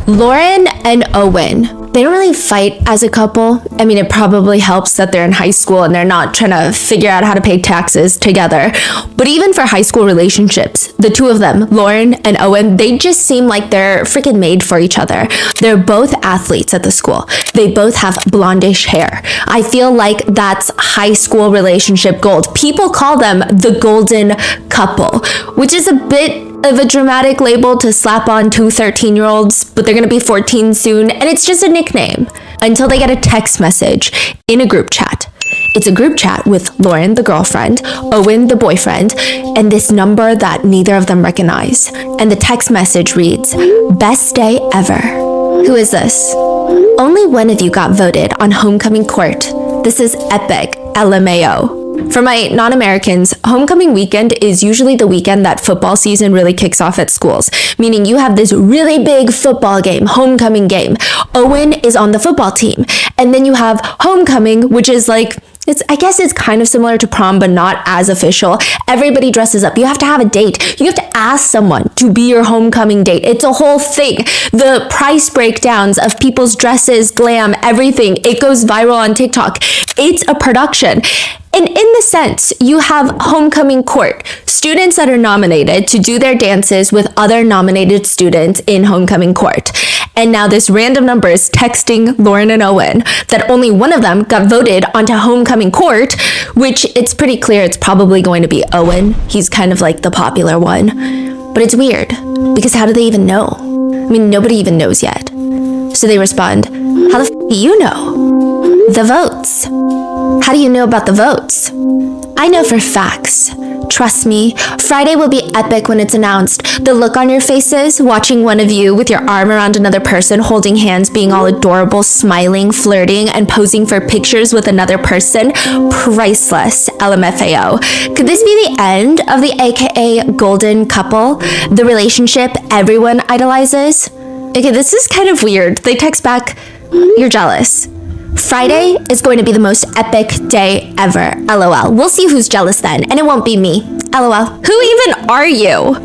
Lauren and Owen, they don't really fight as a couple. I mean, it probably helps that they're in high school and they're not trying to figure out how to pay taxes together. But even for high school relationships, the two of them, Lauren and Owen, they just seem like they're freaking made for each other. They're both athletes at the school. They both have blondish hair. I feel like that's high school relationship gold. People call them the golden couple, which is a bit of a dramatic label to slap on two 13-year-olds, but they're gonna be 14 soon, and it's just a nickname until they get a text message in a group chat. It's a group chat with Lauren, the girlfriend, Owen, the boyfriend, and this number that neither of them recognize. And the text message reads, "Best day ever." Who is this? Only one of you got voted on homecoming court. This is epic, LMAO. For my non-Americans, homecoming weekend is usually the weekend that football season really kicks off at schools, meaning you have this really big football game, homecoming game. Owen is on the football team. And then you have homecoming, which is like, I guess it's kind of similar to prom, but not as official. Everybody dresses up. You have to have a date. You have to ask someone to be your homecoming date. It's a whole thing. The price breakdowns of people's dresses, glam, everything, it goes viral on TikTok. It's a production. And in the sense, you have homecoming court, students that are nominated to do their dances with other nominated students in homecoming court. And now this random number is texting Lauren and Owen that only one of them got voted onto homecoming court, which it's pretty clear it's probably going to be Owen. He's kind of like the popular one. But it's weird, because how do they even know? I mean, nobody even knows yet. So they respond, "How the f*** do you know?" "The votes." "How do you know about the votes?" "I know for facts. Trust me, Friday will be epic when it's announced. The look on your faces, watching one of you with your arm around another person, holding hands, being all adorable, smiling, flirting, and posing for pictures with another person. Priceless, LMFAO. Could this be the end of the AKA golden couple? The relationship everyone idolizes?" Okay, this is kind of weird. They text back, "You're jealous. Friday is going to be the most epic day ever, LOL. We'll see who's jealous then, and it won't be me, LOL. Who even are you?"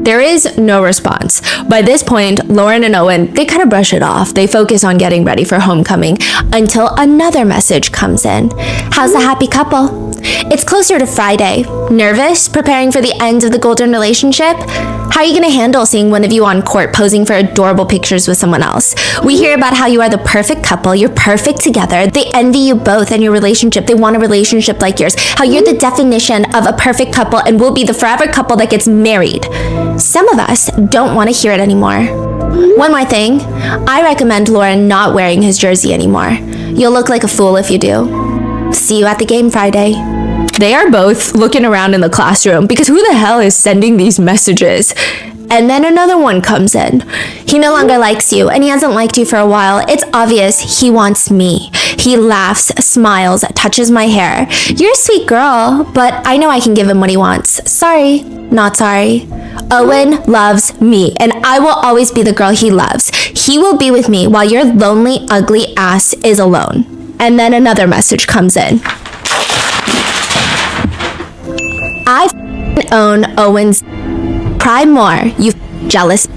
There is no response. By this point, Lauren and Owen, they kind of brush it off. They focus on getting ready for homecoming until another message comes in. "How's the happy couple? It's closer to Friday. Nervous? Preparing for the end of the golden relationship? How are you gonna handle seeing one of you on court posing for adorable pictures with someone else? We hear about how you are the perfect couple, you're perfect together. They envy you both and your relationship. They want a relationship like yours. How you're the definition of a perfect couple and will be the forever couple that gets married. Some of us don't want to hear it anymore. One more thing, I recommend Lauren not wearing his jersey anymore. You'll look like a fool if you do. See you at the game Friday." They are both looking around in the classroom because who the hell is sending these messages? And then another one comes in. "He no longer likes you, and he hasn't liked you for a while. It's obvious he wants me. He laughs, smiles, touches my hair. You're a sweet girl, but I know I can give him what he wants. Sorry, not sorry. Owen loves me, and I will always be the girl he loves. He will be with me while your lonely, ugly ass is alone." And then another message comes in. "I own Owen's. Cry more, you jealous."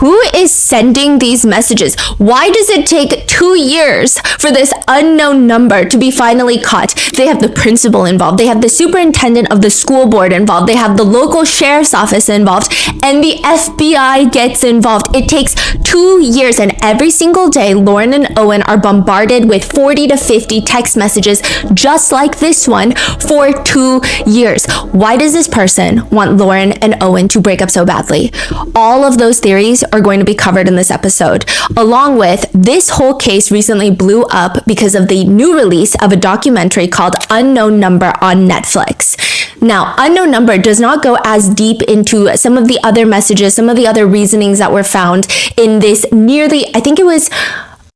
Who is sending these messages? Why does it take 2 years for this unknown number to be finally caught? They have the principal involved. They have the superintendent of the school board involved. They have the local sheriff's office involved, and the FBI gets involved. It takes 2 years, and every single day, Lauren and Owen are bombarded with 40 to 50 text messages just like this one for 2 years. Why does this person want Lauren and Owen to break up so badly? All of those theories are going to be covered in this episode, along with this whole case recently blew up because of the new release of a documentary called Unknown Number on Netflix. Now, Unknown Number does not go as deep into some of the other messages, some of the other reasonings that were found in this nearly, I think it was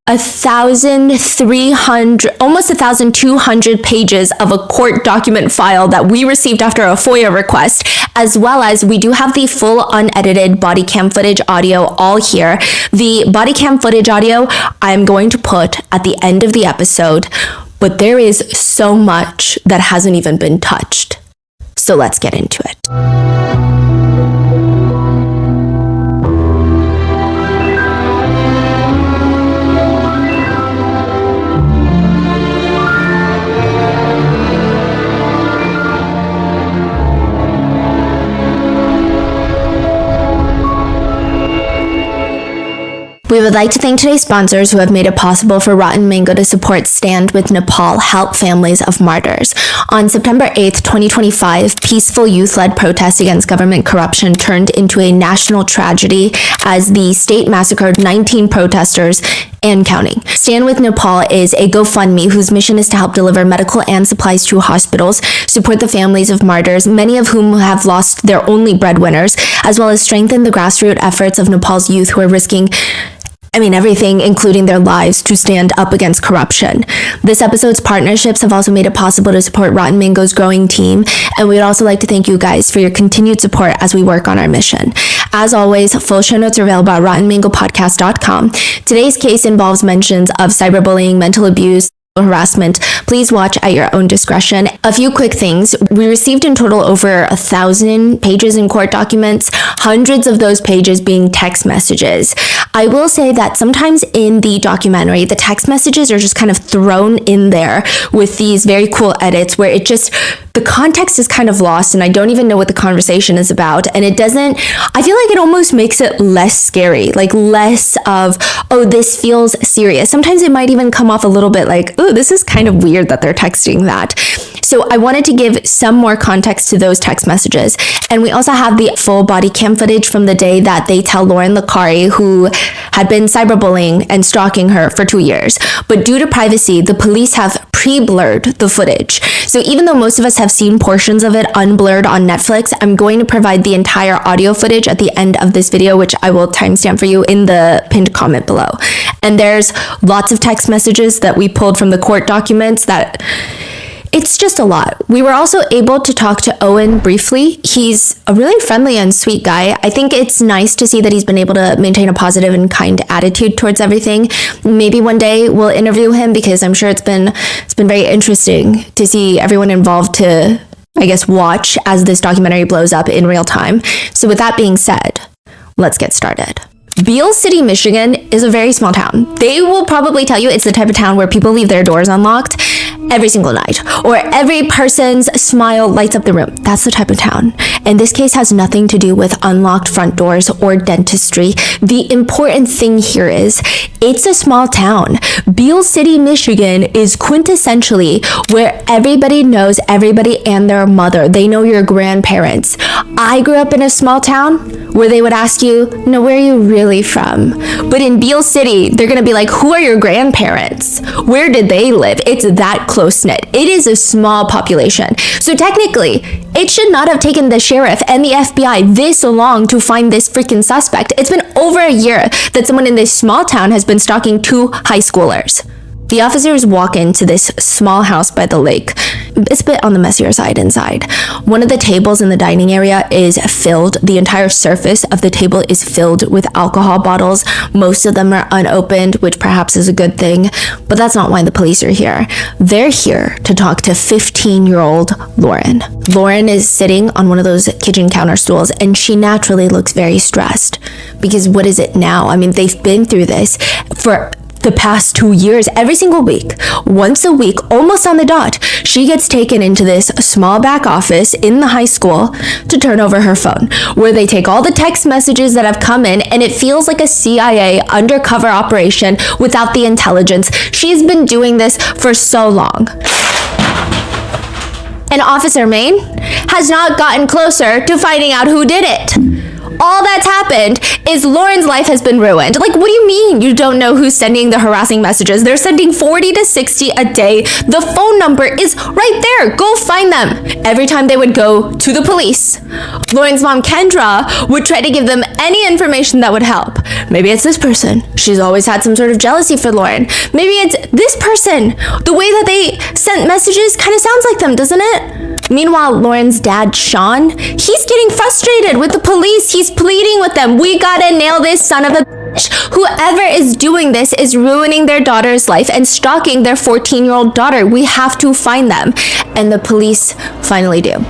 1,300, almost 1,200 pages of a court document file that we received after a FOIA request, as well as we do have the full unedited body cam footage audio all here. The body cam footage audio I'm going to put at the end of the episode, but there is so much that hasn't even been touched. So let's get into it. We would like to thank today's sponsors who have made it possible for Rotten Mango to support Stand with Nepal, Help Families of Martyrs. On September 8th, 2025, peaceful youth-led protests against government corruption turned into a national tragedy as the state massacred 19 protesters and counting. Stand with Nepal is a GoFundMe whose mission is to help deliver medical and supplies to hospitals, support the families of martyrs, many of whom have lost their only breadwinners, as well as strengthen the grassroots efforts of Nepal's youth who are risking everything, including their lives, to stand up against corruption. This episode's partnerships have also made it possible to support Rotten Mango's growing team, and we would also like to thank you guys for your continued support as we work on our mission. As always, full show notes are available at rottenmangopodcast.com. Today's case involves mentions of cyberbullying, mental abuse, harassment. Please watch at your own discretion. A few quick things. We received in total over 1,000 pages in court documents, hundreds of those pages being text messages. I will say that sometimes in the documentary, the text messages are just kind of thrown in there with these very cool edits where the context is kind of lost and I don't even know what the conversation is about. And I feel like it almost makes it less scary, like less of, oh, this feels serious. Sometimes it might even come off a little bit like, oh, this is kind of weird that they're texting that. So I wanted to give some more context to those text messages. And we also have the full body cam footage from the day that they tell Lauren Licari, who had been cyberbullying and stalking her for 2 years. But due to privacy, the police have pre-blurred the footage. So even though most of us have seen portions of it unblurred on Netflix, I'm going to provide the entire audio footage at the end of this video, which I will timestamp for you in the pinned comment below. And there's lots of text messages that we pulled from the court documents that it's just a lot. We were also able to talk to Owen briefly. He's a really friendly and sweet guy. I think it's nice to see that he's been able to maintain a positive and kind attitude towards everything. Maybe one day we'll interview him because I'm sure it's been very interesting to see everyone involved to, I guess, watch as this documentary blows up in real time. So with that being said, let's get started. Beale City, Michigan is a very small town. They will probably tell you it's the type of town where people leave their doors unlocked every single night, or every person's smile lights up the room. That's the type of town. And this case has nothing to do with unlocked front doors or dentistry. The important thing here is it's a small town. Beale City, Michigan is quintessentially where everybody knows everybody and their mother. They know your grandparents. I grew up in a small town where they would ask you, no, where are you really from? But in Beale City, they're gonna be like, who are your grandparents? Where did they live? It's that close-knit. It is a small population. So technically, it should not have taken the sheriff and the FBI this long to find this freaking suspect. It's been over a year that someone in this small town has been stalking 2 high schoolers. The officers walk into this small house by the lake. It's a bit on the messier side inside. One of the tables in the dining area is filled. The entire surface of the table is filled with alcohol bottles. Most of them are unopened, which perhaps is a good thing, but that's not why the police are here. They're here to talk to 15-year-old Lauren. Lauren is sitting on one of those kitchen counter stools, and she naturally looks very stressed because what is it now? I mean, they've been through this for the past 2 years, every single week, once a week, almost on the dot, she gets taken into this small back office in the high school to turn over her phone, where they take all the text messages that have come in, and it feels like a CIA undercover operation without the intelligence. She's been doing this for so long. And Officer Maine has not gotten closer to finding out who did it. All that's happened is Lauren's life has been ruined. Like, what do you mean you don't know who's sending the harassing messages? They're sending 40 to 60 a day. The phone number is right there. Go find them. Every time they would go to the police, Lauren's mom, Kendra, would try to give them any information that would help. Maybe it's this person. She's always had some sort of jealousy for Lauren. Maybe it's this person. The way that they sent messages kind of sounds like them, doesn't it? Meanwhile, Lauren's dad, Sean, he's getting frustrated with the police. He's pleading with them. We gotta nail this son of a bitch. Whoever is doing this is ruining their daughter's life and stalking their 14-year-old daughter. We have to find them. And the police finally do.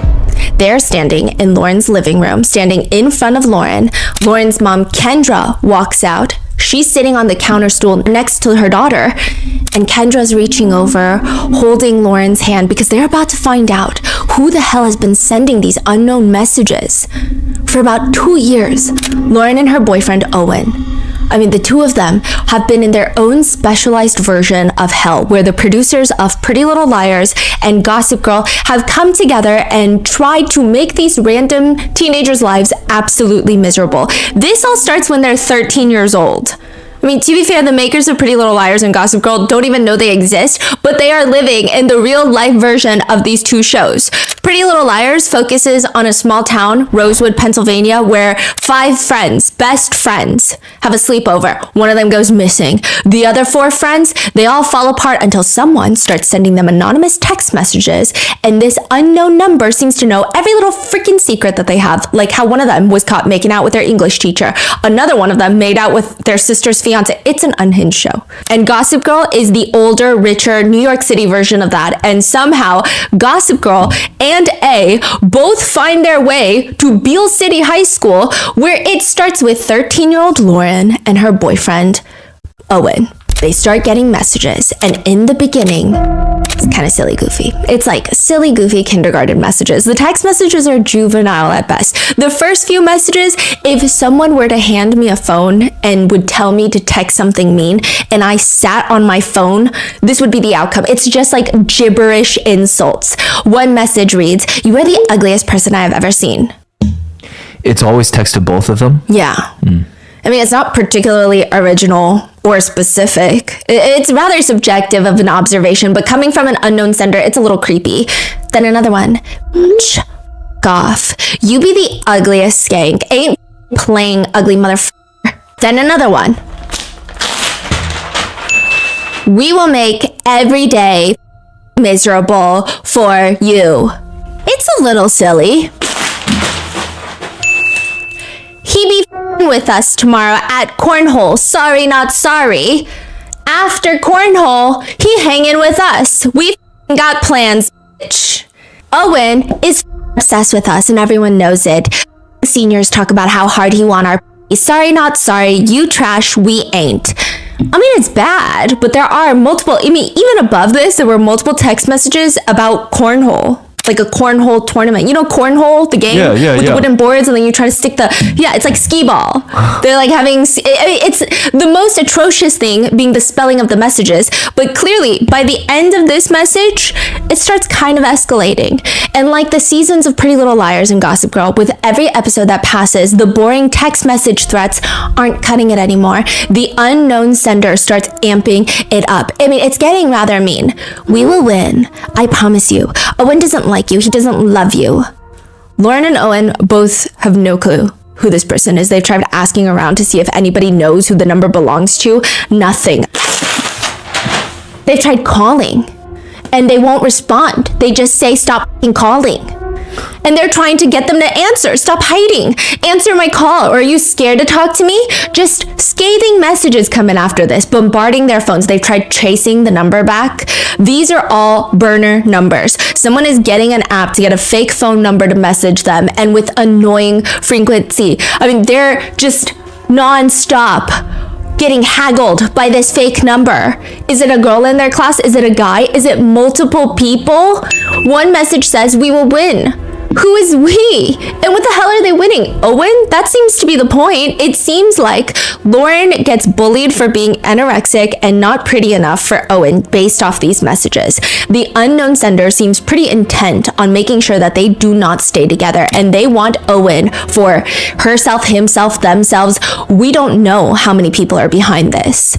They're standing in Lauren's living room, standing in front of Lauren. Lauren's mom, Kendra, walks out. She's sitting on the counter stool next to her daughter, and Kendra's reaching over, holding Lauren's hand because they're about to find out who the hell has been sending these unknown messages. For about 2 years, Lauren and her boyfriend, Owen, I mean, the two of them have been in their own specialized version of hell, where the producers of Pretty Little Liars and Gossip Girl have come together and tried to make these random teenagers' lives absolutely miserable. This all starts when they're 13 years old. I mean, to be fair, the makers of Pretty Little Liars and Gossip Girl don't even know they exist, but they are living in the real life version of these two shows. Pretty Little Liars focuses on a small town, Rosewood, Pennsylvania, where 5 friends, best friends, have a sleepover. One of them goes missing. The other 4 friends, they all fall apart until someone starts sending them anonymous text messages, and this unknown number seems to know every little freaking secret that they have, like how one of them was caught making out with their English teacher. Another one of them made out with their sister's fiance. It's an unhinged show. And Gossip Girl is the older, richer New York City version of that. And somehow Gossip Girl and A both find their way to Beale City High School, where it starts with 13-year-old Lauren and her boyfriend, Owen. They start getting messages, and in the beginning, it's kind of silly goofy. It's like silly goofy kindergarten messages. The text messages are juvenile at best. The first few messages, if someone were to hand me a phone and would tell me to text something mean, and I sat on my phone, this would be the outcome. It's just like gibberish insults. One message reads, "You are the ugliest person I have ever seen." It's always text to both of them? Yeah. I mean, it's not particularly original or specific. It's rather subjective of an observation, but coming from an unknown sender, it's a little creepy. Then another one. Off. You be the ugliest skank. Ain't playing ugly motherfucker. Then another one. We will make every day miserable for you. It's a little silly. He be with us tomorrow at cornhole. Sorry, not sorry. After cornhole, he hanging with us. We got plans, bitch. Owen is obsessed with us and everyone knows it. Seniors talk about how hard he want our sorry, not sorry. You trash, we ain't. I mean, it's bad, but there are multiple, I mean, even above this, there were multiple text messages about cornhole. Like a cornhole tournament. You know cornhole, the game with the wooden boards, and then you try to stick it's like skee ball. They're like having, it's the most atrocious thing being the spelling of the messages, but clearly by the end of this message, it starts kind of escalating. And like the seasons of Pretty Little Liars and Gossip Girl, with every episode that passes, the boring text message threats aren't cutting it anymore. The unknown sender starts amping it up. I mean, it's getting rather mean. We will win. I promise you. Owen doesn't like you. He doesn't love you. Lauren and Owen both have no clue who this person is. They've tried asking around to see if anybody knows who the number belongs to. Nothing. They've tried calling and they won't respond. They just say, stop calling. And they're trying to get them to answer. Stop hiding. Answer my call. Or are you scared to talk to me? Just scathing messages coming after this, bombarding their phones. They've tried tracing the number back. These are all burner numbers. Someone is getting an app to get a fake phone number to message them, and with annoying frequency. I mean, they're just non-stop getting haggled by this fake number. Is it a girl in their class? Is it a guy? Is it multiple people? One message says, we will win. Who is we? And what the hell are they winning? Owen? That seems to be the point. It seems like Lauren gets bullied for being anorexic and not pretty enough for Owen based off these messages. The unknown sender seems pretty intent on making sure that they do not stay together, and they want Owen for herself, himself, themselves. We don't know how many people are behind this.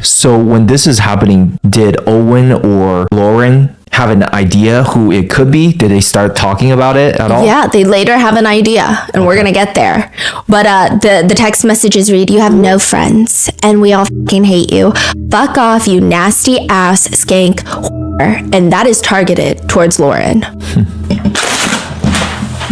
So when this is happening, did Owen or Lauren have an idea who it could be? Did they start talking about it at all? Yeah, they later have an idea, and we're gonna get there. But the text messages read, you have no friends, and we all fucking hate you. Fuck off, you nasty ass skank whore. And that is targeted towards Lauren.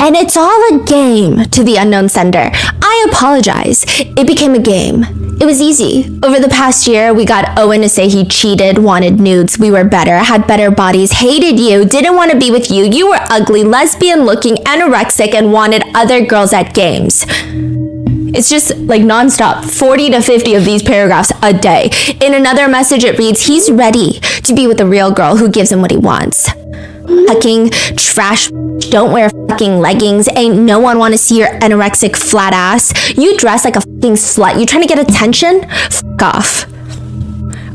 And it's all a game to the unknown sender. I apologize. It became a game. It was easy. Over the past year, we got Owen to say he cheated, wanted nudes, we were better, had better bodies, hated you, didn't want to be with you, you were ugly, lesbian looking, anorexic, and wanted other girls at games. It's just like nonstop, 40 to 50 of these paragraphs a day. In another message, it reads, he's ready to be with a real girl who gives him what he wants. fucking trash. Don't wear fucking leggings. Ain't no one want to see your anorexic flat ass. You dress like a fucking slut. You trying to get attention? Fuck off.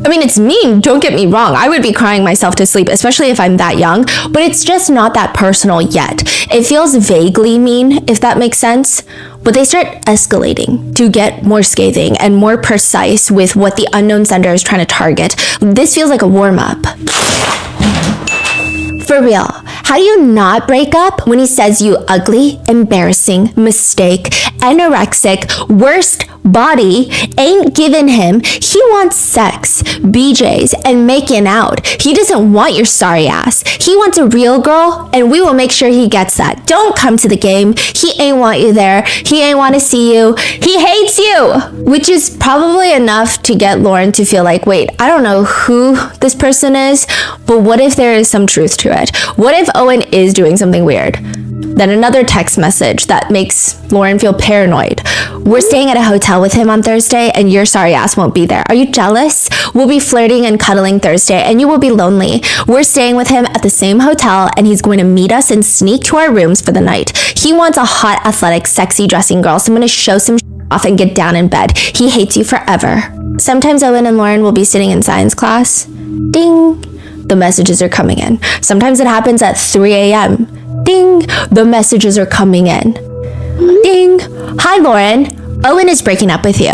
I mean, it's mean, don't get me wrong. I would be crying myself to sleep, especially if I'm that young, but it's just not that personal yet. It feels vaguely mean, if that makes sense. But they start escalating to get more scathing and more precise with what the unknown sender is trying to target. This feels like a warm-up. For real, how do you not break up when he says you ugly, embarrassing, mistake, anorexic, worst body, ain't giving him? He wants sex, BJs, and making out. He doesn't want your sorry ass. He wants a real girl, and we will make sure he gets that. Don't come to the game. He ain't want you there. He ain't want to see you. He hates you, which is probably enough to get Lauren to feel like, wait, I don't know who this person is, but what if there is some truth to it? What if Owen is doing something weird? Then another text message that makes Lauren feel paranoid. We're staying at a hotel with him on Thursday and your sorry ass won't be there. Are you jealous? We'll be flirting and cuddling Thursday and you will be lonely. We're staying with him at the same hotel and he's going to meet us and sneak to our rooms for the night. He wants a hot, athletic, sexy dressing girl, so I'm going to show some off and get down in bed. He hates you forever. Sometimes Owen and Lauren will be sitting in science class. Ding! The messages are coming in. Sometimes it happens at 3 a.m. Ding! The messages are coming in. Ding! Hi, Lauren. Owen is breaking up with you.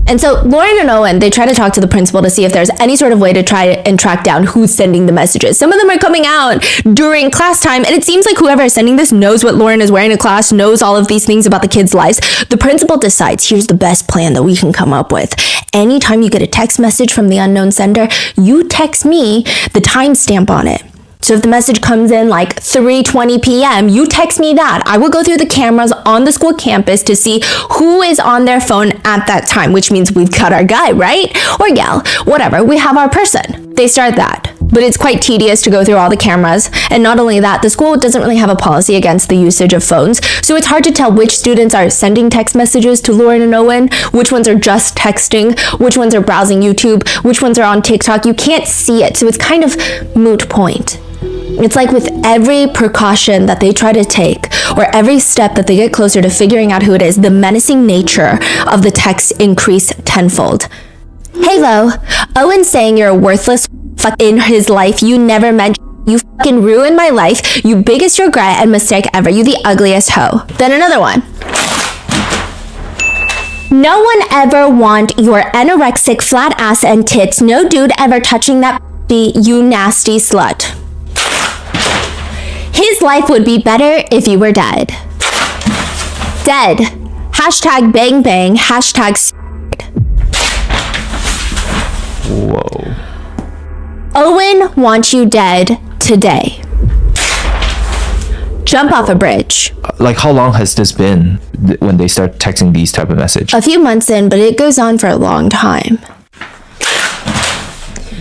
And so Lauren and Owen, they try to talk to the principal to see if there's any sort of way to try and track down who's sending the messages. Some of them are coming out during class time, and it seems like whoever is sending this knows what Lauren is wearing in class, knows all of these things about the kids' lives. The principal decides, here's the best plan that we can come up with. Anytime you get a text message from the unknown sender, you text me the timestamp on it. So if the message comes in like 3:20 p.m., you text me that. I will go through the cameras on the school campus to see who is on their phone at that time, which means we've got our guy, right? Or gal, whatever, we have our person. They start that. But it's quite tedious to go through all the cameras. And not only that, the school doesn't really have a policy against the usage of phones. So it's hard to tell which students are sending text messages to Lauren and Owen, which ones are just texting, which ones are browsing YouTube, which ones are on TikTok. You can't see it. So it's kind of moot point. It's like with every precaution that they try to take, or every step that they get closer to figuring out who it is, the menacing nature of the texts increase tenfold. Hey Lo, Owen's saying you're a worthless fuck in his life. You never meant. You fucking ruined my life. You biggest regret and mistake ever. You the ugliest hoe. Then another one. No one ever want your anorexic flat ass and tits. No dude ever touching that you nasty slut. His life would be better if you were dead. Dead. Hashtag bang bang. Hashtag Whoa. Owen wants you dead today. Jump off a bridge. Like, how long has this been when they start texting these type of messages? A few months in, but it goes on for a long time.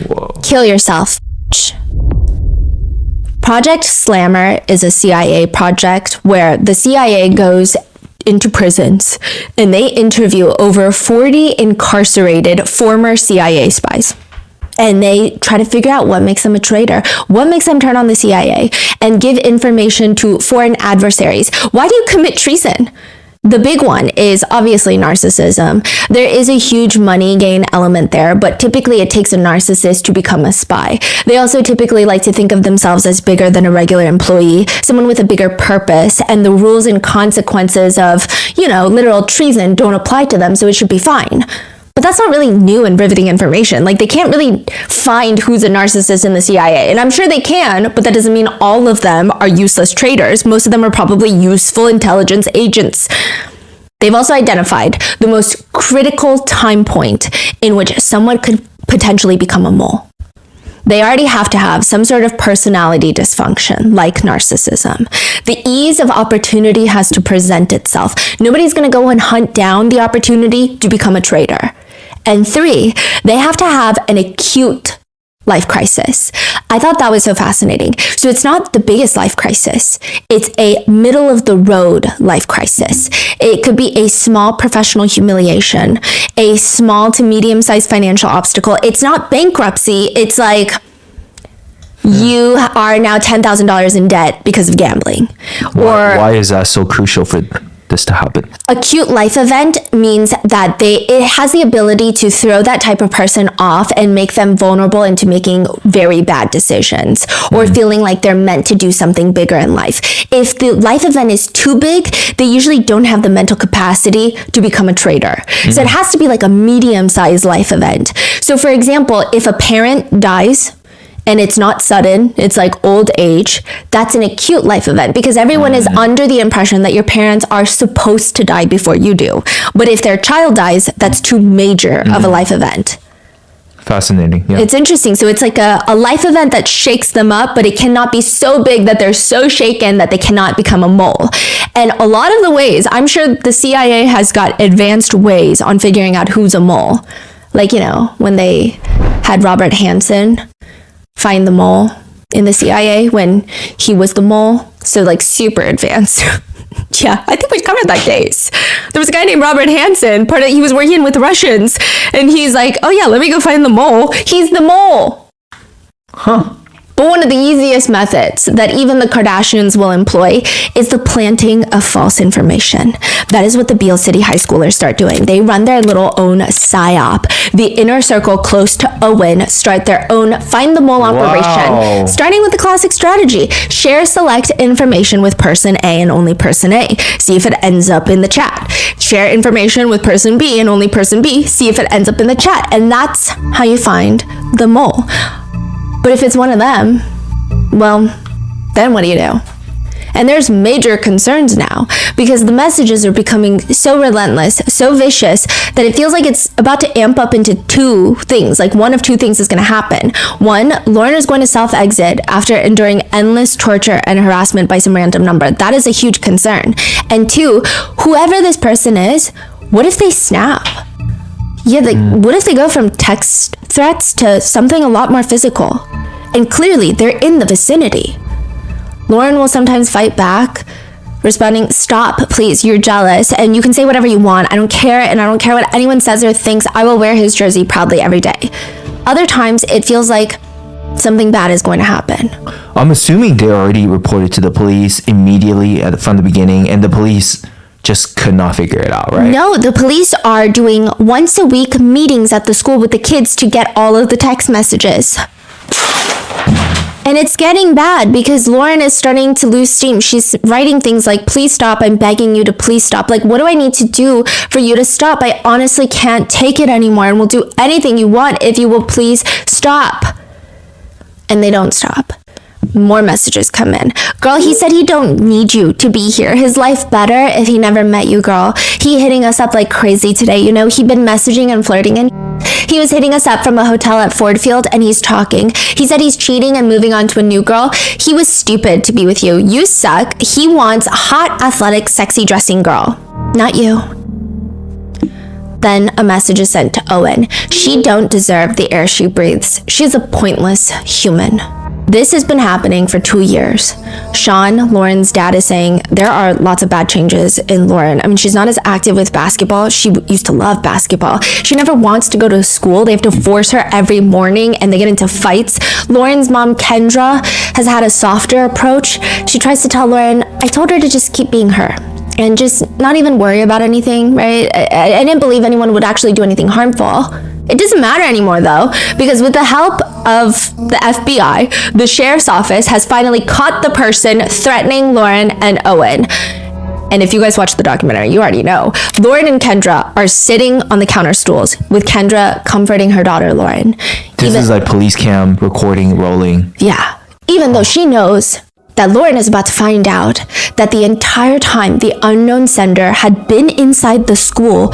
Whoa. Kill yourself. Project Slammer is a CIA project where the CIA goes into prisons and they interview over 40 incarcerated former CIA spies. And they try to figure out what makes them a traitor, what makes them turn on the CIA, and give information to foreign adversaries. Why do you commit treason? The big one is obviously narcissism. There is a huge money gain element there, but typically it takes a narcissist to become a spy. They also typically like to think of themselves as bigger than a regular employee, someone with a bigger purpose, and the rules and consequences of, literal treason don't apply to them, so it should be fine. But that's not really new and riveting information. Like, they can't really find who's a narcissist in the CIA. And I'm sure they can, but that doesn't mean all of them are useless traitors. Most of them are probably useful intelligence agents. They've also identified the most critical time point in which someone could potentially become a mole. They already have to have some sort of personality dysfunction, like narcissism. The ease of opportunity has to present itself. Nobody's going to go and hunt down the opportunity to become a traitor. And 3, they have to have an acute life crisis. I thought that was so fascinating. So it's not the biggest life crisis. It's a middle of the road life crisis. It could be a small professional humiliation, a small to medium-sized financial obstacle. It's not bankruptcy. It's like you are now $10,000 in debt because of gambling. Why is that so crucial for this to happen? Acute life event means that it has the ability to throw that type of person off and make them vulnerable into making very bad decisions or feeling like they're meant to do something bigger in life. If the life event is too big, they usually don't have the mental capacity to become a traitor. So it has to be like a medium-sized life event. So for example, if a parent dies, and it's not sudden, it's like old age, that's an acute life event because everyone is under the impression that your parents are supposed to die before you do. But if their child dies, that's too major of a life event. Fascinating. Yeah. It's interesting. So it's like a life event that shakes them up, but it cannot be so big that they're so shaken that they cannot become a mole. And a lot of the ways, I'm sure the CIA has got advanced ways on figuring out who's a mole. Like, you know, when they had Robert Hansen find the mole in the CIA when he was the mole. So like super advanced. Yeah, I think we covered that case. There was a guy named Robert Hansen, he was working with Russians, and he's like, oh yeah, let me go find the mole. He's the mole. Huh. But one of the easiest methods that even the Kardashians will employ is the planting of false information. That is what the Beale City high schoolers start doing. They run their little own psyop. The inner circle close to Owen start their own find the mole operation, starting with the classic strategy. Share select information with person A and only person A. See if it ends up in the chat. Share information with person B and only person B. See if it ends up in the chat. And that's how you find the mole. But if it's one of them, well, then what do you do? And there's major concerns now because the messages are becoming so relentless, so vicious, that it feels like it's about to amp up into two things. Like one of two things is going to happen. One, Lauren is going to self-exit after enduring endless torture and harassment by some random number. That is a huge concern. And two, whoever this person is, what if they snap? Yeah, what if they go from text threats to something a lot more physical? And clearly, they're in the vicinity. Lauren will sometimes fight back, responding, stop, please, you're jealous, and you can say whatever you want. I don't care, and I don't care what anyone says or thinks. I will wear his jersey proudly every day. Other times, it feels like something bad is going to happen. I'm assuming they already reported to the police immediately from the beginning, and the police just could not figure it out, right? No, the police are doing once a week meetings at the school with the kids to get all of the text messages. And it's getting bad because Lauren is starting to lose steam. She's writing things like, please stop. I'm begging you to please stop. Like, what do I need to do for you to stop? I honestly can't take it anymore and will do anything you want if you will please stop. And they don't stop. More messages come in. Girl, he said he don't need you to be here. His life better if he never met you, girl. He hitting us up like crazy today. You know, he been messaging and flirting and he was hitting us up from a hotel at Ford Field and he's talking. He said he's cheating and moving on to a new girl. He was stupid to be with you. You suck. He wants a hot, athletic, sexy dressing girl. Not you. Then a message is sent to Owen. She don't deserve the air she breathes. She's a pointless human. This has been happening for 2 years. Sean, Lauren's dad, is saying there are lots of bad changes in Lauren. I mean, she's not as active with basketball. She used to love basketball. She never wants to go to school. They have to force her every morning and they get into fights. Lauren's mom, Kendra, has had a softer approach. She tries to tell Lauren, I told her to just keep being her and just not even worry about anything, right? I didn't believe anyone would actually do anything harmful. It doesn't matter anymore though, because with the help of the FBI, the sheriff's office has finally caught the person threatening Lauren and Owen. And if you guys watch the documentary, you already know. Lauren and Kendra are sitting on the counter stools with Kendra comforting her daughter, Lauren. This is like police cam recording, rolling. Yeah. Even though she knows that Lauren is about to find out that the entire time the unknown sender had been inside the school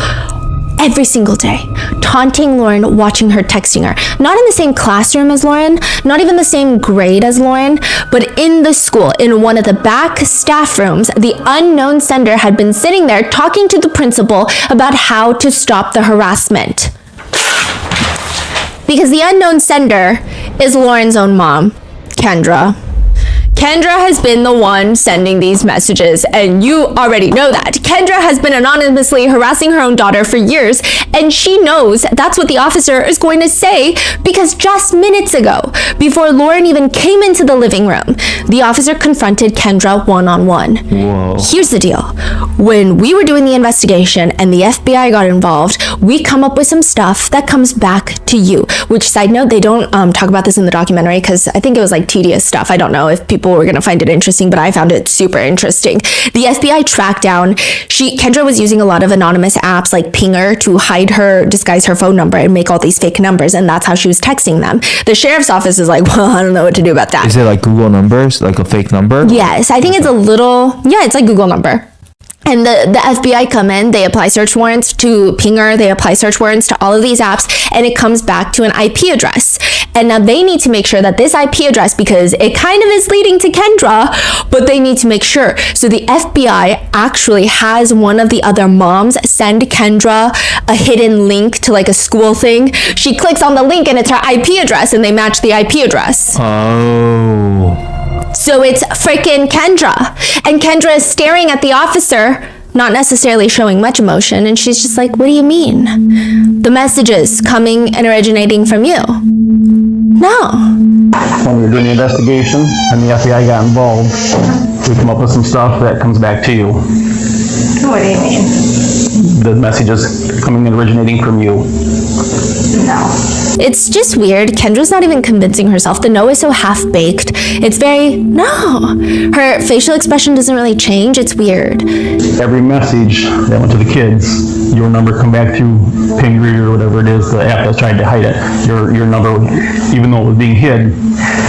every single day, taunting Lauren, watching her, texting her. Not in the same classroom as Lauren, not even the same grade as Lauren, but in the school, in one of the back staff rooms, the unknown sender had been sitting there talking to the principal about how to stop the harassment. Because the unknown sender is Lauren's own mom, Kendra. Kendra has been the one sending these messages, and you already know that. Kendra has been anonymously harassing her own daughter for years, and she knows that's what the officer is going to say because just minutes ago, before Lauren even came into the living room, the officer confronted Kendra one-on-one. Whoa. Here's the deal. When we were doing the investigation and the FBI got involved, we come up with some stuff that comes back to you, which, side note, they don't talk about this in the documentary because I think it was like tedious stuff. I don't know if people were going to find it interesting, but I found it super interesting. The FBI tracked down, Kendra was using a lot of anonymous apps like Pinger to disguise her phone number and make all these fake numbers, and that's how she was texting them. The sheriff's office is like, well, I don't know what to do about that. Is it like Google numbers, like a fake number? Yes, I think it's it's like Google number. And the FBI come in, they apply search warrants to Pinger, they apply search warrants to all of these apps, and it comes back to an IP address. And now they need to make sure that this IP address, because it kind of is leading to Kendra, but they need to make sure. So the FBI actually has one of the other moms send Kendra a hidden link to like a school thing. She clicks on the link and it's her IP address, and they match the IP address. Oh. So it's freaking Kendra. And Kendra is staring at the officer, not necessarily showing much emotion, and she's just like, what do you mean? The messages coming and originating from you? No. When we were doing the investigation and the FBI got involved, we come up with some stuff that comes back to you. What do you mean? The messages coming and originating from you. No. It's just weird. Kendra's not even convincing herself. The no is so half-baked. It's very, no. Her facial expression doesn't really change. It's weird. Every message that went to the kids, your number come back to Pingree or whatever it is, the app that's trying to hide it. Your number, even though it was being hid,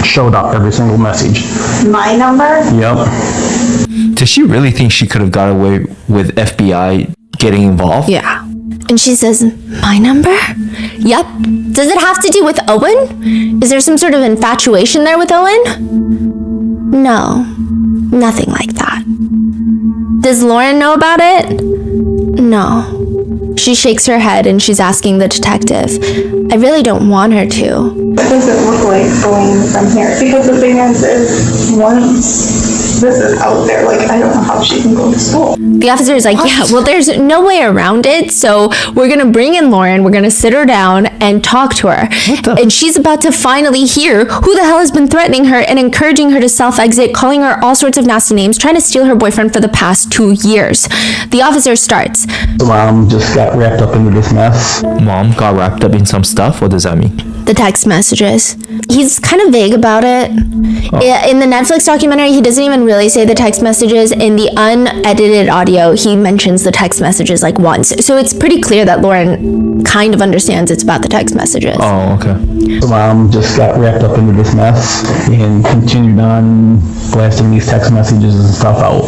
showed up every single message. My number? Yep. Does she really think she could have got away with FBI getting involved? Yeah. And she says, my number? Yep. Does it have to do with Owen? Is there some sort of infatuation there with Owen? No. Nothing like that. Does Lauren know about it? No. She shakes her head and she's asking the detective, I really don't want her to. It doesn't look like going from here, because the thing is once this is out there, like, I don't know how she can go to school. The officer is like, yeah, well, there's no way around it, so we're gonna bring in Lauren, we're gonna sit her down and talk to her. And she's about to finally hear who the hell has been threatening her and encouraging her to self-exit, calling her all sorts of nasty names, trying to steal her boyfriend for the past 2 years. The officer starts. The mom just got wrapped up into this mess. Mom got wrapped up in some stuff? What does that mean? The text messages. He's kind of vague about it. In the Netflix documentary, he doesn't even really say the text messages. In the unedited audio, he mentions the text messages like once. So it's pretty clear that Lauren kind of understands it's about the text messages. Oh, okay. The mom just got wrapped up into this mess and continued on blasting these text messages and stuff out.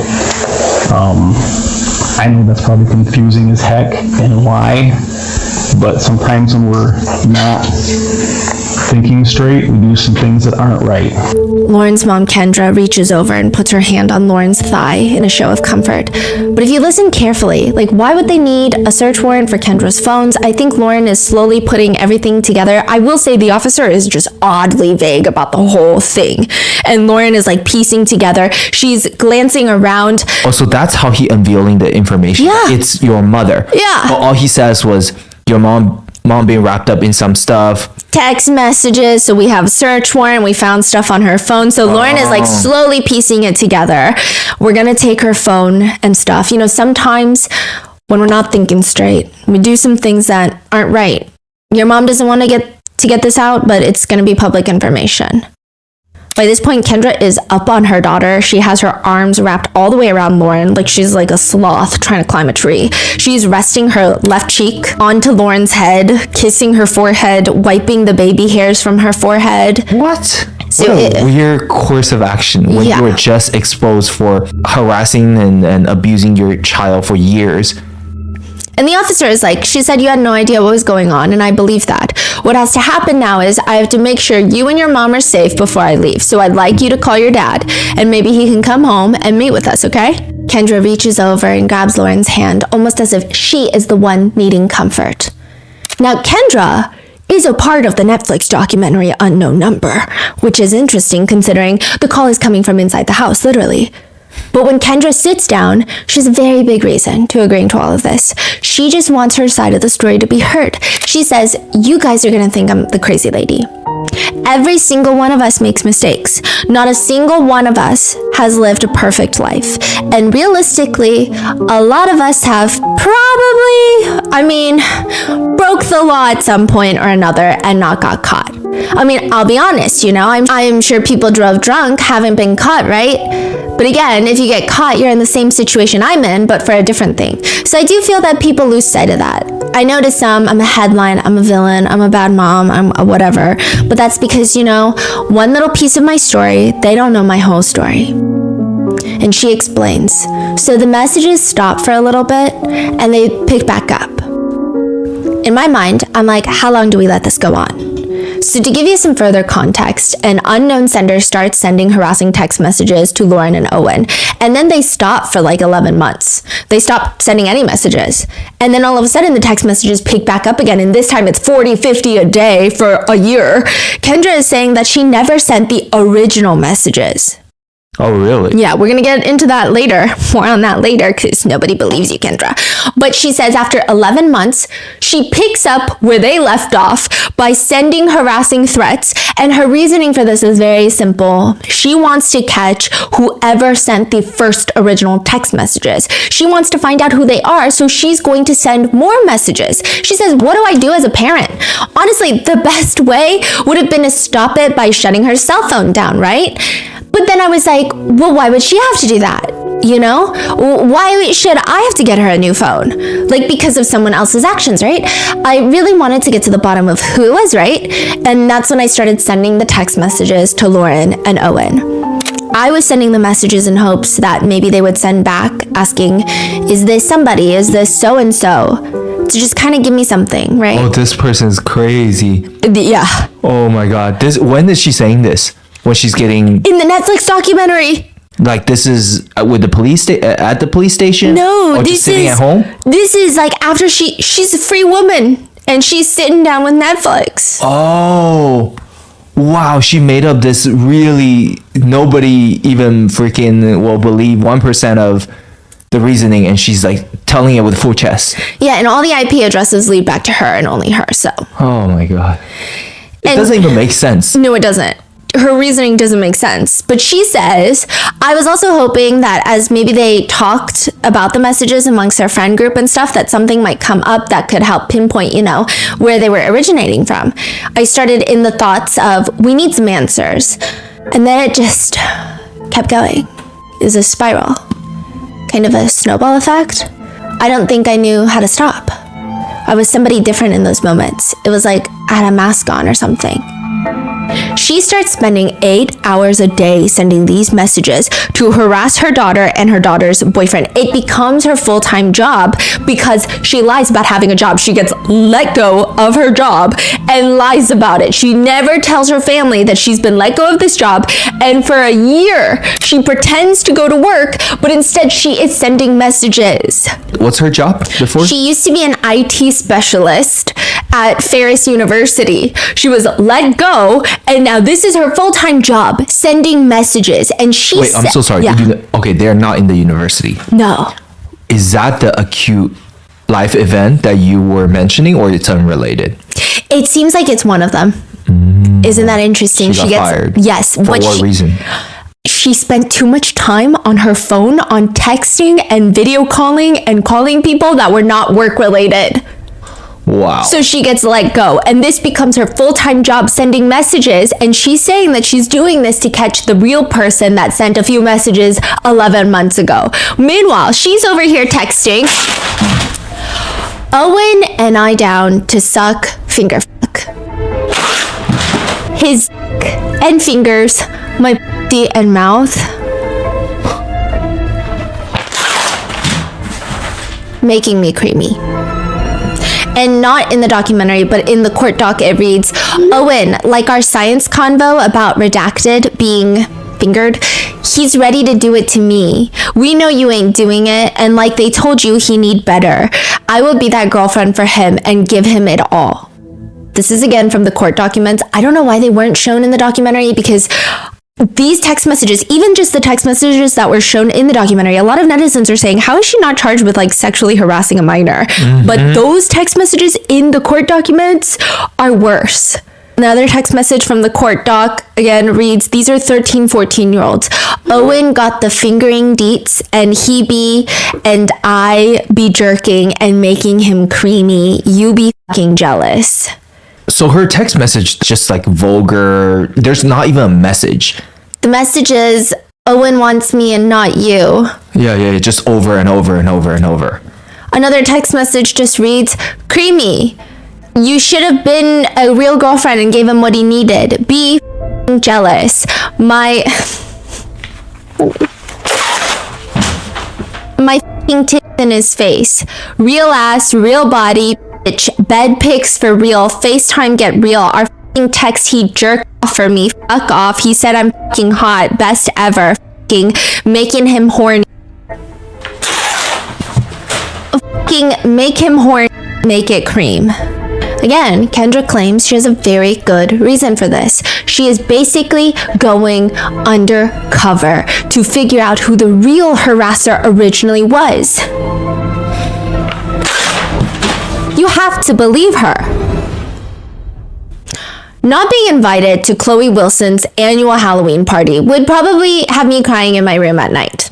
I know that's probably confusing as heck and why, but sometimes when we're not thinking straight, we do some things that aren't right. Lauren's mom, Kendra, reaches over and puts her hand on Lauren's thigh in a show of comfort. But if you listen carefully, like, why would they need a search warrant for Kendra's phones? I think Lauren is slowly putting everything together. I will say the officer is just oddly vague about the whole thing. And Lauren is like piecing together. She's glancing around. Oh, so that's how he unveiling the information. Yeah. It's your mother. Yeah. But all he says was your mom being wrapped up in some stuff. Text messages, so we have a search warrant, we found stuff on her phone, so Lauren is like slowly piecing it together. We're gonna take her phone and stuff. You know, sometimes when we're not thinking straight, we do some things that aren't right. Your mom doesn't want to get this out, but it's gonna be public information. By this point, Kendra is up on her daughter. She has her arms wrapped all the way around Lauren, like she's like a sloth trying to climb a tree. She's resting her left cheek onto Lauren's head, kissing her forehead, wiping the baby hairs from her forehead. What? So what a weird course of action when you were just exposed for harassing and abusing your child for years. And the officer is like, she said you had no idea what was going on, and I believe that. What has to happen now is I have to make sure you and your mom are safe before I leave. So I'd like you to call your dad, and maybe he can come home and meet with us, okay? Kendra reaches over and grabs Lauren's hand, almost as if she is the one needing comfort. Now, Kendra is a part of the Netflix documentary Unknown Number, which is interesting considering the call is coming from inside the house, literally. But when Kendra sits down, she has a very big reason to agreeing to all of this. She just wants her side of the story to be heard. She says, you guys are gonna think I'm the crazy lady. Every single one of us makes mistakes. Not a single one of us has lived a perfect life. And realistically, a lot of us have broke the law at some point or another and not got caught. I mean, I'll be honest, I'm sure people drove drunk, haven't been caught, right? But again, if you get caught, you're in the same situation I'm in, but for a different thing. So I do feel that people lose sight of that. I know to some, I'm a headline, I'm a villain, I'm a bad mom, I'm a whatever. But that's because, one little piece of my story, they don't know my whole story. And she explains. So the messages stop for a little bit and they pick back up. In my mind, I'm like, how long do we let this go on? So to give you some further context, an unknown sender starts sending harassing text messages to Lauren and Owen, and then they stop for like 11 months. They stop sending any messages. And then all of a sudden the text messages pick back up again, and this time it's 40, 50 a day for a year. Kendra is saying that she never sent the original messages. Oh, really? Yeah, we're going to get into that later. More on that later because nobody believes you, Kendra. But she says after 11 months, she picks up where they left off by sending harassing threats. And her reasoning for this is very simple. She wants to catch whoever sent the first original text messages. She wants to find out who they are, so she's going to send more messages. She says, what do I do as a parent? Honestly, the best way would have been to stop it by shutting her cell phone down, right? But then I was like, well, why would she have to do that? Why should I have to get her a new phone? Like, because of someone else's actions, right? I really wanted to get to the bottom of who it was, right? And that's when I started sending the text messages to Lauren and Owen. I was sending the messages in hopes that maybe they would send back asking, is this somebody? Is this so-and-so? To just kind of give me something, right? Oh, this person's crazy. Yeah. Oh my God. When is she saying this? When she's getting in the Netflix documentary. Like, this is with the police at the police station? No, or this just sitting is at home? This is like after she's a free woman and she's sitting down with Netflix. Oh, wow! She made up this really nobody even freaking will believe 1% of the reasoning, and she's like telling it with full chest. Yeah, and all the IP addresses lead back to her and only her. So. Oh my God! It doesn't even make sense. No, it doesn't. Her reasoning doesn't make sense. But she says, I was also hoping that as maybe they talked about the messages amongst their friend group and stuff, that something might come up that could help pinpoint, where they were originating from. I started in the thoughts of, we need some answers. And then it just kept going. It was a spiral. Kind of a snowball effect. I don't think I knew how to stop. I was somebody different in those moments. It was like I had a mask on or something. She starts spending 8 hours a day sending these messages to harass her daughter and her daughter's boyfriend. It becomes her full-time job because she lies about having a job. She gets let go of her job and lies about it. She never tells her family that she's been let go of this job, and for a year she pretends to go to work, but instead she is sending messages. What's her job before? She used to be an IT specialist at Ferris University. She was let go, and now this is her full-time job, sending messages. And she Wait, I'm so sorry. Yeah. Okay, they're not in the university. No. Is that the acute life event that you were mentioning, or it's unrelated? It seems like it's one of them. Isn't that interesting? She got fired. Yes. For what reason? She spent too much time on her phone, on texting and video calling and calling people that were not work-related. Wow. So she gets let go, and this becomes her full-time job, sending messages, and she's saying that she's doing this to catch the real person that sent a few messages 11 months ago. Meanwhile, she's over here texting Owen and I down to suck finger fuck. His and fingers, my d and mouth. Making me creamy. And not in the documentary, but in the court doc, it reads, Owen, like our science convo about redacted being fingered, he's ready to do it to me. We know you ain't doing it, and like they told you, he need better. I will be that girlfriend for him and give him it all. This is again from the court documents. I don't know why they weren't shown in the documentary, because these text messages, even just the text messages that were shown in the documentary, a lot of netizens are saying, how is she not charged with like sexually harassing a minor? But those text messages in the court documents are worse. Another text message from the court doc again reads, these are 13, 14-year-olds. Owen got the fingering deets, and he be and I be jerking and making him creamy. You be fucking jealous. So her text message just like vulgar. There's not even a message. The message is, Owen wants me and not you. Yeah, just over and over and over and over. Another text message just reads, creamy. You should have been a real girlfriend and gave him what he needed. Be jealous. My tits in his face. Real ass, real body, bitch. Bed pics for real. FaceTime get real. Our text, he jerked off for me. Fuck off. He said I'm fucking hot. Best ever. Fucking making him horny. Fucking make him horny. Make it cream. Again, Kendra claims she has a very good reason for this. She is basically going undercover to figure out who the real harasser originally was. You have to believe her. Not being invited to Chloe Wilson's annual Halloween party would probably have me crying in my room at night.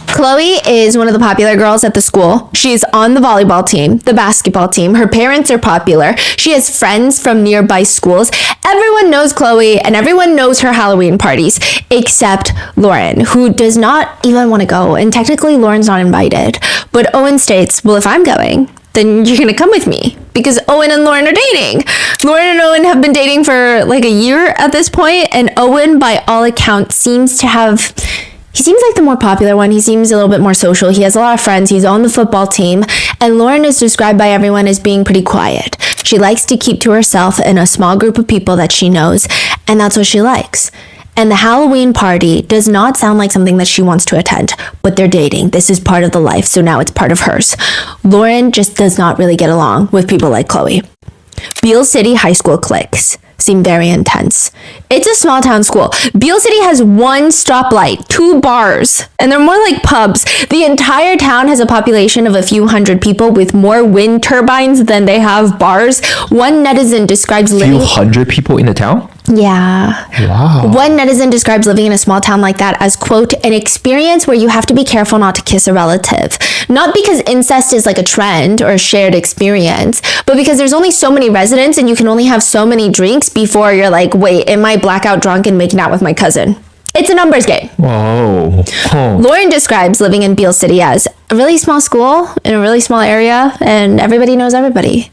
Chloe is one of the popular girls at the school. She's on the volleyball team, the basketball team. Her parents are popular. She has friends from nearby schools. Everyone knows Chloe and everyone knows her Halloween parties, except Lauren, who does not even want to go. And technically, Lauren's not invited. But Owen states, well, if I'm going, then you're going to come with me, because Owen and Lauren are dating. Lauren and Owen have been dating for like a year at this point, and Owen, by all accounts, seems like the more popular one. He seems a little bit more social. He has a lot of friends. He's on the football team. And Lauren is described by everyone as being pretty quiet. She likes to keep to herself in a small group of people that she knows, and that's what she likes. And the Halloween party does not sound like something that she wants to attend, but they're dating. This is part of the life, so now it's part of hers. Lauren just does not really get along with people like Chloe. Beale City High School cliques seem very intense. It's a small town school. Beale City has one stoplight, 2 bars, and they're more like pubs. The entire town has a population of a few hundred people with more wind turbines than they have bars. One netizen describes living... Few hundred people in the town? Yeah. Wow. One netizen describes living in a small town like that as, quote, an experience where you have to be careful not to kiss a relative. Not because incest is like a trend or a shared experience, but because there's only so many residents and you can only have so many drinks before you're like, wait, am I blackout drunk and making out with my cousin? It's a numbers game. Whoa. Oh. Lauren describes living in Beale City as a really small school in a really small area, and everybody knows everybody.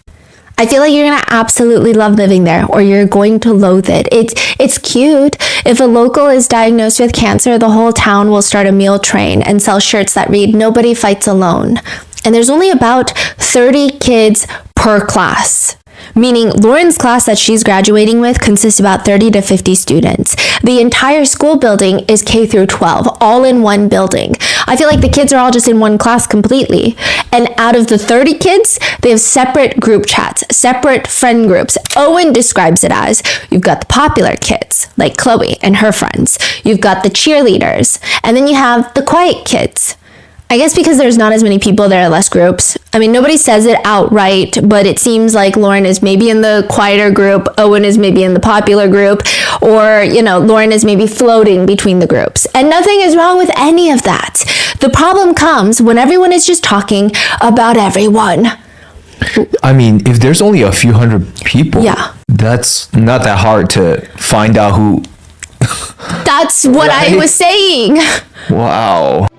I feel like you're going to absolutely love living there, or you're going to loathe it. It's cute. If a local is diagnosed with cancer, the whole town will start a meal train and sell shirts that read, "Nobody fights alone." And there's only about 30 kids per class. Meaning Lauren's class that she's graduating with consists about 30 to 50 students. The entire school building is K through 12, all in one building. I feel like the kids are all just in one class completely. And out of the 30 kids, they have separate group chats, separate friend groups. Owen describes it as, you've got the popular kids, like Chloe and her friends. You've got the cheerleaders. And then you have the quiet kids. I guess because there's not as many people, there are less groups. I mean, nobody says it outright, but it seems like Lauren is maybe in the quieter group, Owen is maybe in the popular group, or, Lauren is maybe floating between the groups. And nothing is wrong with any of that. The problem comes when everyone is just talking about everyone. I mean, if there's only a few hundred people, Yeah. that's not that hard to find out who. That's what I Right? was saying. Wow.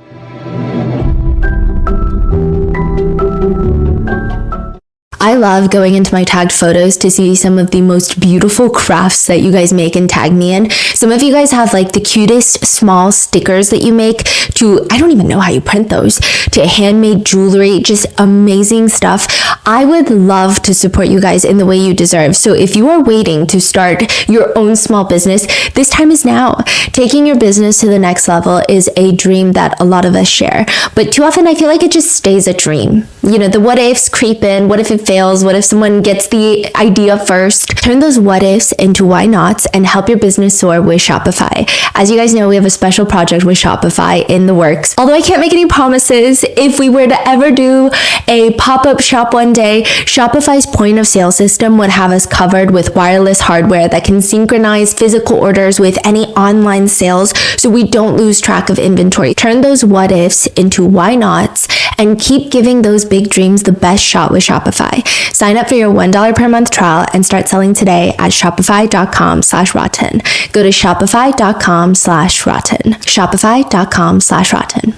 I love going into my tagged photos to see some of the most beautiful crafts that you guys make and tag me in. Some of you guys have like the cutest small stickers that you make to, I don't even know how you print those, to handmade jewelry, just amazing stuff. I would love to support you guys in the way you deserve. So if you are waiting to start your own small business, this time is now. Taking your business to the next level is a dream that a lot of us share, but too often I feel like it just stays a dream. The what ifs creep in. What if it fails? What if someone gets the idea first? Turn those what ifs into why nots and help your business soar with Shopify. As you guys know, we have a special project with Shopify in the works. Although I can't make any promises, if we were to ever do a pop-up shop one day, Shopify's point of sale system would have us covered with wireless hardware that can synchronize physical orders with any online sales so we don't lose track of inventory. Turn those what ifs into why nots and keep giving those big dreams the best shot with Shopify. Sign up for your $1 per month trial and start selling today at shopify.com/rotten. Go to shopify.com/rotten. Shopify.com/rotten.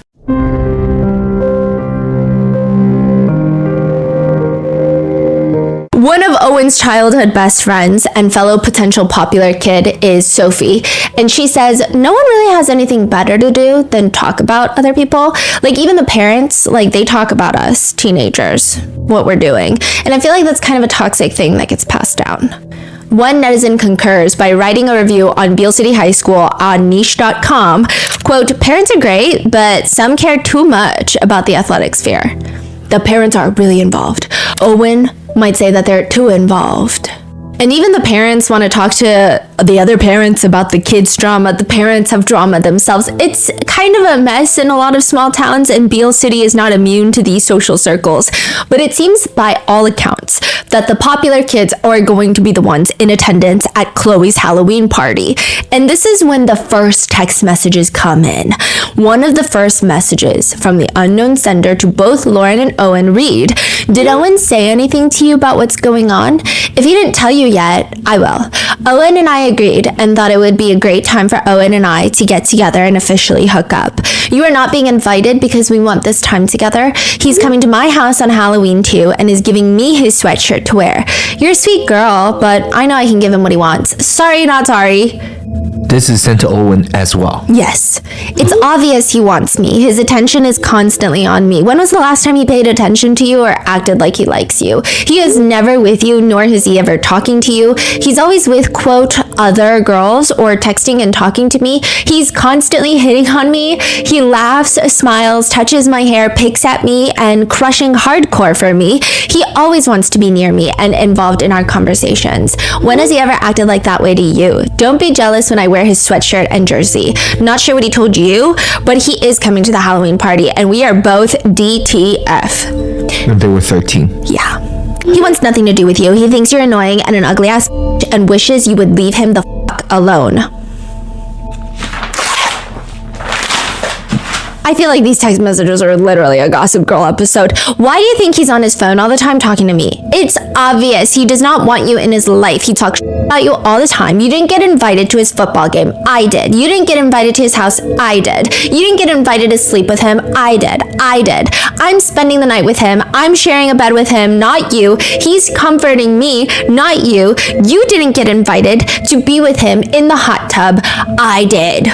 One of Owen's childhood best friends and fellow potential popular kid is Sophie, and she says no one really has anything better to do than talk about other people. Like, even the parents, they talk about us teenagers, what we're doing, and I feel like that's kind of a toxic thing that gets passed down. One netizen concurs by writing a review on Beale City High School on niche.com, quote, "Parents are great, but some care too much about the athletic sphere. The parents are really involved. Owen might say that they're too involved." And even the parents want to talk to the other parents about the kids' drama. The parents have drama themselves. It's kind of a mess in a lot of small towns, and Beale City is not immune to these social circles. But it seems by all accounts that the popular kids are going to be the ones in attendance at Chloe's Halloween party. And this is when the first text messages come in. One of the first messages from the unknown sender to both Lauren and Owen read, "Did Owen say anything to you about what's going on? If he didn't tell you yet, I will. Owen and I agreed and thought it would be a great time for Owen and I to get together and officially hook up. You are not being invited because we want this time together. He's coming to my house on Halloween too and is giving me his sweatshirt to wear. You're a sweet girl, but I know I can give him what he wants. Sorry, not sorry." This is sent to Owen as well. Yes. It's obvious he wants me. His attention is constantly on me. When was the last time he paid attention to you or acted like he likes you? He is never with you, nor is he ever talking to you. He's always with, quote, other girls or texting and talking to me. He's constantly hitting on me. He laughs, smiles, touches my hair, picks at me, and crushing hardcore for me. He always wants to be near me and involved in our conversations. When has he ever acted like that way to you? Don't be jealous when I wear his sweatshirt and jersey. Not sure what he told you, but he is coming to the Halloween party, and we are both DTF. They were 13. Yeah. He wants nothing to do with you. He thinks you're annoying and an ugly ass and wishes you would leave him the fuck alone. I feel like these text messages are literally a Gossip Girl episode. Why do you think he's on his phone all the time talking to me? It's obvious he does not want you in his life. He talks about you all the time. You didn't get invited to his football game. I did. You didn't get invited to his house. I did. You didn't get invited to sleep with him. I did. I'm spending the night with him. I'm sharing a bed with him, not you. He's comforting me, not you. You didn't get invited to be with him in the hot tub. I did.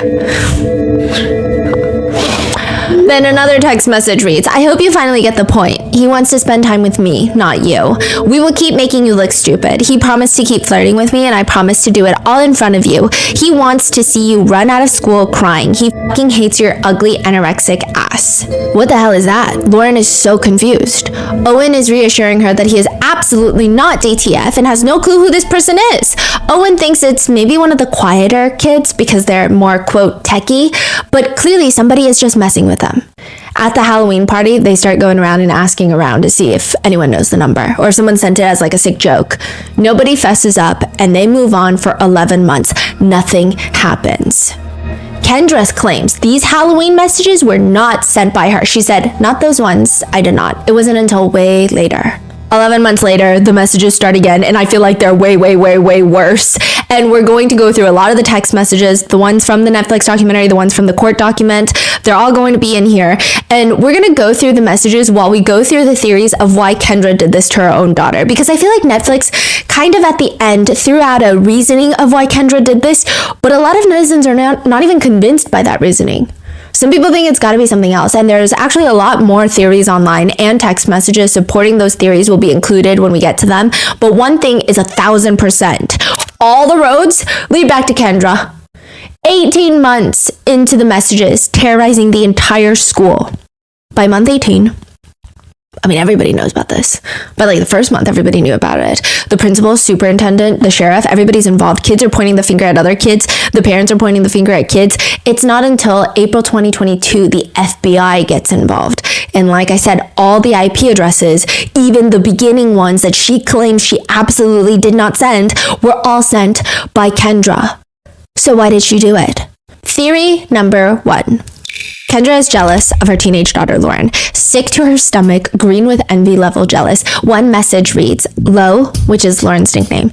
Then another text message reads, "I hope you finally get the point. He wants to spend time with me, not you. We will keep making you look stupid. He promised to keep flirting with me, and I promised to do it all in front of you. He wants to see you run out of school crying. He fucking hates your ugly anorexic ass." What the hell is that? Lauren is so confused. Owen is reassuring her that he is absolutely not DTF and has no clue who this person is. Owen thinks it's maybe one of the quieter kids because they're more, quote, techie, but clearly somebody is just messing with them. At the Halloween party, they start going around and asking around to see if anyone knows the number or if someone sent it as like a sick joke. Nobody fesses up and they move on for 11 months. Nothing happens. Kendra claims these Halloween messages were not sent by her. She said, "Not those ones. I did not. It wasn't until way later." 11 months later, the messages start again, and I feel like they're way, way, way, way worse. And we're going to go through a lot of the text messages, the ones from the Netflix documentary, the ones from the court document. They're all going to be in here. And we're going to go through the messages while we go through the theories of why Kendra did this to her own daughter. Because I feel like Netflix kind of at the end threw out a reasoning of why Kendra did this, but a lot of netizens are not even convinced by that reasoning. Some people think it's got to be something else, and there's actually a lot more theories online and text messages supporting those theories will be included when we get to them. But one thing is 1,000%. All the roads lead back to Kendra. 18 months into the messages, terrorizing the entire school. By month 18, I mean, everybody knows about this. But like the first month, everybody knew about it. The principal, superintendent, the sheriff, everybody's involved. Kids are pointing the finger at other kids. The parents are pointing the finger at kids. It's not until April 2022 the FBI gets involved. And like I said, all the IP addresses, even the beginning ones that she claims she absolutely did not send, were all sent by Kendra. So why did she do it? Theory number 1. Kendra is jealous of her teenage daughter, Lauren. Sick to her stomach, green with envy level jealous. One message reads, Lo, which is Lauren's nickname,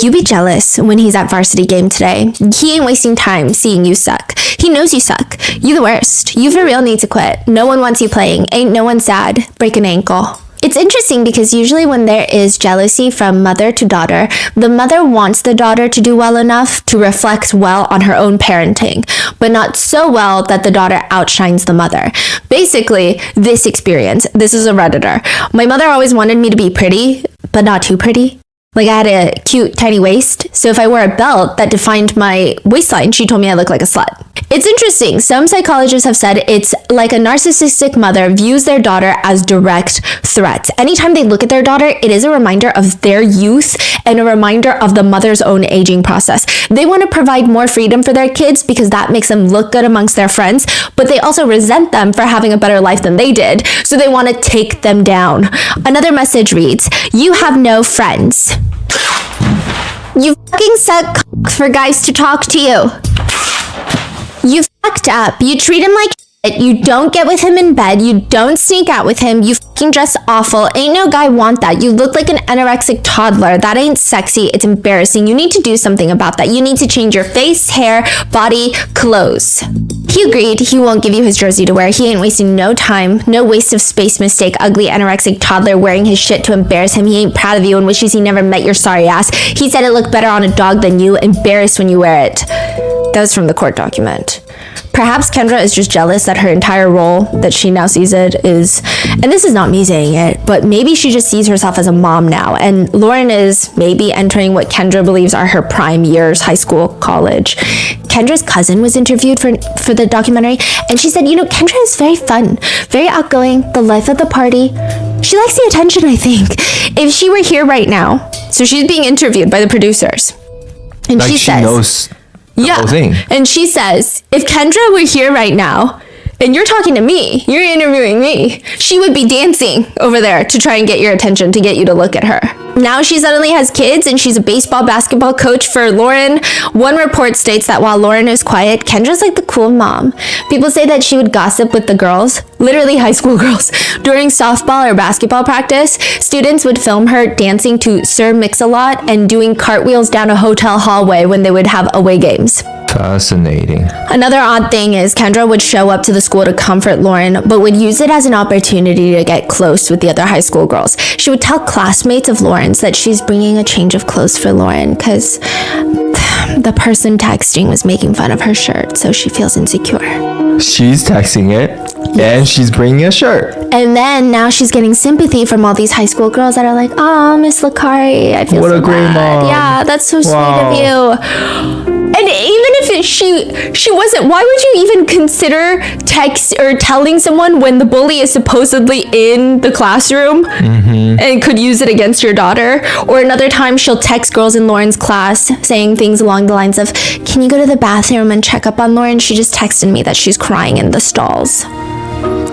you be jealous when he's at varsity game today. He ain't wasting time seeing you suck. He knows you suck. You the worst. You for real need to quit. No one wants you playing. Ain't no one sad. Break an ankle. It's interesting because usually when there is jealousy from mother to daughter, the mother wants the daughter to do well enough to reflect well on her own parenting, but not so well that the daughter outshines the mother. Basically, this experience, this is a Redditor. My mother always wanted me to be pretty, but not too pretty. Like I had a cute tiny waist, so if I wore a belt that defined my waistline, she told me I looked like a slut. It's interesting. Some psychologists have said it's like a narcissistic mother views their daughter as direct threats. Anytime they look at their daughter, it is a reminder of their youth and a reminder of the mother's own aging process. They want to provide more freedom for their kids because that makes them look good amongst their friends, but they also resent them for having a better life than they did, so they want to take them down. Another message reads, you have no friends. You fucking suck cock for guys to talk to you. You fucked up. You treat him like shit. You don't get with him in bed. You don't sneak out with him. You fucking dress awful. Ain't no guy want that. You look like an anorexic toddler. That ain't sexy. It's embarrassing. You need to do something about that. You need to change your face, hair, body, clothes. He agreed. He won't give you his jersey to wear. He ain't wasting no time. No waste of space mistake. Ugly anorexic toddler wearing his shit to embarrass him. He ain't proud of you and wishes he never met your sorry ass. He said it looked better on a dog than you. Embarrassed when you wear it. That was from the court document. Perhaps Kendra is just jealous that her entire role that she now sees it is, and this is not me saying it, but maybe she just sees herself as a mom now, and Lauren is maybe entering what Kendra believes are her prime years, high school, college. Kendra's cousin was interviewed for the documentary, and she said, you know, Kendra is very fun, very outgoing, the life of the party. She likes the attention, I think. If she were here right now, so she's being interviewed by the producers, and Like she says, knows the whole thing. And she says, if Kendra were here right now, and you're talking to me, you're interviewing me, she would be dancing over there to try and get your attention, to get you to look at her. Now she suddenly has kids and she's a baseball, basketball coach for Lauren. One report states that while Lauren is quiet, Kendra's like the cool mom. People say that she would gossip with the girls, literally high school girls. During softball or basketball practice, students would film her dancing to Sir Mix-a-Lot and doing cartwheels down a hotel hallway when they would have away games. Fascinating. Another odd thing is Kendra would show up to the school to comfort Lauren, but would use it as an opportunity to get close with the other high school girls. She would tell classmates of Lauren's that she's bringing a change of clothes for Lauren because the person texting was making fun of her shirt, so she feels insecure. She's texting it, and she's bringing a shirt. And then now she's getting sympathy from all these high school girls that are like, oh, Miss Lakari, I feel What so a great bad. mom. Yeah, that's so sweet of you. And even if she wasn't, why would you even consider text or telling someone when the bully is supposedly in the classroom and could use it against your daughter? Or another time she'll text girls in Lauren's class saying things along the lines of, can you go to the bathroom and check up on Lauren? She just texted me that she's crying in the stalls.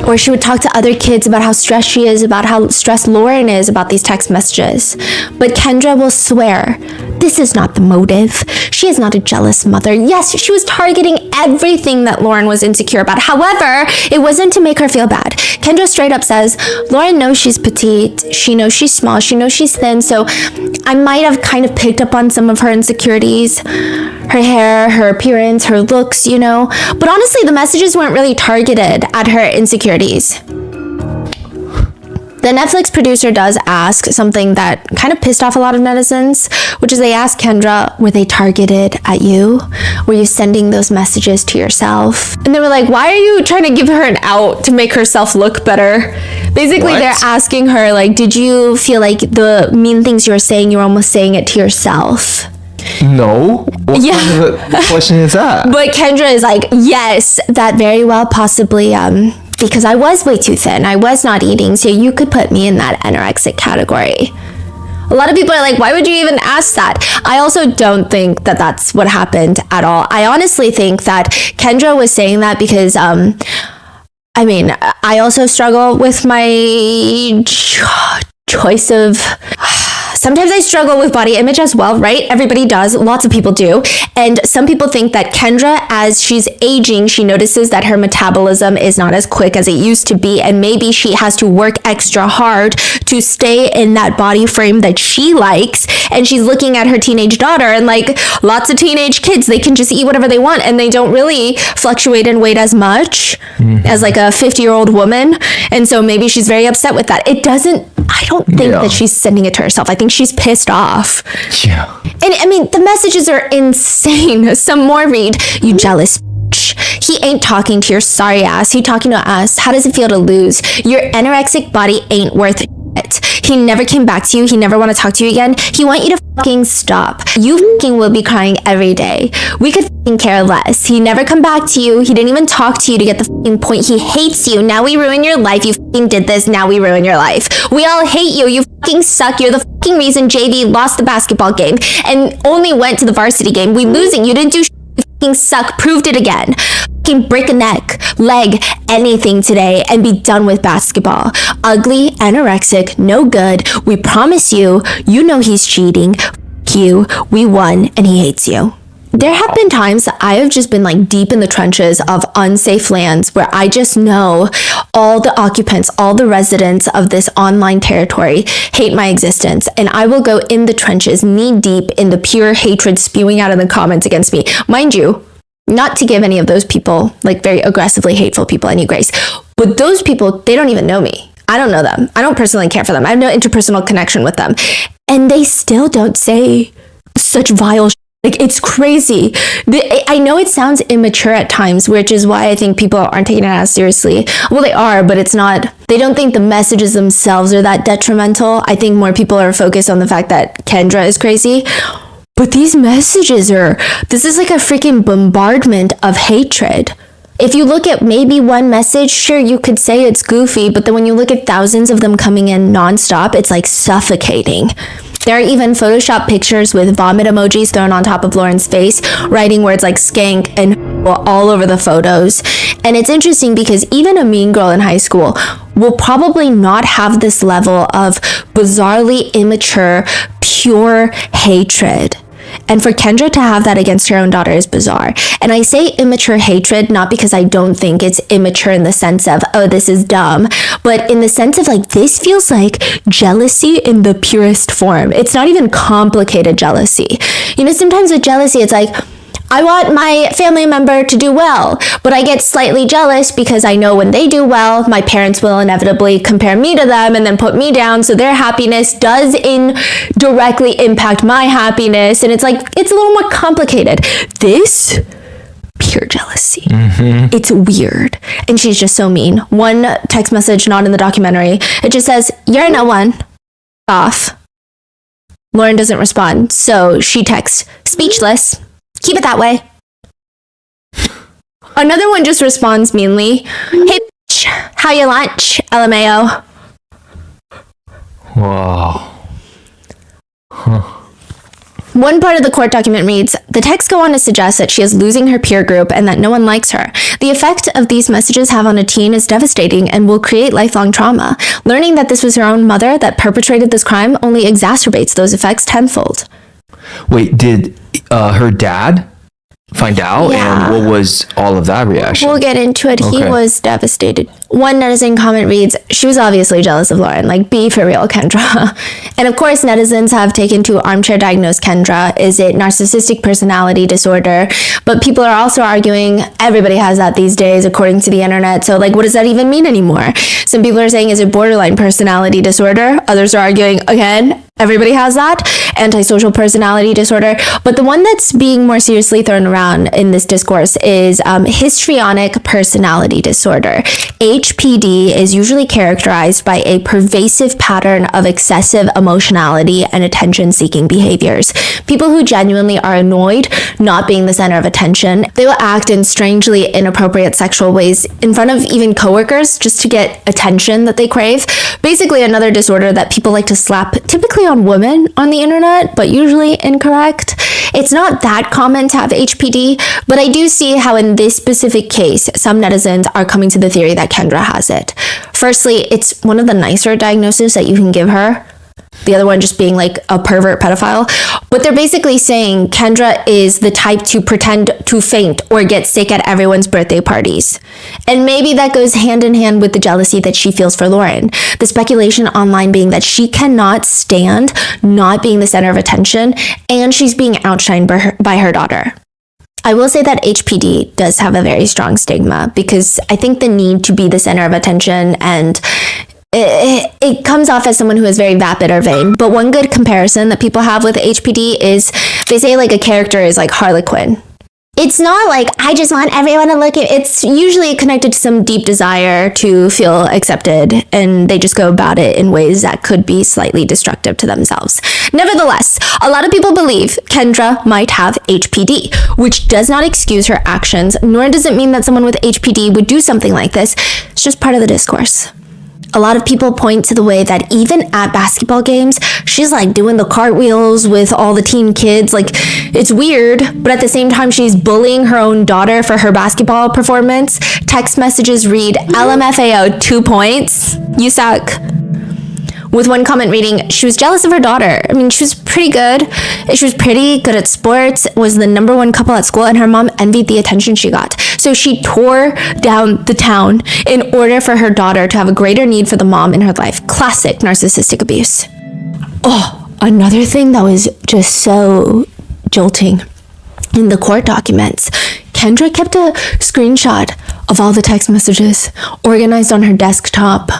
Or she would talk to other kids about how stressed she is, about how stressed Lauren is about these text messages. But Kendra will swear, this is not the motive. She is not a jealous mother. Yes, she was targeting everything that Lauren was insecure about. However, it wasn't to make her feel bad. Kendra straight up says, Lauren knows she's petite. She knows she's small. She knows she's thin. So I might have kind of picked up on some of her insecurities. Her hair, her appearance, her looks, you know. But honestly, the messages weren't really targeted at her insecurities. The Netflix producer does ask something that kind of pissed off a lot of netizens, which is they asked Kendra, were they targeted at you? Were you sending those messages to yourself? And they were like, why are you trying to give her an out to make herself look better? Basically, What? they're asking her, like, did you feel like the mean things you were saying, you were almost saying it to yourself? No? What Yeah. kind of a question is that? But Kendra is like, yes, that very well possibly because I was way too thin. I was not eating, so you could put me in that anorexic category. A lot of people are like, why would you even ask that? I also don't think that that's what happened at all. I honestly think that Kendra was saying that because, I also struggle with my choice of... Sometimes I struggle with body image as well, right? Everybody does. Lots of people do. And some people think that Kendra, as she's aging, she notices that her metabolism is not as quick as it used to be. And maybe she has to work extra hard to stay in that body frame that she likes. And she's looking at her teenage daughter, and like lots of teenage kids, they can just eat whatever they want and they don't really fluctuate in weight as much as like a 50-year-old woman. And so maybe she's very upset with that. I don't think that she's sending it to herself. I think she's pissed off. Yeah. And I mean, the messages are insane. Some more read, you jealous bitch. He ain't talking to your sorry ass. He talking to us. How does it feel to lose? Your anorexic body ain't worth it. He never came back to you. He never want to talk to you again. He want you to fucking stop. You fucking will be crying every day. We could fucking care less. He never come back to you. He didn't even talk to you to get the fucking point. He hates you. Now we ruin your life. You fucking did this. Now we ruin your life. We all hate you. You fucking suck. You're the fucking reason JV lost the basketball game and only went to the varsity game. We losing. You didn't do shit. You fucking suck. Proved it again. Break a neck, leg, anything today and be done with basketball. Ugly, anorexic, no good. We promise you, you know he's cheating. F you, we won, and he hates you. There have been times that I have just been like deep in the trenches of unsafe lands where I just know all the occupants, all the residents of this online territory hate my existence. And I will go in the trenches knee deep in the pure hatred spewing out in the comments against me. Mind you, not to give any of those people, like very aggressively hateful people, any grace, but those people, they don't even know me. I don't know them. I don't personally care for them. I have no interpersonal connection with them. And they still don't say such vile shit. Like, it's crazy. I know it sounds immature at times, which is why I think people aren't taking it as seriously. Well, they are, but it's not. They don't think the messages themselves are that detrimental. I think more people are focused on the fact that Kendra is crazy. But these messages this is like a freaking bombardment of hatred. If you look at maybe one message, sure, you could say it's goofy, but then when you look at thousands of them coming in nonstop, it's like suffocating. There are even Photoshop pictures with vomit emojis thrown on top of Lauren's face, writing words like skank and all over the photos. And it's interesting because even a mean girl in high school will probably not have this level of bizarrely immature, pure hatred. And for Kendra to have that against her own daughter is bizarre. And I say immature hatred not because I don't think it's immature in the sense of, oh, this is dumb, but in the sense of like, this feels like jealousy in the purest form. It's not even complicated jealousy. You know, sometimes with jealousy, it's like, I want my family member to do well, but I get slightly jealous because I know when they do well, my parents will inevitably compare me to them and then put me down. So their happiness does indirectly impact my happiness. And it's like, it's a little more complicated. This, pure jealousy. It's weird. And she's just so mean. One text message, not in the documentary, it just says, you're no one. Off. Lauren doesn't respond. So she texts, speechless. Keep it that way. Another one just responds meanly. Hey, bitch, how you lunch? LMAO. Wow. One part of the court document reads, the texts go on to suggest that she is losing her peer group and that no one likes her. The effect of these messages have on a teen is devastating and will create lifelong trauma. Learning that this was her own mother that perpetrated this crime only exacerbates those effects tenfold. Wait, did her dad find out? Yeah. And what was all of that reaction? We'll get into it. He was devastated. One netizen comment reads, she was obviously jealous of Lauren. Like, be for real, Kendra. And of course, netizens have taken to armchair diagnose Kendra. Is it narcissistic personality disorder? But people are also arguing everybody has that these days, according to the internet. So like, what does that even mean anymore? Some people are saying, is it borderline personality disorder? Others are arguing, again, Everybody has that, antisocial personality disorder. But the one that's being more seriously thrown around in this discourse is histrionic personality disorder. HPD is usually characterized by a pervasive pattern of excessive emotionality and attention-seeking behaviors. People who genuinely are annoyed not being the center of attention, they will act in strangely inappropriate sexual ways in front of even coworkers just to get attention that they crave. Basically, another disorder that people like to slap typically on women on the internet, but usually incorrect. It's not that common to have HPD, but I do see how in this specific case, some netizens are coming to the theory that Kendra has it. Firstly, it's one of the nicer diagnoses that you can give her. The other one just being like a pervert pedophile. But they're basically saying Kendra is the type to pretend to faint or get sick at everyone's birthday parties. And maybe that goes hand in hand with the jealousy that she feels for Lauren. The speculation online being that she cannot stand not being the center of attention and she's being outshined by her daughter. I will say that HPD does have a very strong stigma because I think the need to be the center of attention and it comes off as someone who is very vapid or vain. But one good comparison that people have with HPD is they say like a character is like Harlequin. It's not like I just want everyone to look at it. It's usually connected to some deep desire to feel accepted, and they just go about it in ways that could be slightly destructive to themselves. Nevertheless, a lot of people believe Kendra might have HPD, which does not excuse her actions, nor does it mean that someone with HPD would do something like this. It's just part of the discourse. A lot of people point to the way that even at basketball games, she's like doing the cartwheels with all the teen kids. Like, it's weird, but at the same time, she's bullying her own daughter for her basketball performance. Text messages read, LMFAO, 2 points. You suck. With one comment reading, she was jealous of her daughter. I mean, she was pretty good. She was pretty good at sports, was the #1 couple at school, and her mom envied the attention she got. So she tore down the town in order for her daughter to have a greater need for the mom in her life. Classic narcissistic abuse. Oh, another thing that was just so jolting. In the court documents, Kendra kept a screenshot of all the text messages organized on her desktop.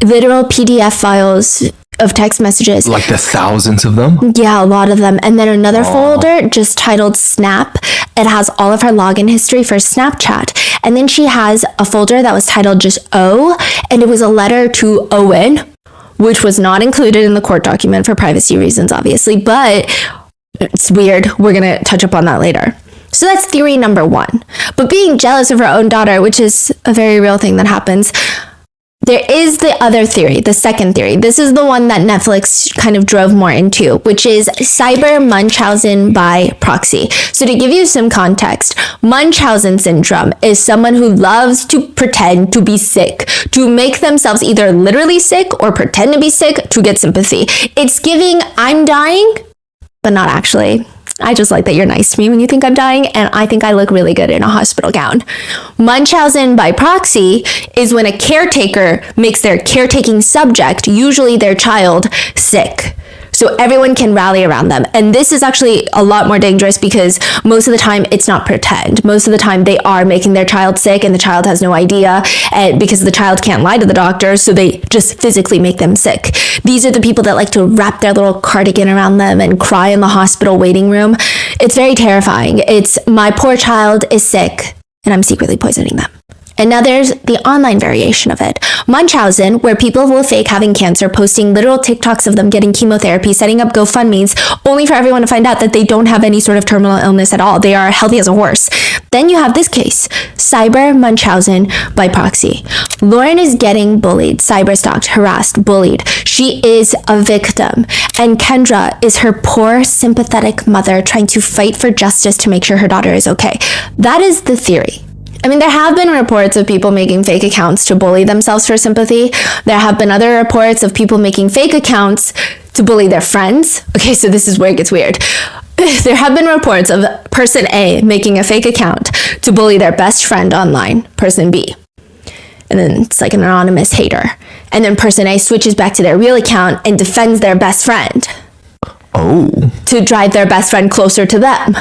Literal PDF files of text messages. Like the thousands of them? Yeah, a lot of them. And then another folder just titled Snap. It has all of her login history for Snapchat. And then she has a folder that was titled just O, and it was a letter to Owen, which was not included in the court document for privacy reasons, obviously, but it's weird. We're going to touch up on that later. So that's theory number 1. But being jealous of her own daughter, which is a very real thing that happens, there is the other theory, the second theory. This is the one that Netflix kind of drove more into, which is cyber Munchausen by proxy. So to give you some context, Munchausen syndrome is someone who loves to pretend to be sick, to make themselves either literally sick or pretend to be sick to get sympathy. It's giving, I'm dying, but not actually. I just like that you're nice to me when you think I'm dying, and I think I look really good in a hospital gown. Munchausen by proxy is when a caretaker makes their caretaking subject, usually their child, sick. So everyone can rally around them. And this is actually a lot more dangerous because most of the time it's not pretend. Most of the time they are making their child sick and the child has no idea, and because the child can't lie to the doctor, so they just physically make them sick. These are the people that like to wrap their little cardigan around them and cry in the hospital waiting room. It's very terrifying. It's my poor child is sick and I'm secretly poisoning them. And now there's the online variation of it. Munchausen, where people will fake having cancer, posting literal TikToks of them getting chemotherapy, setting up GoFundMes, only for everyone to find out that they don't have any sort of terminal illness at all. They are healthy as a horse. Then you have this case, cyber Munchausen by proxy. Lauren is getting bullied, cyberstalked, harassed, bullied. She is a victim. And Kendra is her poor, sympathetic mother trying to fight for justice to make sure her daughter is okay. That is the theory. I mean, there have been reports of people making fake accounts to bully themselves for sympathy. There have been other reports of people making fake accounts to bully their friends. Okay, so this is where it gets weird. There have been reports of person A making a fake account to bully their best friend online, person B. And then it's like an anonymous hater. And then person A switches back to their real account and defends their best friend. Oh. To drive their best friend closer to them.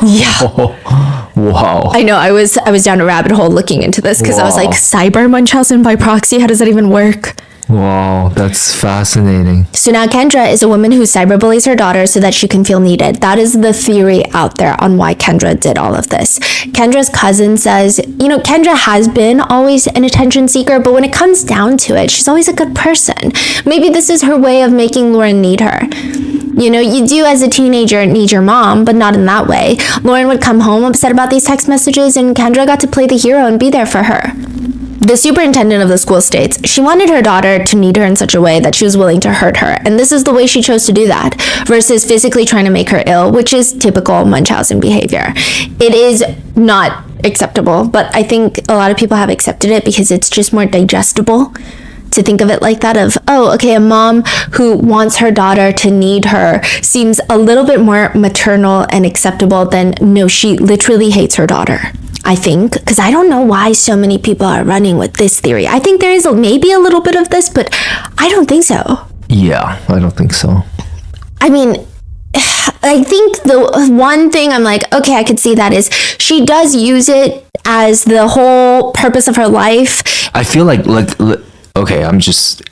Yeah. Oh, wow. I know. I was down a rabbit hole looking into this because I was like, cyber Munchausen by proxy? How does that even work? Wow, that's fascinating. So now Kendra is a woman who cyberbullies her daughter so that she can feel needed. That is the theory out there on why Kendra did all of this. Kendra's cousin says, Kendra has been always an attention seeker, but when it comes down to it, she's always a good person. Maybe this is her way of making Lauren need her. You do as a teenager need your mom, but not in that way. Lauren would come home upset about these text messages, and Kendra got to play the hero and be there for her. The superintendent of the school states she wanted her daughter to need her in such a way that she was willing to hurt her, and this is the way she chose to do that, versus physically trying to make her ill, which is typical Munchausen behavior. It is not acceptable, but I think a lot of people have accepted it because it's just more digestible to think of it like that of, a mom who wants her daughter to need her seems a little bit more maternal and acceptable than, no, she literally hates her daughter. I think, because I don't know why so many people are running with this theory. I think there is maybe a little bit of this, but I don't think so. Yeah, I don't think so. I mean, I think the one thing I'm like, okay, I could see that is she does use it as the whole purpose of her life. I feel like okay,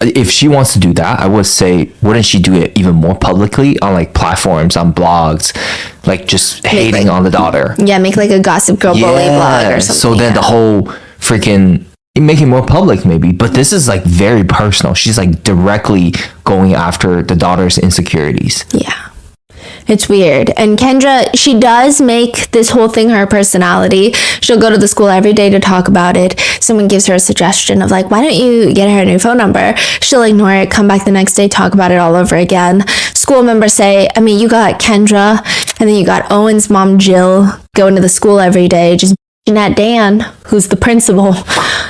if she wants to do that, I would say, wouldn't she do it even more publicly on like platforms, on blogs, like just hating on the daughter? Yeah, make like a Gossip Girl bully blog or something. So then the whole freaking, make it more public maybe, but this is like very personal. She's like directly going after the daughter's insecurities. Yeah. It's weird. And Kendra, she does make this whole thing her personality. She'll go to the school every day to talk about it. Someone gives her a suggestion of like, why don't you get her a new phone number? She'll ignore it, come back the next day, talk about it all over again. School members say, you got Kendra, and then you got Owen's mom, Jill, going to the school every day, just at Dan, who's the principal.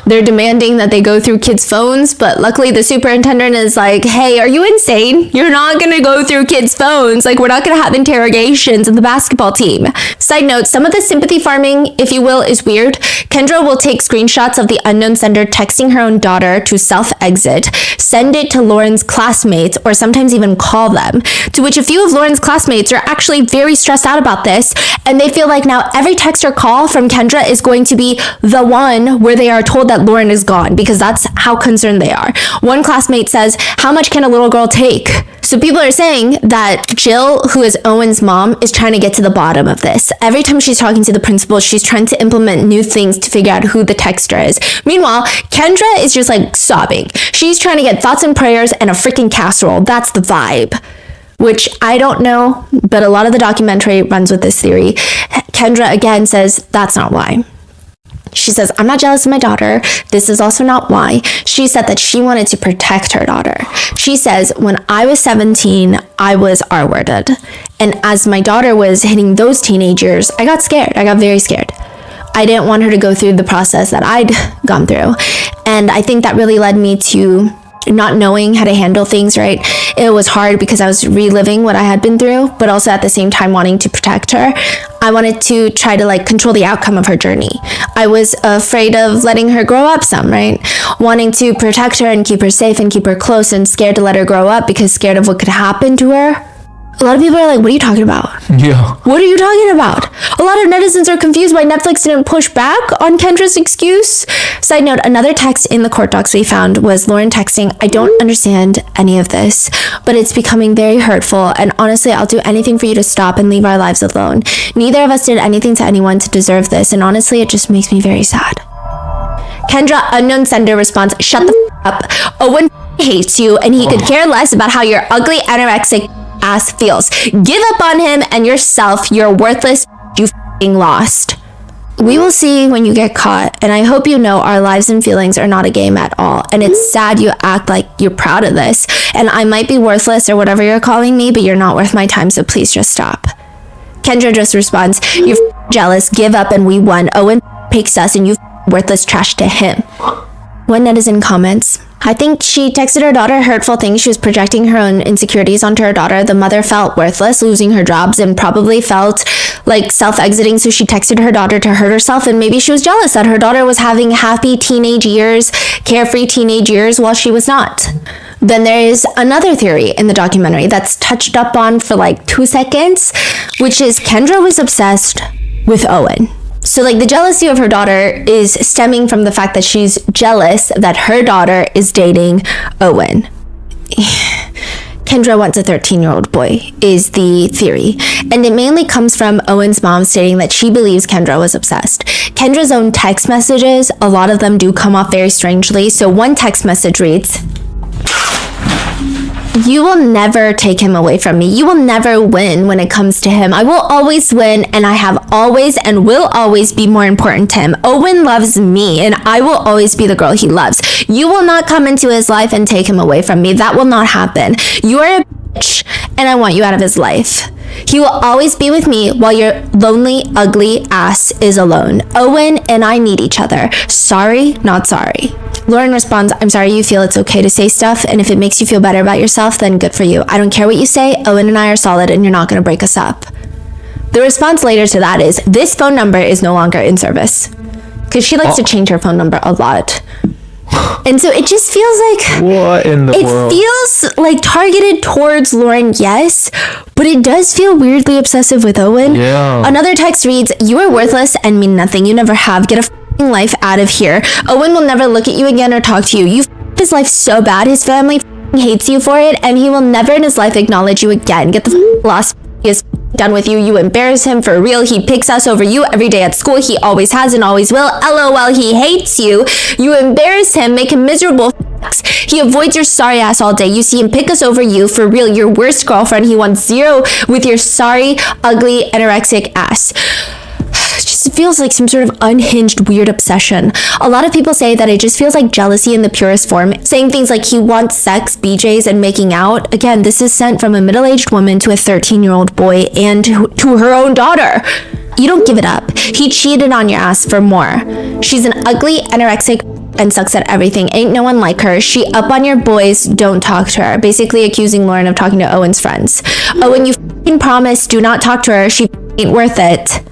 They're demanding that they go through kids' phones, but luckily the superintendent is like, hey, are you insane? You're not going to go through kids' phones. Like, we're not going to have interrogations of the basketball team. Side note, some of the sympathy farming, if you will, is weird. Kendra will take screenshots of the unknown sender texting her own daughter to self-exit, send it to Lauren's classmates, or sometimes even call them, to which a few of Lauren's classmates are actually very stressed out about this, and they feel like now every text or call from Kendra is going to be the one where they are told that Lauren is gone, because that's how concerned they are. One classmate says, how much can a little girl take? So people are saying that Jill, who is Owen's mom, is trying to get to the bottom of this. Every time she's talking to the principal, she's trying to implement new things to figure out who the texter is. Meanwhile, Kendra is just like sobbing. She's trying to get thoughts and prayers and a freaking casserole. That's the vibe. Which I don't know, but a lot of the documentary runs with this theory. Kendra again says, that's not why. She says, I'm not jealous of my daughter. This is also not why. She said that she wanted to protect her daughter. She says, when I was 17, I was R-worded. And as my daughter was hitting those teenagers, I got scared. I got very scared. I didn't want her to go through the process that I'd gone through. And I think that really led me to not knowing how to handle things, right? It was hard because I was reliving what I had been through, but also at the same time wanting to protect her. I wanted to try to like control the outcome of her journey. I was afraid of letting her grow up some, right? Wanting to protect her and keep her safe and keep her close, and scared to let her grow up because scared of what could happen to her. A lot of people are like, what are you talking about? Yeah. What are you talking about? A lot of netizens are confused why Netflix didn't push back on Kendra's excuse. Side note, another text in the court docs we found was Lauren texting, I don't understand any of this, but it's becoming very hurtful, and honestly, I'll do anything for you to stop and leave our lives alone. Neither of us did anything to anyone to deserve this, and honestly, it just makes me very sad. Kendra, unknown sender, responds, shut the up. Owen hates you, and he could care less about how your ugly anorexic ass feels. Give up on him and yourself. You're worthless. You f***ing lost. We will see when you get caught, and I hope you know our lives and feelings are not a game at all, and it's sad you act like you're proud of this, and I might be worthless or whatever you're calling me, but you're not worth my time, so please just stop. Kendra just responds, you're jealous, give up, and we won. Owen picks us, and you worthless trash to him. One netizen comments, I think she texted her daughter hurtful things. She was projecting her own insecurities onto her daughter. The mother felt worthless, losing her jobs, and probably felt like self-exiting, so she texted her daughter to hurt herself, and maybe she was jealous that her daughter was having happy teenage years, carefree teenage years, while she was not. Then there is another theory in the documentary that's touched up on for like 2 seconds, which is Kendra was obsessed with Owen. So like the jealousy of her daughter is stemming from the fact that she's jealous that her daughter is dating Owen. Kendra wants a 13-year-old boy is the theory, and it mainly comes from Owen's mom stating that she believes Kendra was obsessed. Kendra's own text messages, a lot of them do come off very strangely. So one text message reads, "You will never take him away from me. You will never win when it comes to him. I will always win, and I have always and will always be more important to him. Owen loves me, and I will always be the girl he loves. You will not come into his life and take him away from me. That will not happen. You are a bitch, and I want you out of his life. He will always be with me while your lonely, ugly ass is alone. Owen and I need each other. Sorry, not sorry." Lauren responds, "I'm sorry you feel it's okay to say stuff, and if it makes you feel better about yourself, then good for you. I don't care what you say. Owen and I are solid, and you're not going to break us up." The response later to that is, "This phone number is no longer in service." Because she likes to change her phone number a lot. And so it just feels like... What in the world? It feels like targeted towards Lauren, yes, but it does feel weirdly obsessive with Owen. Yeah. Another text reads, "You are worthless and mean nothing. You never have. Get a f***ing life out of here. Owen will never look at you again or talk to you. You f***ed his life so bad. His family f***ing hates you for it, and he will never in his life acknowledge you again. Get the f***ing lost. He is done with you. You embarrass him for real. He picks us over you every day at school. He always has and always will. LOL, he hates you. You embarrass him, make him miserable. He avoids your sorry ass all day. You see him pick us over you for real. Your worst girlfriend. He wants zero with your sorry, ugly, anorexic ass." It just feels like some sort of unhinged weird obsession. A lot of people say that it just feels like jealousy in the purest form, saying things like he wants sex, BJs, and making out. Again, this is sent from a middle-aged woman to a 13-year-old boy and to her own daughter. You don't give it up. He cheated on your ass for more. She's an ugly, anorexic, and sucks at everything. Ain't no one like her. She up on your boys, don't talk to her. Basically accusing Lauren of talking to Owen's friends. Owen, you f***ing promise, do not talk to her. She ain't worth it.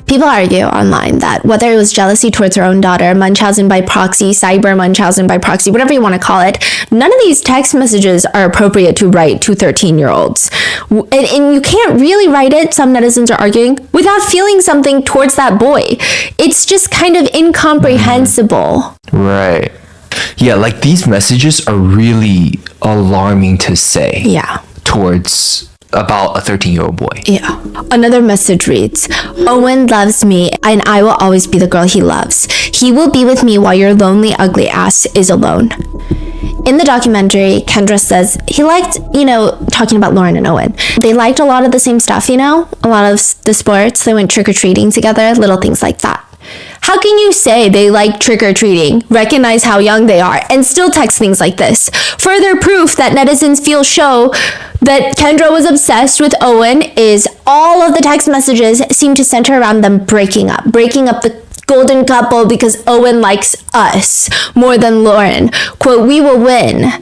People argue online that whether it was jealousy towards her own daughter, Munchausen by proxy, cyber Munchausen by proxy, whatever you want to call it, none of these text messages are appropriate to write to 13-year-olds. And you can't really write it, some netizens are arguing, without feeling something towards that boy. It's just kind of incomprehensible. Right. Yeah, like these messages are really alarming to say. Yeah. Towards about a 13-year-old boy. Yeah. Another message reads, "Owen loves me, and I will always be the girl he loves. He will be with me while your lonely, ugly ass is alone." In the documentary, Kendra says he liked, talking about Lauren and Owen. They liked a lot of the same stuff, a lot of the sports. They went trick-or-treating together, little things like that. How can you say they like trick-or-treating, recognize how young they are, and still text things like this? Further proof that netizens show that Kendra was obsessed with Owen is all of the text messages seem to center around them breaking up the golden couple because Owen likes us more than Lauren. Quote, "We will win."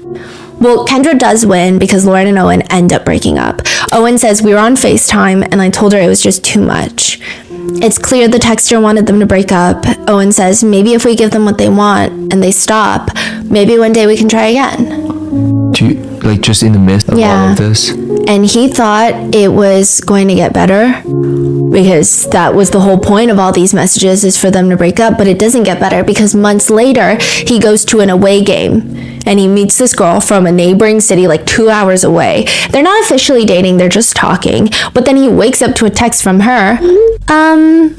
Well, Kendra does win because Lauren and Owen end up breaking up. Owen says, "We were on FaceTime and I told her it was just too much." It's clear the texter wanted them to break up. Owen says, "Maybe if we give them what they want and they stop, maybe one day we can try again." Just in the midst of all of this? And he thought it was going to get better because that was the whole point of all these messages, is for them to break up, but it doesn't get better because months later he goes to an away game and he meets this girl from a neighboring city like 2 hours away. They're not officially dating, they're just talking, but then he wakes up to a text from her.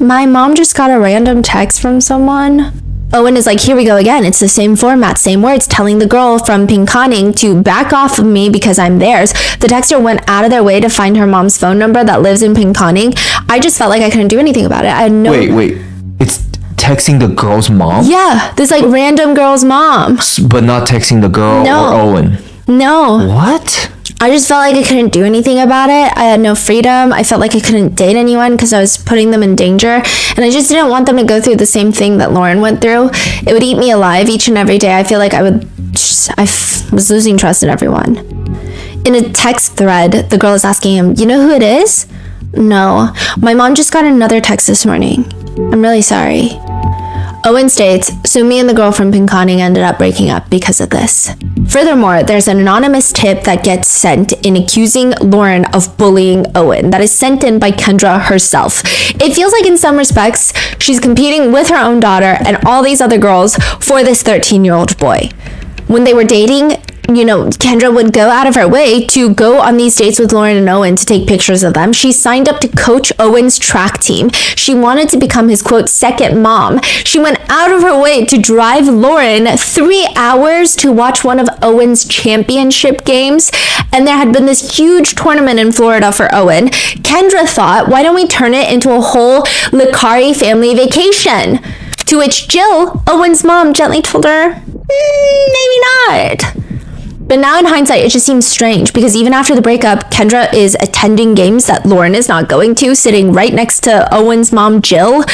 My mom just got a random text from someone." Owen is like, "Here we go again. It's the same format, same words, telling the girl from Pinconning to back off of me because I'm theirs. The texter went out of their way to find her mom's phone number that lives in Pinconning. I just felt like I couldn't do anything about it. I had no..." Wait. It's texting the girl's mom? Yeah, this random girl's mom. But not texting the girl or Owen? No. What? I just felt like I couldn't do anything about it. I had no freedom. I felt like I couldn't date anyone because I was putting them in danger. And I just didn't want them to go through the same thing that Lauren went through. It would eat me alive each and every day. I feel like I was losing trust in everyone. In a text thread, the girl is asking him, "You know who it is?" "No. My mom just got another text this morning. I'm really sorry." Owen states, so me and the girl from Pinconning ended up breaking up because of this. Furthermore, there's an anonymous tip that gets sent in accusing Lauren of bullying Owen that is sent in by Kendra herself. It feels like in some respects, she's competing with her own daughter and all these other girls for this 13-year-old boy. When they were dating, Kendra would go out of her way to go on these dates with Lauren and Owen to take pictures of them. She signed up to coach Owen's track team. She wanted to become his, quote, second mom. She went out of her way to drive Lauren 3 hours to watch one of Owen's championship games. And there had been this huge tournament in Florida for Owen. Kendra thought, why don't we turn it into a whole Licari family vacation? To which Jill, Owen's mom, gently told her, maybe not. But now in hindsight, it just seems strange because even after the breakup, Kendra is attending games that Lauren is not going to, sitting right next to Owen's mom, Jill.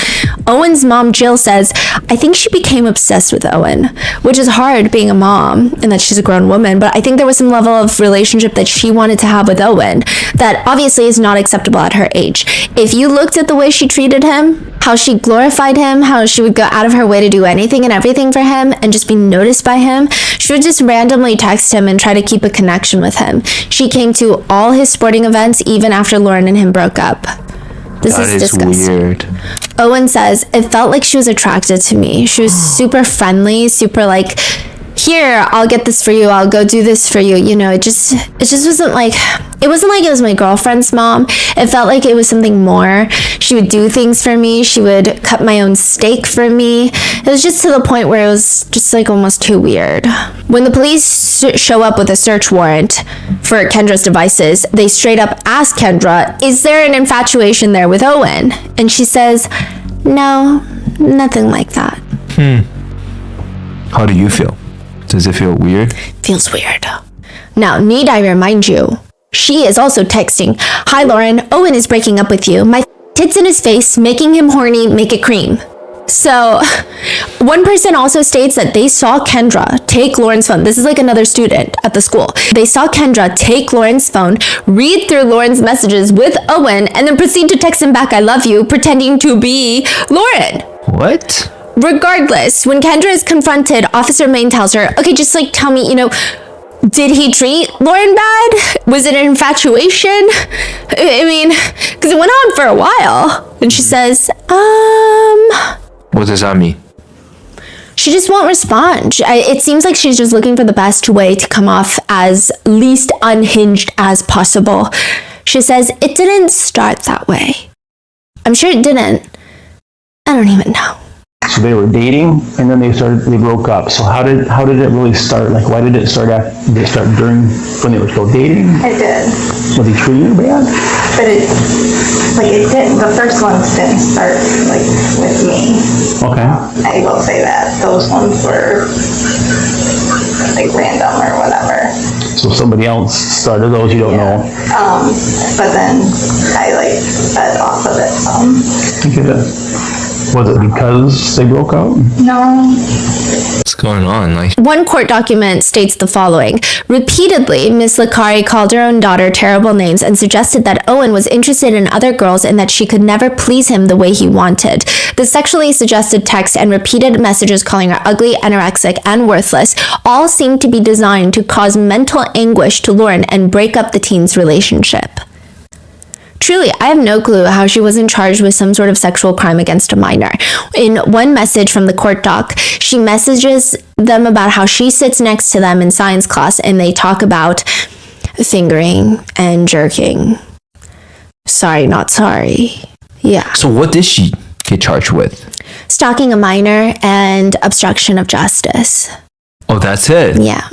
Owen's mom, Jill, says, I think she became obsessed with Owen, which is hard being a mom and that she's a grown woman. But I think there was some level of relationship that she wanted to have with Owen that obviously is not acceptable at her age. If you looked at the way she treated him, how she glorified him, how she would go out of her way to do anything and everything for him and just be noticed by him, she would just randomly text him and try to keep a connection with him. She came to all his sporting events even after Lauren and him broke up. This is disgusting. Weird. Owen says, it felt like she was attracted to me. She was super friendly, super like, here, I'll get this for you. I'll go do this for you. It just wasn't like, it was my girlfriend's mom. It felt like it was something more. She would do things for me. She would cut my own steak for me. It was just to the point where it was just like almost too weird. When the police show up with a search warrant for Kendra's devices, they straight up ask Kendra, is there an infatuation there with Owen? And she says, no, nothing like that. How do you feel? Does it feel weird? Feels weird. Now, need I remind you, she is also texting, hi Lauren, Owen is breaking up with you. My tits in his face, making him horny, make it cream. So, one person also states that they saw Kendra take Lauren's phone. This is like another student at the school. They saw Kendra take Lauren's phone, read through Lauren's messages with Owen, and then proceed to text him back, I love you, pretending to be Lauren. What? Regardless, when Kendra is confronted, Officer Main tells her, okay, just like tell me, did he treat Lauren bad? Was it an infatuation? I mean, because it went on for a while. And she says, What does that mean? She just won't respond. It seems like she's just looking for the best way to come off as least unhinged as possible. She says, it didn't start that way. I'm sure it didn't. I don't even know. So they were dating, and then they broke up. So how did it really start? Like, why did it start during when they were still dating? It did. Was he treating you bad? But it didn't, the first ones didn't start, with me. Okay. I will say that. Those ones were, random or whatever. So somebody else started those, you don't know? But then I, fed off of it some. Okay, that. Was it because they broke up? No. What's going on? One court document states the following. Repeatedly, Miss Licari called her own daughter terrible names and suggested that Owen was interested in other girls and that she could never please him the way he wanted. The sexually suggested text and repeated messages calling her ugly, anorexic, and worthless all seemed to be designed to cause mental anguish to Lauren and break up the teen's relationship. Truly, I have no clue how she wasn't charged with some sort of sexual crime against a minor. In one message from the court doc, she messages them about how she sits next to them in science class and they talk about fingering and jerking. Sorry, not sorry. Yeah. So what did she get charged with? Stalking a minor and obstruction of justice. Oh, that's it? Yeah.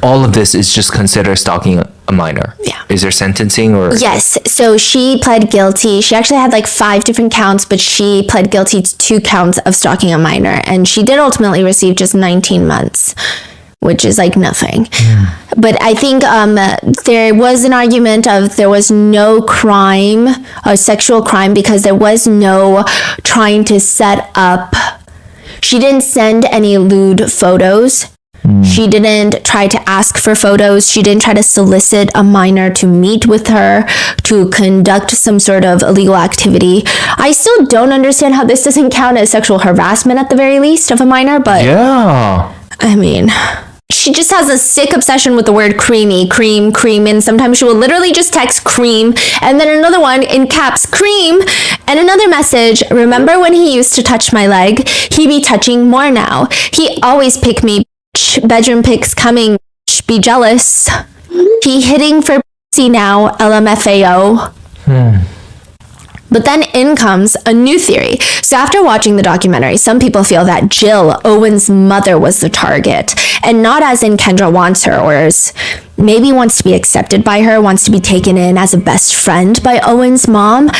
All of this is just considered stalking a minor. Yeah. Is there sentencing or? Yes. So she pled guilty. She actually had 5 different counts, but she pled guilty to 2 counts of stalking a minor. And she did ultimately receive just 19 months, which is nothing. But I think there was an argument of there was no crime, a sexual crime, because there was no trying to set up. She didn't send any lewd photos. She didn't try to ask for photos. She didn't try to solicit a minor to meet with her, to conduct some sort of illegal activity. I still don't understand how this doesn't count as sexual harassment at the very least of a minor, but Yeah. I mean, she just has a sick obsession with the word creamy, cream, and sometimes she will literally just text cream, and then another one in caps, cream, and another message, remember when he used to touch my leg? He be touching more now. He always pick me, bedroom pics coming, be jealous. He hitting for now, LMFAO. But then in comes a new theory. So after watching the documentary, some people feel that Jill, Owen's mother, was the target. And not as in Kendra wants her, or as maybe wants to be accepted by her, wants to be taken in as a best friend by Owen's mom.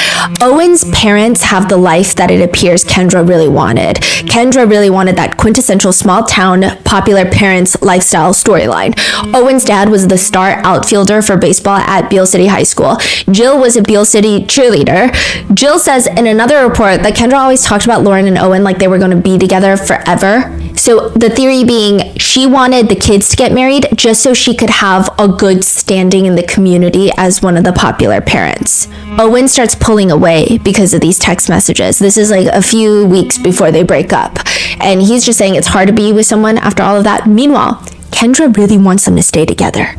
Owen's parents have the life that it appears Kendra really wanted. Kendra really wanted that quintessential small town, popular parents lifestyle storyline. Owen's dad was the star outfielder for baseball at Beale City High School. Jill was a Beale City cheerleader. Jill says in another report that Kendra always talked about Lauren and Owen like they were going to be together forever. So the theory being she wanted the kids to get married just so she could have a good standing in the community as one of the popular parents. Owen starts pulling away because of these text messages. This is like a few weeks before they break up. And he's just saying it's hard to be with someone after all of that. Meanwhile, Kendra really wants them to stay together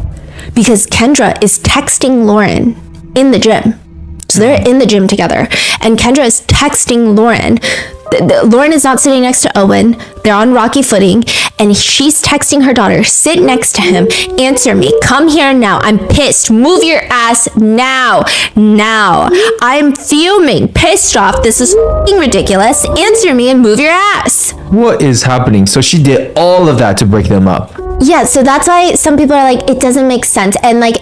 because Kendra is texting Lauren in the gym. So they're in the gym together. And Kendra is texting Lauren. Lauren is not sitting next to Owen. They're on rocky footing, and she's texting her daughter, sit next to him, answer me, come here now, I'm pissed, move your ass now, I'm fuming, pissed off, this is f***ing ridiculous, answer me and move your ass. What is happening? So she did all of that to break them up. Yeah, so that's why some people are like, it doesn't make sense, and like,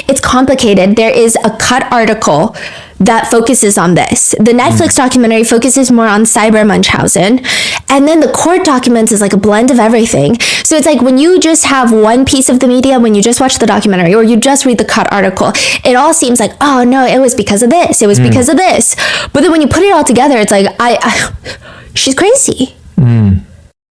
it's complicated. There is a cut article that focuses on this. The Netflix documentary focuses more on Cyber Munchausen, and then the court documents is like a blend of everything. So it's like when you just have one piece of the media, when you just watch the documentary or you just read the cut article, it all seems like, oh no, it was because of this, it was because of this. But then when you put it all together, it's like, she's crazy.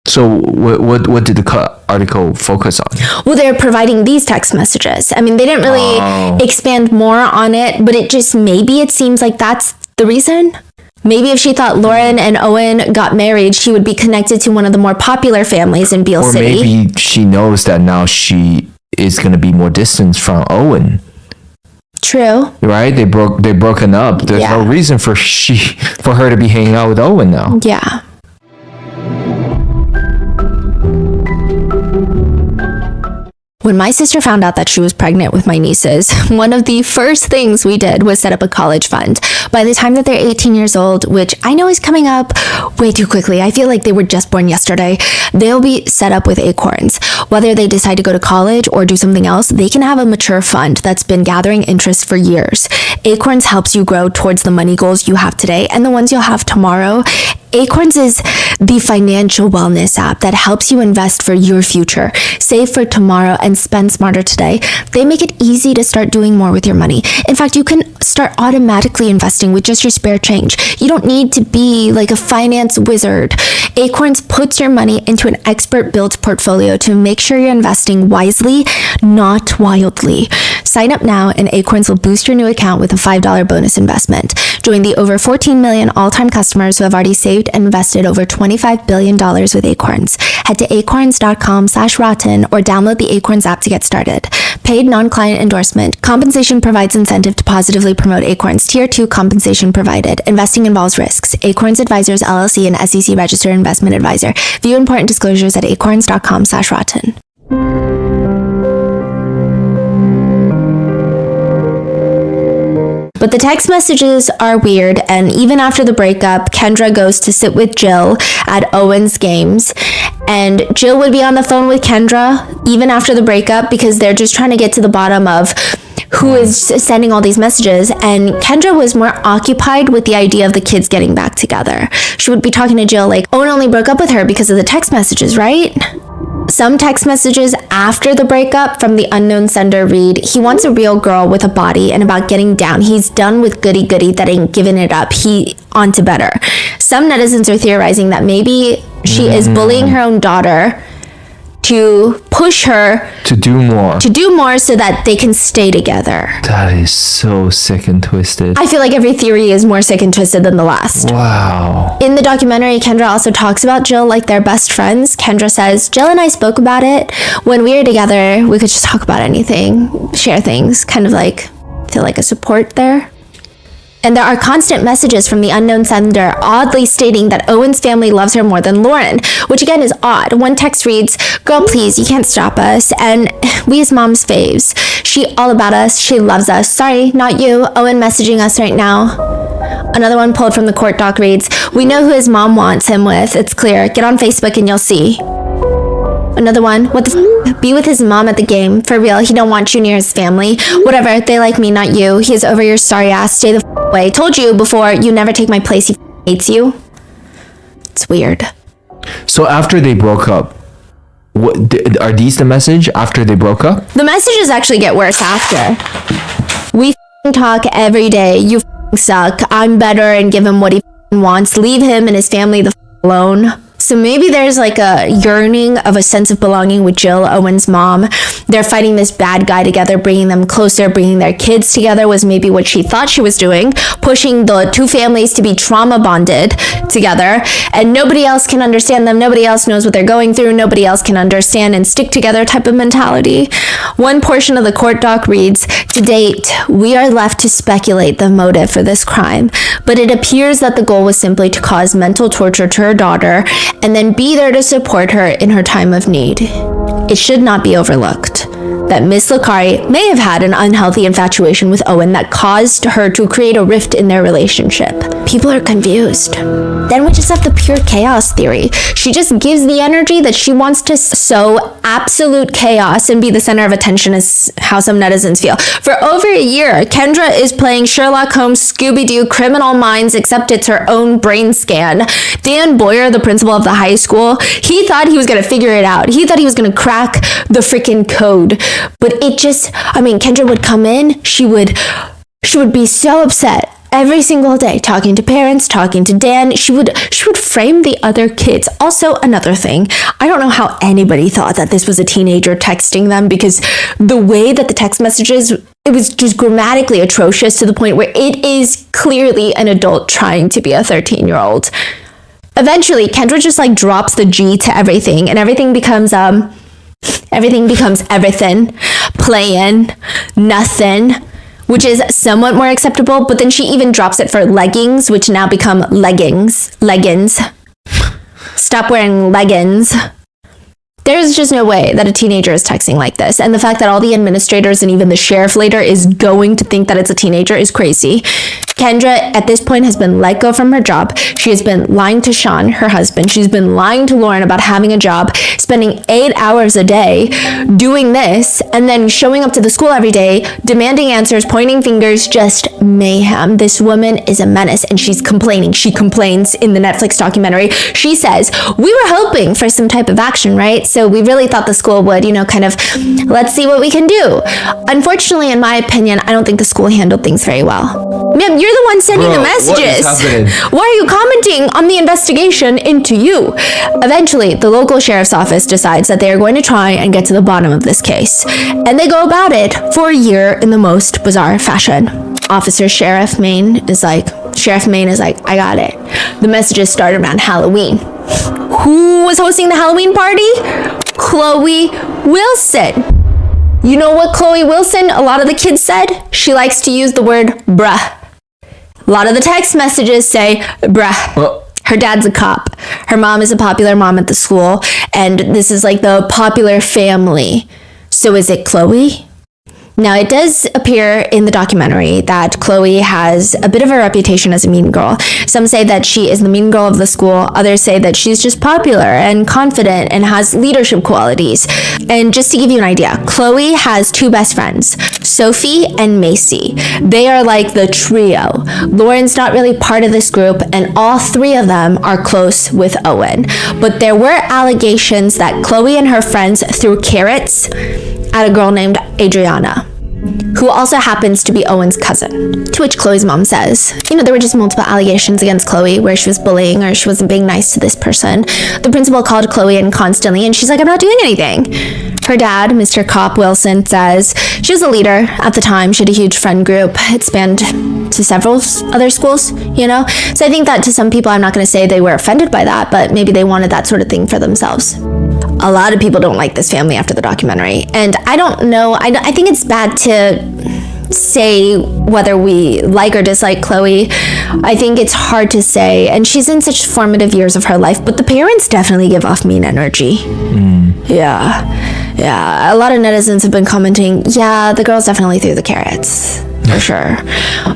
So what did the cut article focus on? Well, they're providing these text messages. I mean, they didn't really expand more on it, but it just, maybe it seems like that's the reason. Maybe if she thought Lauren and Owen got married, she would be connected to one of the more popular families in Beale City. Or maybe she knows that now she is going to be more distant from Owen. True. Right? They're broken up. There's no reason for her to be hanging out with Owen now. Yeah. When my sister found out that she was pregnant with my nieces, one of the first things we did was set up a college fund. By the time that they're 18 years old, which I know is coming up way too quickly, I feel like they were just born yesterday, they'll be set up with Acorns. Whether they decide to go to college or do something else, they can have a mature fund that's been gathering interest for years. Acorns helps you grow towards the money goals you have today and the ones you'll have tomorrow. Acorns is the financial wellness app that helps you invest for your future, save for tomorrow, and spend smarter today. They make it easy to start doing more with your money. In fact, you can start automatically investing with just your spare change. You don't need to be like a finance wizard. Acorns puts your money into an expert-built portfolio to make sure you're investing wisely, not wildly. Sign up now and Acorns will boost your new account with a $5 bonus investment. Join the over 14 million all-time customers who have already saved and invested over $25 billion with Acorns. Head to acorns.com/rotten or download the Acorns app to get started. Paid non-client endorsement. Compensation provides incentive to positively promote Acorns. Tier 2 compensation provided. Investing involves risks. Acorns Advisors LLC and SEC registered investment advisor. View important disclosures at acorns.com/rotten. But the text messages are weird, and even after the breakup, Kendra goes to sit with Jill at Owen's games, and Jill would be on the phone with Kendra even after the breakup because they're just trying to get to the bottom of who is sending all these messages, and Kendra was more occupied with the idea of the kids getting back together. She would be talking to Jill like, Owen only broke up with her because of the text messages, right? Some text messages after the breakup from the unknown sender read, he wants a real girl with a body and about getting down. He's done with goody-goody that ain't giving it up. He on to better. Some netizens are theorizing that maybe she is bullying her own daughter to push her To do more. so that they can stay together. That is so sick and twisted. I feel like every theory is more sick and twisted than the last. Wow. In the documentary, Kendra also talks about Jill like they're best friends. Kendra says, Jill and I spoke about it. When we were together, we could just talk about anything, share things, kind of like feel like a support there. And there are constant messages from the unknown sender oddly stating that Owen's family loves her more than Lauren, which again is odd. One text reads, girl, please, you can't stop us. And we as mom's faves. She all about us. She loves us. Sorry, not you. Owen messaging us right now. Another one pulled from the court doc reads, we know who his mom wants him with. It's clear. Get on Facebook and you'll see. Another one, what the f***? Be with his mom at the game. For real, he don't want you near his family. Whatever, they like me, not you. He is over your sorry ass. Stay the f*** away. Told you before, you never take my place. He hates you. It's weird. So after they broke up, what are these the message after they broke up? The messages actually get worse after. We talk every day. You suck. I'm better, and give him what he wants. Leave him and his family the alone. So maybe there's like a yearning of a sense of belonging with Jill, Owen's mom. They're fighting this bad guy together, bringing them closer, bringing their kids together was maybe what she thought she was doing, pushing the two families to be trauma bonded together, and nobody else can understand them. Nobody else knows what they're going through. Nobody else can understand and stick together type of mentality. One portion of the court doc reads, to date, we are left to speculate the motive for this crime, but it appears that the goal was simply to cause mental torture to her daughter and then be there to support her in her time of need. It should not be overlooked that Miss Licari may have had an unhealthy infatuation with Owen that caused her to create a rift in their relationship. People are confused. Then we just have the pure chaos theory. She just gives the energy that she wants to sow absolute chaos and be the center of attention, is how some netizens feel. For over a year, Kendra is playing Sherlock Holmes, Scooby-Doo, Criminal Minds, except it's her own brain scan. Dan Boyer, the principal of the high school, he thought he was gonna figure it out. He thought he was gonna crack the freaking code. But it just, Kendra would come in, she would be so upset every single day, talking to parents, talking to Dan. She would frame the other kids. Also, another thing, I don't know how anybody thought that this was a teenager texting them, because the way that the text messages, it was just grammatically atrocious to the point where it is clearly an adult trying to be a 13-year-old. Eventually, Kendra just drops the G to everything, and everything becomes everything, playing, nothing, which is somewhat more acceptable, but then she even drops it for leggings, which now become leggings. Stop wearing leggings. There's just no way that a teenager is texting like this. And the fact that all the administrators and even the sheriff later is going to think that it's a teenager is crazy. Kendra, at this point, has been let go from her job. She has been lying to Sean, her husband. She's been lying to Lauren about having a job, spending 8 hours a day doing this, and then showing up to the school every day, demanding answers, pointing fingers, just mayhem. This woman is a menace, and she's complaining. She complains in the Netflix documentary. She says, we were hoping for some type of action, right? So we really thought the school would, let's see what we can do. Unfortunately, in my opinion, I don't think the school handled things very well. Ma'am, you're the one sending the messages. What is happening? Why are you commenting on the investigation into you? Eventually, the local sheriff's office decides that they are going to try and get to the bottom of this case. And they go about it for a year in the most bizarre fashion. Sheriff Maine is like, I got it. The messages started around Halloween. Who was hosting the Halloween party? Chloe Wilson. You know what Chloe Wilson, a lot of the kids said? She likes to use the word bruh. A lot of the text messages say bruh. Her dad's a cop. Her mom is a popular mom at the school. And this is the popular family. So is it Chloe? Now, it does appear in the documentary that Chloe has a bit of a reputation as a mean girl. Some say that she is the mean girl of the school. Others say that she's just popular and confident and has leadership qualities. And just to give you an idea, Chloe has two best friends, Sophie and Macy. They are like the trio. Lauren's not really part of this group, and all three of them are close with Owen. But there were allegations that Chloe and her friends threw carrots at a girl named Adriana. who also happens to be Owen's cousin. To which Chloe's mom says, there were just multiple allegations against Chloe where she was bullying or she wasn't being nice to this person. The principal called Chloe in constantly and she's like, I'm not doing anything. Her dad, Mr. Cop Wilson, says she was a leader at the time. She had a huge friend group. It spanned to several other schools, So I think that to some people, I'm not going to say they were offended by that, but maybe they wanted that sort of thing for themselves. A lot of people don't like this family after the documentary. And I don't know. I think it's bad to say whether we like or dislike Chloe. I think it's hard to say. And she's in such formative years of her life, but the parents definitely give off mean energy. Yeah. A lot of netizens have been commenting, yeah, the girls definitely threw the carrots. For sure.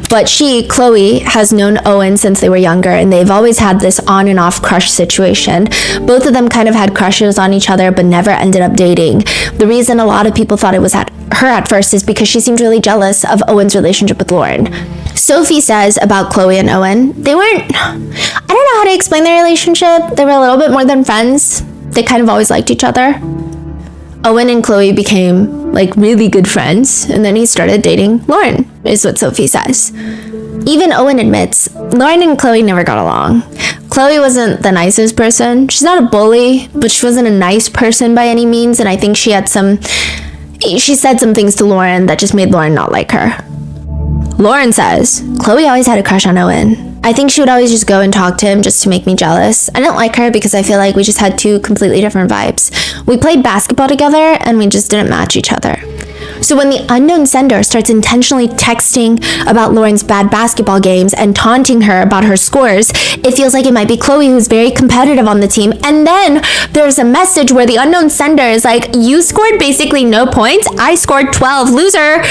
But Chloe, has known Owen since they were younger, and they've always had this on and off crush situation. Both of them kind of had crushes on each other, but never ended up dating. The reason a lot of people thought it was at her at first is because she seemed really jealous of Owen's relationship with Lauren. Sophie says about Chloe and Owen, I don't know how to explain their relationship. They were a little bit more than friends. They kind of always liked each other. Owen and Chloe became really good friends, and then he started dating Lauren, is what Sophie says. Even Owen admits Lauren and Chloe never got along. Chloe wasn't the nicest person. She's not a bully, but she wasn't a nice person by any means, and I think she said some things to Lauren that just made Lauren not like her. Lauren says Chloe always had a crush on Owen. I think she would always just go and talk to him just to make me jealous. I didn't like her because I feel like we just had two completely different vibes. We played basketball together and we just didn't match each other. So when the unknown sender starts intentionally texting about Lauren's bad basketball games and taunting her about her scores, it feels like it might be Chloe who's very competitive on the team. And then there's a message where the unknown sender is like, you scored basically no points. I scored 12. Loser.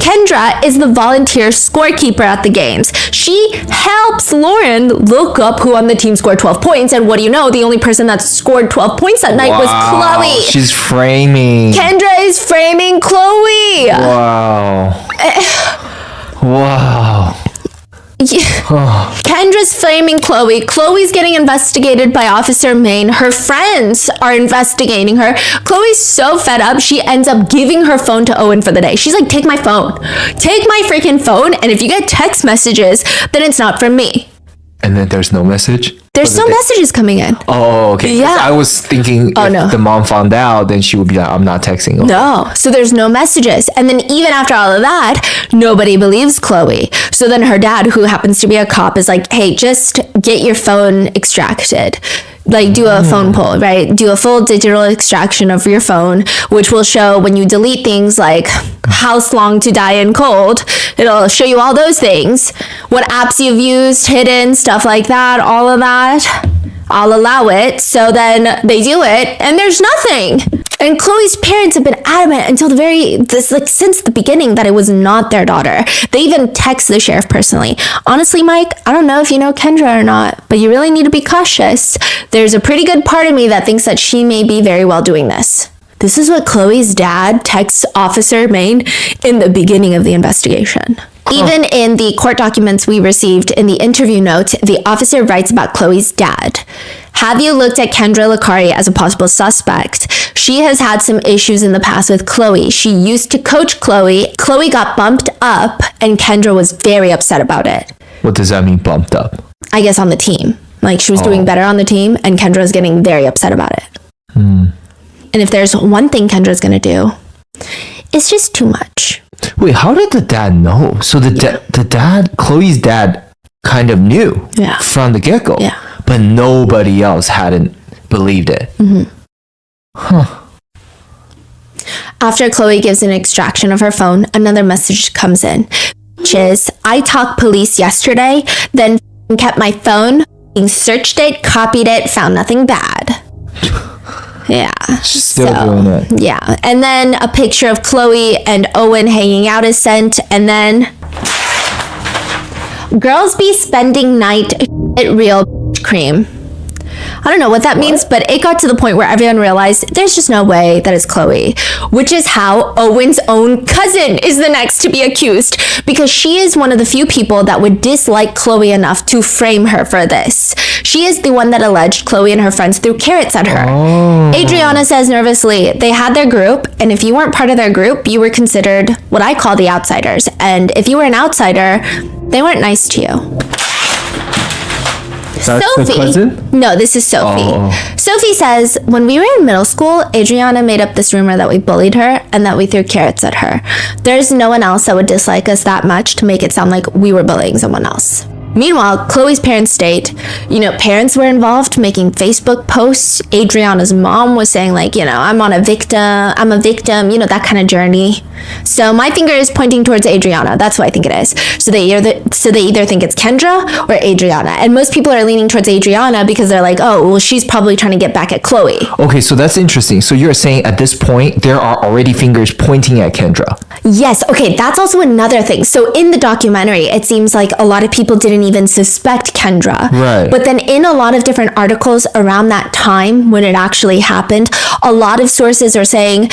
Kendra is the volunteer scorekeeper at the games. She helps Lauren look up who on the team scored 12 points. And what do you know? The only person that scored 12 points that night was Chloe. She's framing. Kendra is framing Chloe. Wow. Kendra's framing Chloe. Chloe's getting investigated by Officer Maine. Her friends are investigating her. Chloe's so fed up, she ends up giving her phone to Owen for the day. She's like, take my phone. Take my freaking phone, and if you get text messages, then it's not from me. And then there's no message? There's still messages coming in. Oh, okay. Yeah. I was thinking if the mom found out, then she would be like, I'm not texting. Okay. No. So there's no messages. And then even after all of that, nobody believes Chloe. So then her dad, who happens to be a cop, is like, hey, just get your phone extracted. Do a phone poll, right? Do a full digital extraction of your phone, which will show when you delete things like house long to die in cold. It'll show you all those things. What apps you've used, hidden, stuff like that, all of that. I'll allow it. So then they do it and there's nothing. And Chloe's parents have been adamant until since the beginning that it was not their daughter. They even text the sheriff personally. Honestly, Mike, I don't know if you know Kendra or not, but you really need to be cautious. There's a pretty good part of me that thinks that she may be very well doing this. This is what Chloe's dad texts Officer Maine in the beginning of the investigation. Even in the court documents we received in the interview note, the officer writes about Chloe's dad. Have you looked at Kendra Licari as a possible suspect? She has had some issues in the past with Chloe. She used to coach Chloe. Chloe got bumped up and Kendra was very upset about it. What does that mean, bumped up? I guess on the team. She was doing better on the team and Kendra was getting very upset about it. And if there's one thing Kendra's going to do, it's just too much. Wait, how did the dad know? So the dad, Chloe's dad, kind of knew from the get-go. Yeah. But nobody else hadn't believed it. After Chloe gives an extraction of her phone, another message comes in, which is, I talked police yesterday, then kept my phone, searched it, copied it, found nothing bad. Yeah. Still doing it. Yeah. And then a picture of Chloe and Owen hanging out is sent. And then girls be spending night at real cream. I don't know what that means, but it got to the point where everyone realized there's just no way that it's Chloe, which is how Owen's own cousin is the next to be accused, because she is one of the few people that would dislike Chloe enough to frame her for this. She is the one that alleged Chloe and her friends threw carrots at her. Adriana says nervously, they had their group, and if you weren't part of their group, you were considered what I call the outsiders. And if you were an outsider, they weren't nice to you. That's Sophie. the cousin? No, this is Sophie. Sophie says, when we were in middle school, Adriana made up this rumor that we bullied her and that we threw carrots at her. There's no one else that would dislike us that much to make it sound like we were bullying someone else. Meanwhile, Chloe's parents state, parents were involved making Facebook posts. Adriana's mom was saying I'm a victim, that kind of journey. So my finger is pointing towards Adriana. That's what I think it is. So they either think it's Kendra or Adriana. And most people are leaning towards Adriana because they're like, oh, well, she's probably trying to get back at Chloe. Okay, so that's interesting. So you're saying at this point, there are already fingers pointing at Kendra. Yes. Okay, that's also another thing. So in the documentary, it seems like a lot of people didn't even suspect Kendra. Right. But then in a lot of different articles around that time when it actually happened, a lot of sources are saying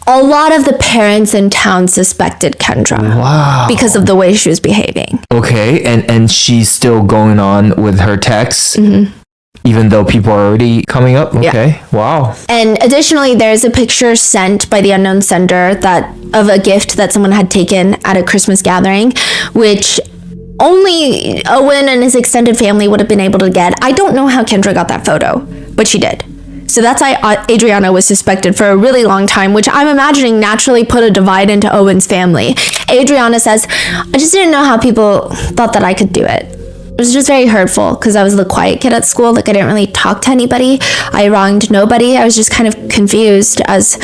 a lot of the parents in town suspected Kendra. Wow. Because of the way she was behaving. Okay, and she's still going on with her texts, even though people are already coming up? Okay, yeah. Wow. And additionally, there's a picture sent by the unknown sender of a gift that someone had taken at a Christmas gathering, which only Owen and his extended family would have been able to get. I don't know how Kendra got that photo, but she did. So that's why Adriana was suspected for a really long time, which I'm imagining naturally put a divide into Owen's family. Adriana says, I just didn't know how people thought that I could do it. It was just very hurtful because I was the quiet kid at school. I didn't really talk to anybody. I wronged nobody. I was just kind of confused as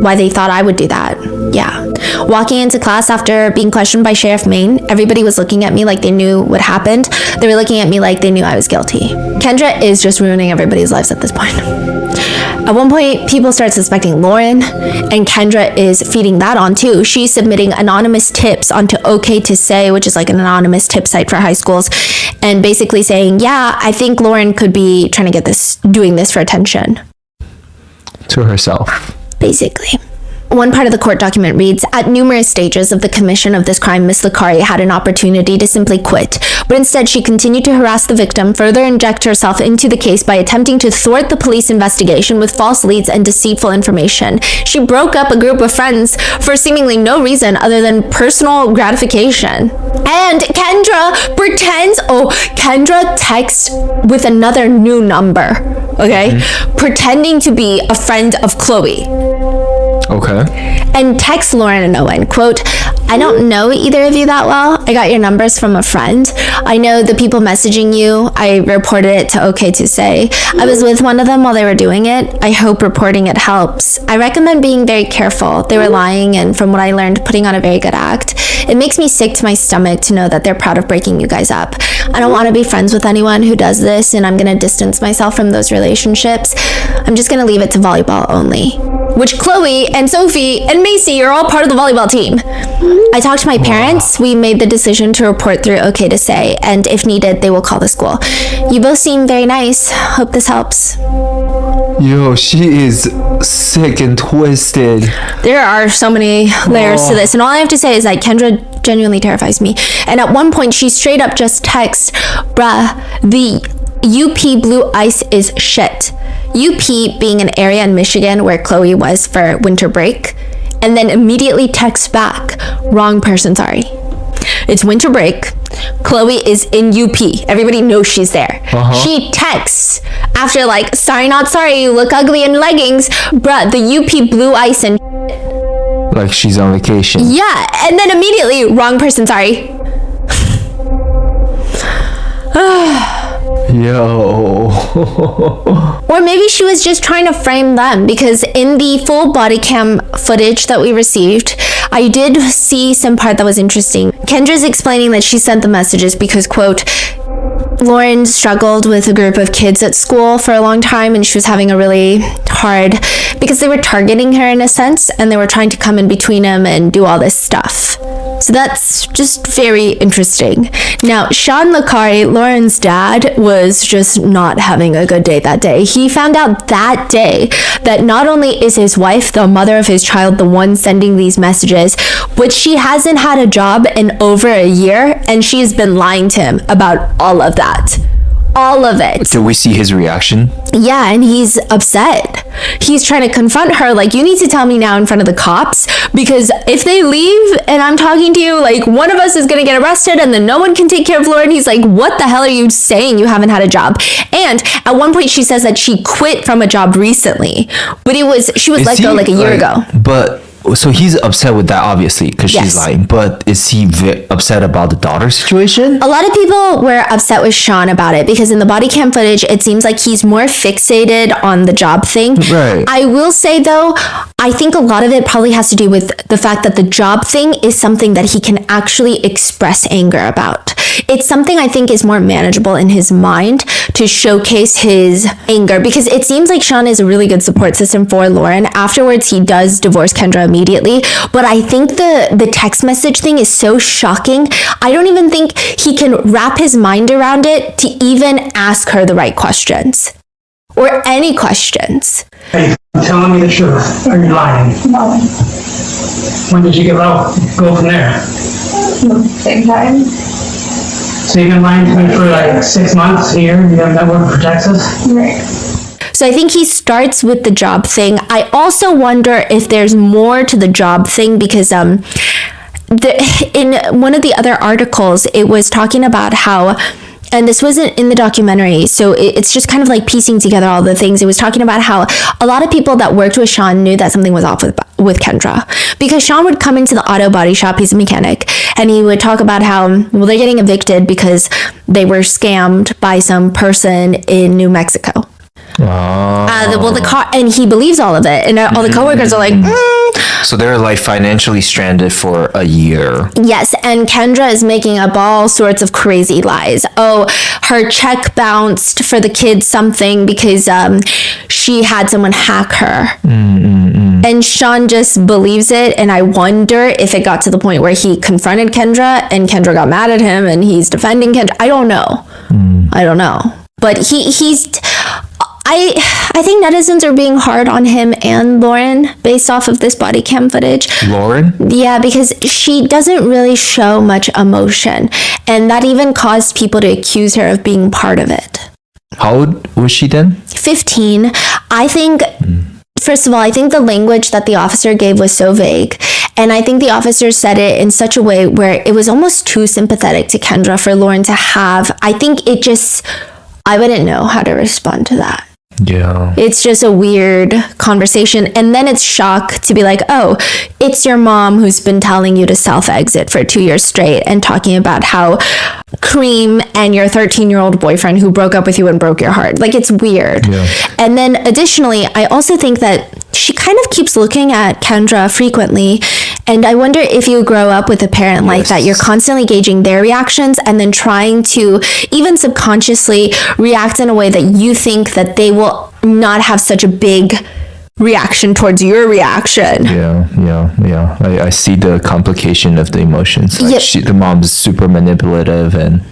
why they thought I would do that. Yeah. Walking into class after being questioned by Sheriff Maine, everybody was looking at me like they knew what happened. They were looking at me like they knew I was guilty. Kendra is just ruining everybody's lives at this point. At one point, people start suspecting Lauren, and Kendra is feeding that on too. She's submitting anonymous tips onto OK to Say, which is like an anonymous tip site for high schools, and basically saying, yeah, I think Lauren could be trying to get doing this for attention. To herself. Basically. One part of the court document reads, at numerous stages of the commission of this crime, Miss Licari had an opportunity to simply quit, but instead she continued to harass the victim, further inject herself into the case by attempting to thwart the police investigation with false leads and deceitful information. She broke up a group of friends for seemingly no reason other than personal gratification. And Kendra texts with another new number, okay? Pretending to be a friend of Chloe. Okay. And text Lauren and Owen, quote, I don't know either of you that well. I got your numbers from a friend. I know the people messaging you. I reported it to OK to Say. I was with one of them while they were doing it. I hope reporting it helps. I recommend being very careful. They were lying and from what I learned, putting on a very good act. It makes me sick to my stomach to know that they're proud of breaking you guys up. I don't want to be friends with anyone who does this, and I'm going to distance myself from those relationships. I'm just going to leave it to volleyball only. Which Chloe and Sophie and Macy are all part of the volleyball team. I talked to my parents. We made the decision to report through OK to Say, and if needed, they will call the school. You both seem very nice. Hope this helps. Yo, she is sick and twisted. There are so many layers to this, and all I have to say is that Kendra genuinely terrifies me. And at one point, she straight up just texts, bruh, the UP blue ice is shit. UP being an area in Michigan where Chloe was for winter break, and then immediately texts back, wrong person, sorry. It's winter break. Chloe is in UP. Everybody knows she's there. She texts after sorry not sorry, you look ugly in leggings. Bruh, the UP blue ice and like she's on vacation. Yeah, and then immediately, wrong person, sorry. Yo. Or maybe she was just trying to frame them, because in the full body cam footage that we received, I did see some part that was interesting. Kendra's explaining that she sent the messages because, quote, Lauren struggled with a group of kids at school for a long time, and she was having a really hard, because they were targeting her in a sense, and they were trying to come in between them and do all this stuff. So that's just very interesting. Now, Sean Licari, Lauren's dad, was just not having a good day that day. He found out that day that not only is his wife, the mother of his child, the one sending these messages, but she hasn't had a job in over a year, and she has been lying to him about all of that. All of it. Did we see his reaction? Yeah, and he's upset. He's trying to confront her, like, you need to tell me now in front of the cops, because if they leave and I'm talking to you, like, one of us is gonna get arrested and then no one can take care of Lauren. He's like, what the hell are you saying? You haven't had a job. And at one point she says that she quit from a job recently, but she was let go like a year ago. But so he's upset with that, obviously, because she's lying. But is he upset about the daughter situation? A lot of people were upset with Sean about it because in the body cam footage, it seems like he's more fixated on the job thing. Right. I will say, though, I think a lot of it probably has to do with the fact that the job thing is something that he can actually express anger about. It's something I think is more manageable in his mind to showcase his anger, because it seems like Sean is a really good support system for Lauren. Afterwards, he does divorce Kendra immediately, but I think the text message thing is so shocking. I don't even think he can wrap his mind around it to even ask her the right questions or any questions. Are you telling me the truth? Are you lying? No, When did you give out? Go from there. same time. So you've been lying to me for like 6 months, a year, you haven't been working for Texas? Right. So I think he starts with the job thing. I also wonder if there's more to the job thing, because in one of the other articles, it was talking about how, and this wasn't in the documentary, so it's just kind of like piecing together all the things. It was talking about how a lot of people that worked with Sean knew that something was off with Kendra, because Sean would come into the auto body shop, he's a mechanic, and he would talk about how, well, they're getting evicted because they were scammed by some person in New Mexico. Well, the car, and he believes all of it, and all the coworkers are like, So they're like financially stranded for a year. Yes, and Kendra is making up all sorts of crazy lies. Oh, her check bounced for the kids something because she had someone hack her. And Sean just believes it, and I wonder if it got to the point where he confronted Kendra and Kendra got mad at him and he's defending Kendra. I don't know. I don't know. But he's... I think netizens are being hard on him and Lauren based off of this body cam footage. Lauren? Yeah, because she doesn't really show much emotion, and that even caused people to accuse her of being part of it. How old was she then? 15. I think, first of all, I think the language that the officer gave was so vague. And I think the officer said it in such a way where it was almost too sympathetic to Kendra for Lauren to have. I think it just, I wouldn't know how to respond to that. Yeah. It's just a weird conversation. And then it's shock to be like, oh, it's your mom who's been telling you to self-exit for 2 years straight and talking about how Cream and your 13-year-old boyfriend who broke up with you and broke your heart. Like, it's weird. Yeah. And then additionally, I also think that she kind of keeps looking at Kendra frequently. And I wonder if you grow up with a parent like that, you're constantly gauging their reactions and then trying to even subconsciously react in a way that you think that they will not have such a big reaction towards your reaction. Yeah. I see the complication of the emotions. Like the mom's super manipulative and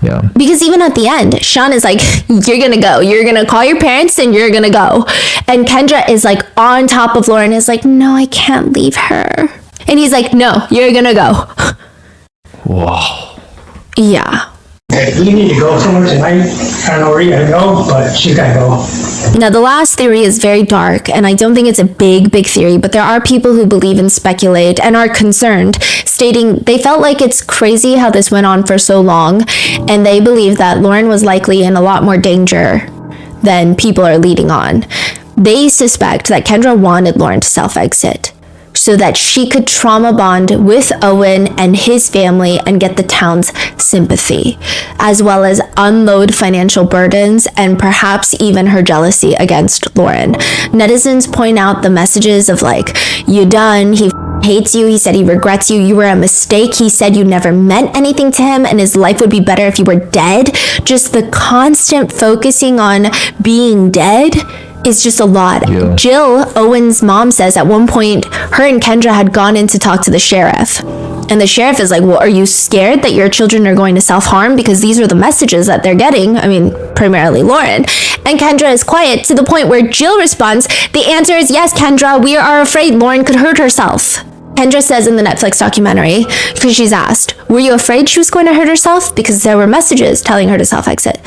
yeah. Because even at the end, Sean is like, you're gonna go. You're gonna call your parents and you're gonna go. And Kendra is like on top of Lauren, is like, no, I can't leave her. And he's like, no, you're gonna go. Wow. Yeah. Okay, you need to go somewhere tonight. I don't know where you're gonna go, but she's gotta go. Now, the last theory is very dark, and I don't think it's a big theory, but there are people who believe and speculate and are concerned, stating they felt like it's crazy how this went on for so long, and they believe that Lauren was likely in a lot more danger than people are leading on. They suspect that Kendra wanted Lauren to self-exit so that she could trauma bond with Owen and his family and get the town's sympathy, as well as unload financial burdens and perhaps even her jealousy against Lauren. Netizens point out the messages of like, you done, he hates you, he said he regrets you, you were a mistake, he said you never meant anything to him and his life would be better if you were dead. Just the constant focusing on being dead is just a lot. Yeah. Jill, Owen's mom, says at one point her and Kendra had gone in to talk to the sheriff. And the sheriff is like, well, are you scared that your children are going to self-harm? Because these are the messages that they're getting. I mean, primarily Lauren. And Kendra is quiet to the point where Jill responds, the answer is yes, Kendra, we are afraid Lauren could hurt herself. Kendra says in the Netflix documentary, because she's asked, were you afraid she was going to hurt herself? Because there were messages telling her to self-exit.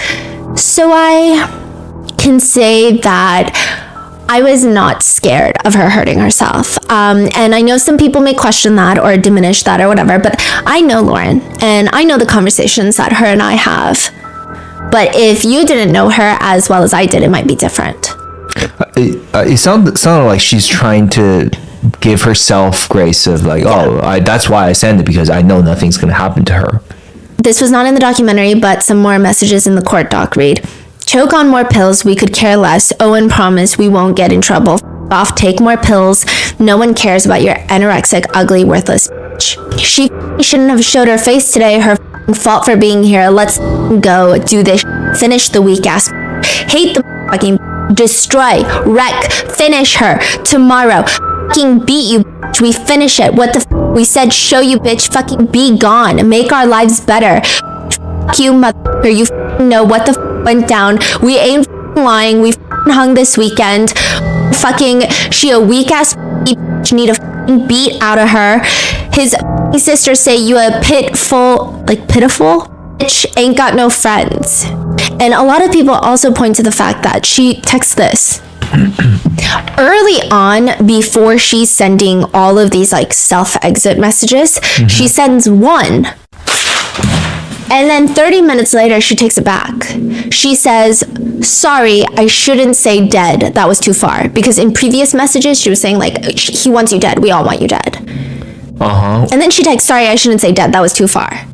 So I can say that I was not scared of her hurting herself. And I know some people may question that or diminish that or whatever, but I know Lauren and I know the conversations that her and I have. But if you didn't know her as well as I did, it might be different. It sounded like she's trying to give herself grace of like, that's why I send it, because I know nothing's going to happen to her. This was not in the documentary, but some more messages in the court doc read. Choke on more pills, we could care less. Owen promised we won't get in trouble. Off, take more pills. No one cares about your anorexic, ugly, worthless bitch. She shouldn't have showed her face today. Her fault for being here. Let's go do this. Finish the weak ass. Hate the fucking destroy, wreck, finish her tomorrow. Fucking beat you. We finish it. What the we said, show you, bitch. Fucking be gone. Make our lives better. You motherfucker. You know what the went down. We ain't lying. We hung this weekend. Fucking she a weak ass bitch. Need a beat out of her. His sisters say you a pitiful bitch. Ain't got no friends. And a lot of people also point to the fact that she texts this. Early on, before she's sending all of these like self-exit messages, she sends one. And then 30 minutes later, she takes it back. She says, sorry, I shouldn't say dead. That was too far. Because in previous messages, she was saying like, he wants you dead. We all want you dead. And then she texts, sorry, I shouldn't say dead. That was too far.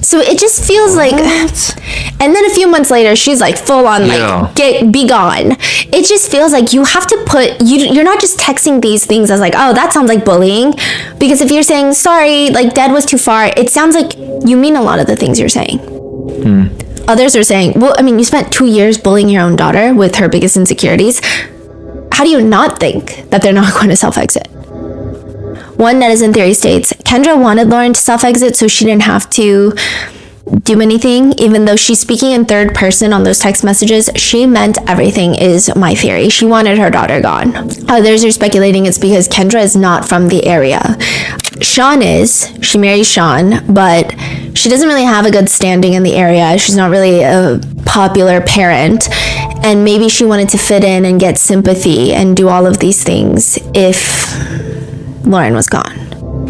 So it just feels like, and then a few months later, she's like full on like, be gone. It just feels like you have to put, you're not just texting these things as like, oh, that sounds like bullying. Because if you're saying, sorry, like dead was too far, it sounds like you mean a lot of the things you're saying. Others are saying, well, I mean, you spent 2 years bullying your own daughter with her biggest insecurities. How do you not think that they're not going to self-exit? One netizen theory states, Kendra wanted Lauren to self-exit so she didn't have to do anything. Even though she's speaking in third person on those text messages, she meant everything is my theory. She wanted her daughter gone. Others are speculating it's because Kendra is not from the area. Sean is. She married Sean, but she doesn't really have a good standing in the area. She's not really a popular parent. And maybe she wanted to fit in and get sympathy and do all of these things if Lauren was gone.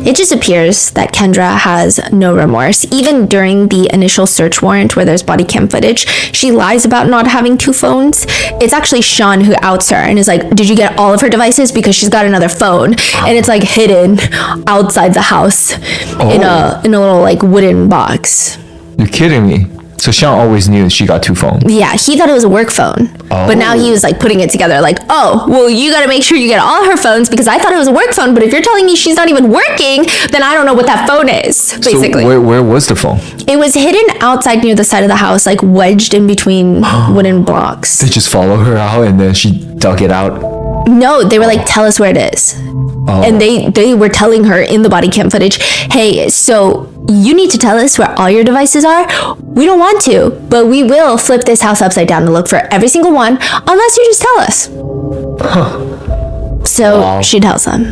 It just appears that Kendra has no remorse. Even during the initial search warrant where there's body cam footage, she lies about not having 2 phones. It's actually Sean who outs her and is like, did you get all of her devices? Because she's got another phone. And it's like hidden outside the house in a little like wooden box. You're kidding me. So Sean always knew she got 2 phones. Yeah, he thought it was a work phone. But now he was like putting it together like, oh, well, you got to make sure you get all her phones because I thought it was a work phone. But if you're telling me she's not even working, then I don't know what that phone is, basically. So where was the phone? It was hidden outside near the side of the house, like wedged in between wooden blocks. They just follow her out and then she dug it out? No, they were like, tell us where it is. And they were telling her in the body cam footage, hey, so you need to tell us where all your devices are. We don't want to, but we will flip this house upside down to look for every single one, unless you just tell us. So she tells them.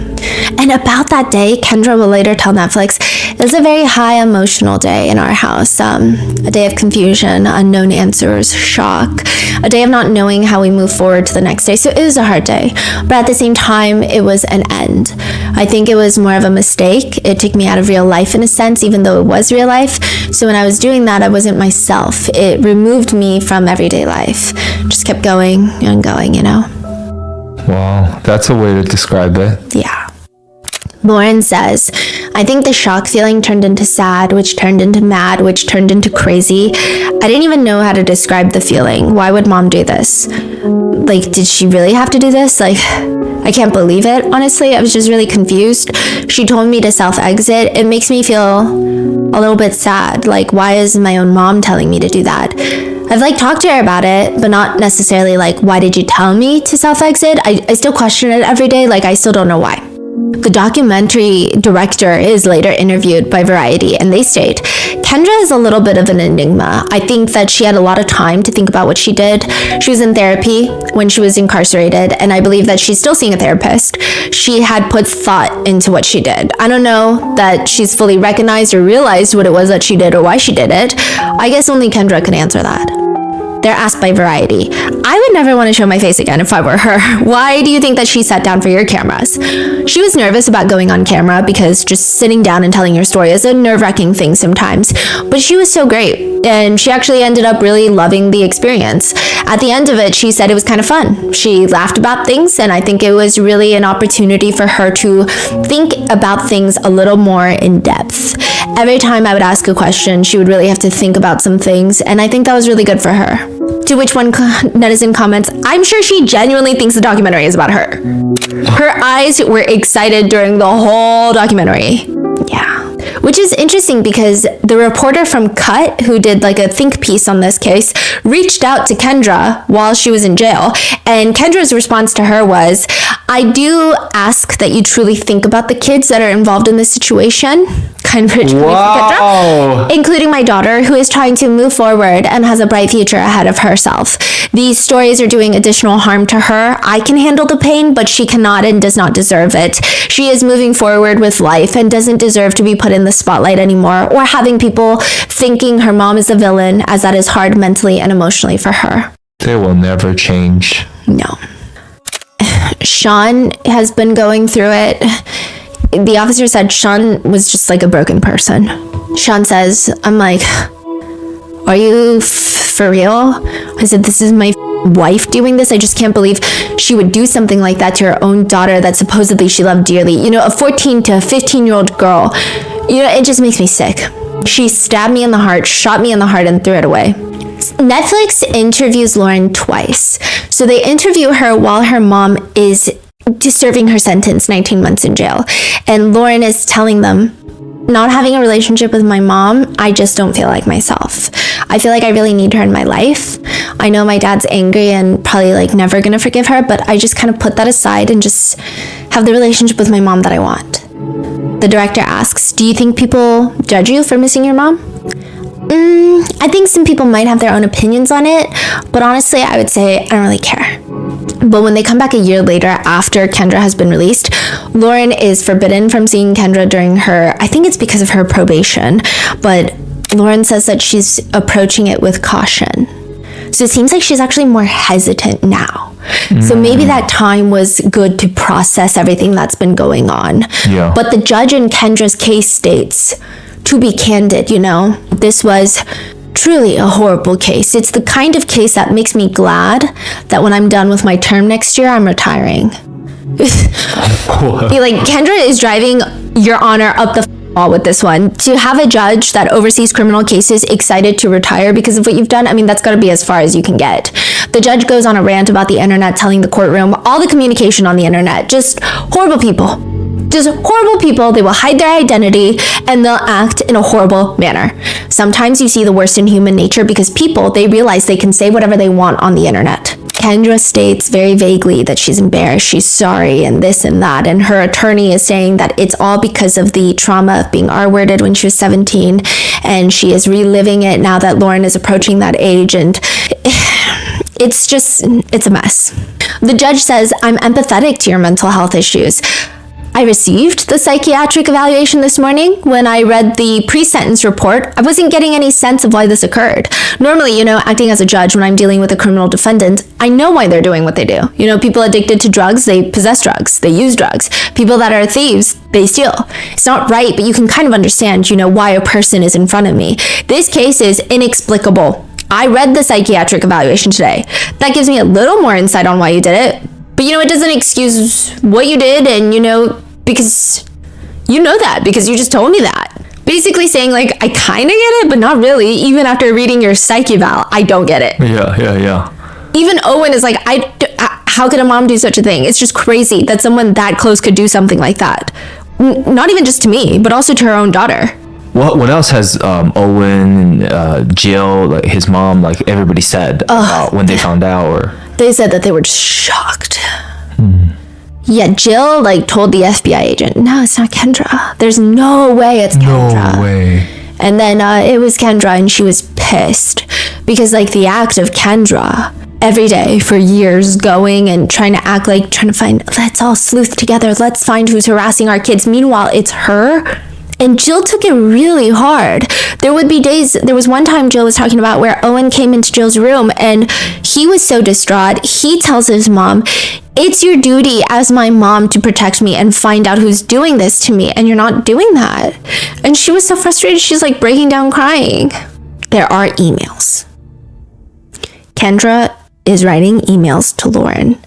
And about that day, Kendra will later tell Netflix, it was a very high emotional day in our house. A day of confusion, unknown answers, shock, a day of not knowing how we move forward to the next day. So it was a hard day, but at the same time, it was an end. I think it was more of a mistake. It took me out of real life in a sense, even though it was real life. So when I was doing that, I wasn't myself. It removed me from everyday life. Just kept going and going, you know? Wow, that's a way to describe it. Yeah. Lauren says, I think the shock feeling turned into sad, which turned into mad, which turned into crazy. I didn't even know how to describe the feeling. Why would mom do this? Like, did she really have to do this? Like, I can't believe it, honestly. I was just really confused. She told me to self-exit. It makes me feel a little bit sad. Like, why is my own mom telling me to do that? I've like talked to her about it, but not necessarily like, why did you tell me to self-exit? I still question it every day. Like, I still don't know why. The documentary director is later interviewed by Variety, and they state, Kendra is a little bit of an enigma. I think that she had a lot of time to think about what she did. She was in therapy when she was incarcerated, and I believe that she's still seeing a therapist. She had put thought into what she did. I don't know that she's fully recognized or realized what it was that she did or why she did it. I guess only Kendra can answer that. They're asked by Variety, I would never want to show my face again if I were her. Why do you think that she sat down for your cameras? She was nervous about going on camera because just sitting down and telling your story is a nerve-wracking thing sometimes. But she was so great, and she actually ended up really loving the experience. At the end of it, she said it was kind of fun. She laughed about things, and I think it was really an opportunity for her to think about things a little more in depth. Every time I would ask a question, she would really have to think about some things, and I think that was really good for her. To which one netizen comments, I'm sure she genuinely thinks the documentary is about her. Her eyes were excited during the whole documentary. Yeah. Which is interesting because the reporter from Cut, who did like a think piece on this case, reached out to Kendra while she was in jail. And Kendra's response to her was, I do ask that you truly think about the kids that are involved in this situation. Kind of Kendra, including my daughter, who is trying to move forward and has a bright future ahead of herself. These stories are doing additional harm to her. I can handle the pain, but she cannot and does not deserve it. She is moving forward with life and doesn't deserve to be put in the spotlight anymore, or having people thinking her mom is a villain, as that is hard mentally and emotionally for her. They will never change. No. Sean has been going through it. The officer said Sean was just like a broken person. Sean says, I'm like, are you for real? I said, this is my wife doing this. I just can't believe she would do something like that to her own daughter that supposedly she loved dearly. You know, a 14 to 15-year-old girl. You know, it just makes me sick. She stabbed me in the heart, shot me in the heart, and threw it away. Netflix interviews Lauren twice. So they interview her while her mom is serving her sentence, 19 months in jail. And Lauren is telling them, not having a relationship with my mom, I just don't feel like myself. I feel like I really need her in my life. I know my dad's angry and probably like never gonna forgive her, but I just kind of put that aside and just have the relationship with my mom that I want. The director asks, do you think people judge you for missing your mom? I think some people might have their own opinions on it, but honestly, I would say I don't really care. But when they come back a year later after Kendra has been released, Lauren is forbidden from seeing Kendra during her, I think it's because of her probation, but Lauren says that she's approaching it with caution. So it seems like she's actually more hesitant now. So maybe that time was good to process everything that's been going on. Yeah. But the judge in Kendra's case states, to be candid, you know, this was truly a horrible case. It's the kind of case that makes me glad that when I'm done with my term next year, I'm retiring. Like, Kendra is driving Your Honor up the wall with this one. To have a judge that oversees criminal cases excited to retire because of what you've done, I mean, that's got to be as far as you can get. The judge goes on a rant about the internet, telling the courtroom all the communication on the internet, just horrible people. Just horrible people. They will hide their identity and they'll act in a horrible manner. Sometimes you see the worst in human nature because people, they realize they can say whatever they want on the internet. Kendra states very vaguely that she's embarrassed, she's sorry, and this and that. And her attorney is saying that it's all because of the trauma of being R-worded when she was 17. And she is reliving it now that Lauren is approaching that age. And it's a mess. The judge says, I'm empathetic to your mental health issues. I received the psychiatric evaluation this morning. When I read the pre-sentence report, I wasn't getting any sense of why this occurred. Normally, you know, acting as a judge when I'm dealing with a criminal defendant, I know why they're doing what they do. You know, people addicted to drugs, they possess drugs, they use drugs. People that are thieves, they steal. It's not right, but you can kind of understand, you know, why a person is in front of me. This case is inexplicable. I read the psychiatric evaluation today. That gives me a little more insight on why you did it. But, you know, it doesn't excuse what you did, and, you know, because you know that, because you just told me that. Basically saying, like, I kind of get it, but not really. Even after reading your psych eval, I don't get it. Yeah. Even Owen is like, how could a mom do such a thing? It's just crazy that someone that close could do something like that. Not even just to me, but also to her own daughter. What else has Owen, Jill, like his mom, like everybody said about when they found out? Or They said that they were just shocked. Yeah, Jill like told the FBI agent, no, it's not Kendra. There's no way it's Kendra. no way. And then it was Kendra, and she was pissed because like the act of Kendra every day for years going and trying to find, let's all sleuth together, let's find who's harassing our kids. Meanwhile, it's her. And Jill took it really hard. There would be days, there was one time Jill was talking about where Owen came into Jill's room and he was so distraught. He tells his mom, it's your duty as my mom to protect me and find out who's doing this to me, and you're not doing that. And she was so frustrated, she's like breaking down crying. There are emails. Kendra is writing emails to Lauren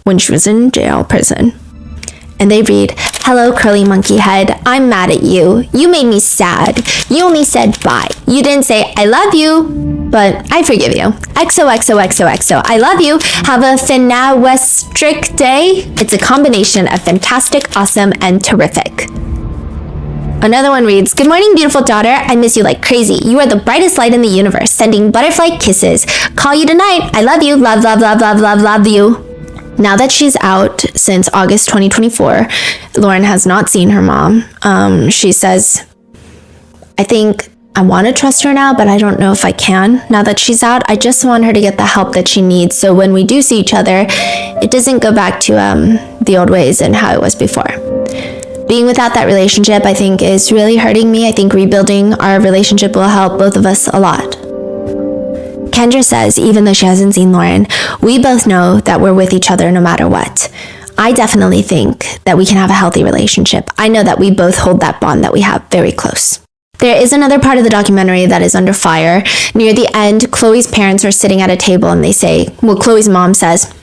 when she was in prison. And they read, hello, curly monkey head. I'm mad at you. You made me sad. You only said bye. You didn't say I love you, but I forgive you. XOXOXOXO. I love you. Have a finawestric day. It's a combination of fantastic, awesome, and terrific. Another one reads, good morning, beautiful daughter. I miss you like crazy. You are the brightest light in the universe. Sending butterfly kisses. Call you tonight. I love you. Love, love, love, love, love, love you. Now that she's out since August 2024, Lauren has not seen her mom. She says, I think I want to trust her now, but I don't know if I can. Now that she's out, I just want her to get the help that she needs. So when we do see each other, it doesn't go back to the old ways and how it was before. Being without that relationship, I think, is really hurting me. I think rebuilding our relationship will help both of us a lot. Kendra says, even though she hasn't seen Lauren, we both know that we're with each other no matter what. I definitely think that we can have a healthy relationship. I know that we both hold that bond that we have very close. There is another part of the documentary that is under fire. Near the end, Chloe's parents are sitting at a table and they say, well, Chloe's mom says,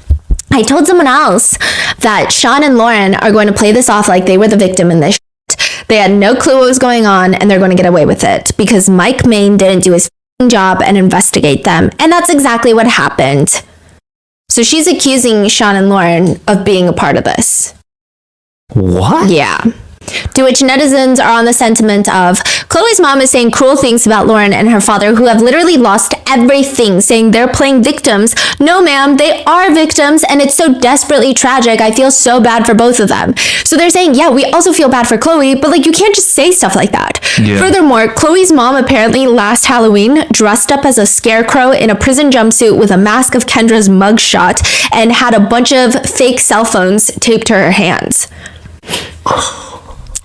I told someone else that Sean and Lauren are going to play this off like they were the victim in this shit. They had no clue what was going on and they're going to get away with it because Mike Main didn't do his job and investigate them. And that's exactly what happened. So she's accusing Sean and Lauren of being a part of this. What? Yeah. To which netizens are on the sentiment of, Chloe's mom is saying cruel things about Lauren and her father, who have literally lost everything, saying they're playing victims. No, ma'am, they are victims, and it's so desperately tragic. I feel so bad for both of them. So they're saying, yeah, we also feel bad for Chloe, but like you can't just say stuff like that. Yeah. Furthermore, Chloe's mom apparently last Halloween dressed up as a scarecrow in a prison jumpsuit with a mask of Kendra's mugshot and had a bunch of fake cell phones taped to her hands.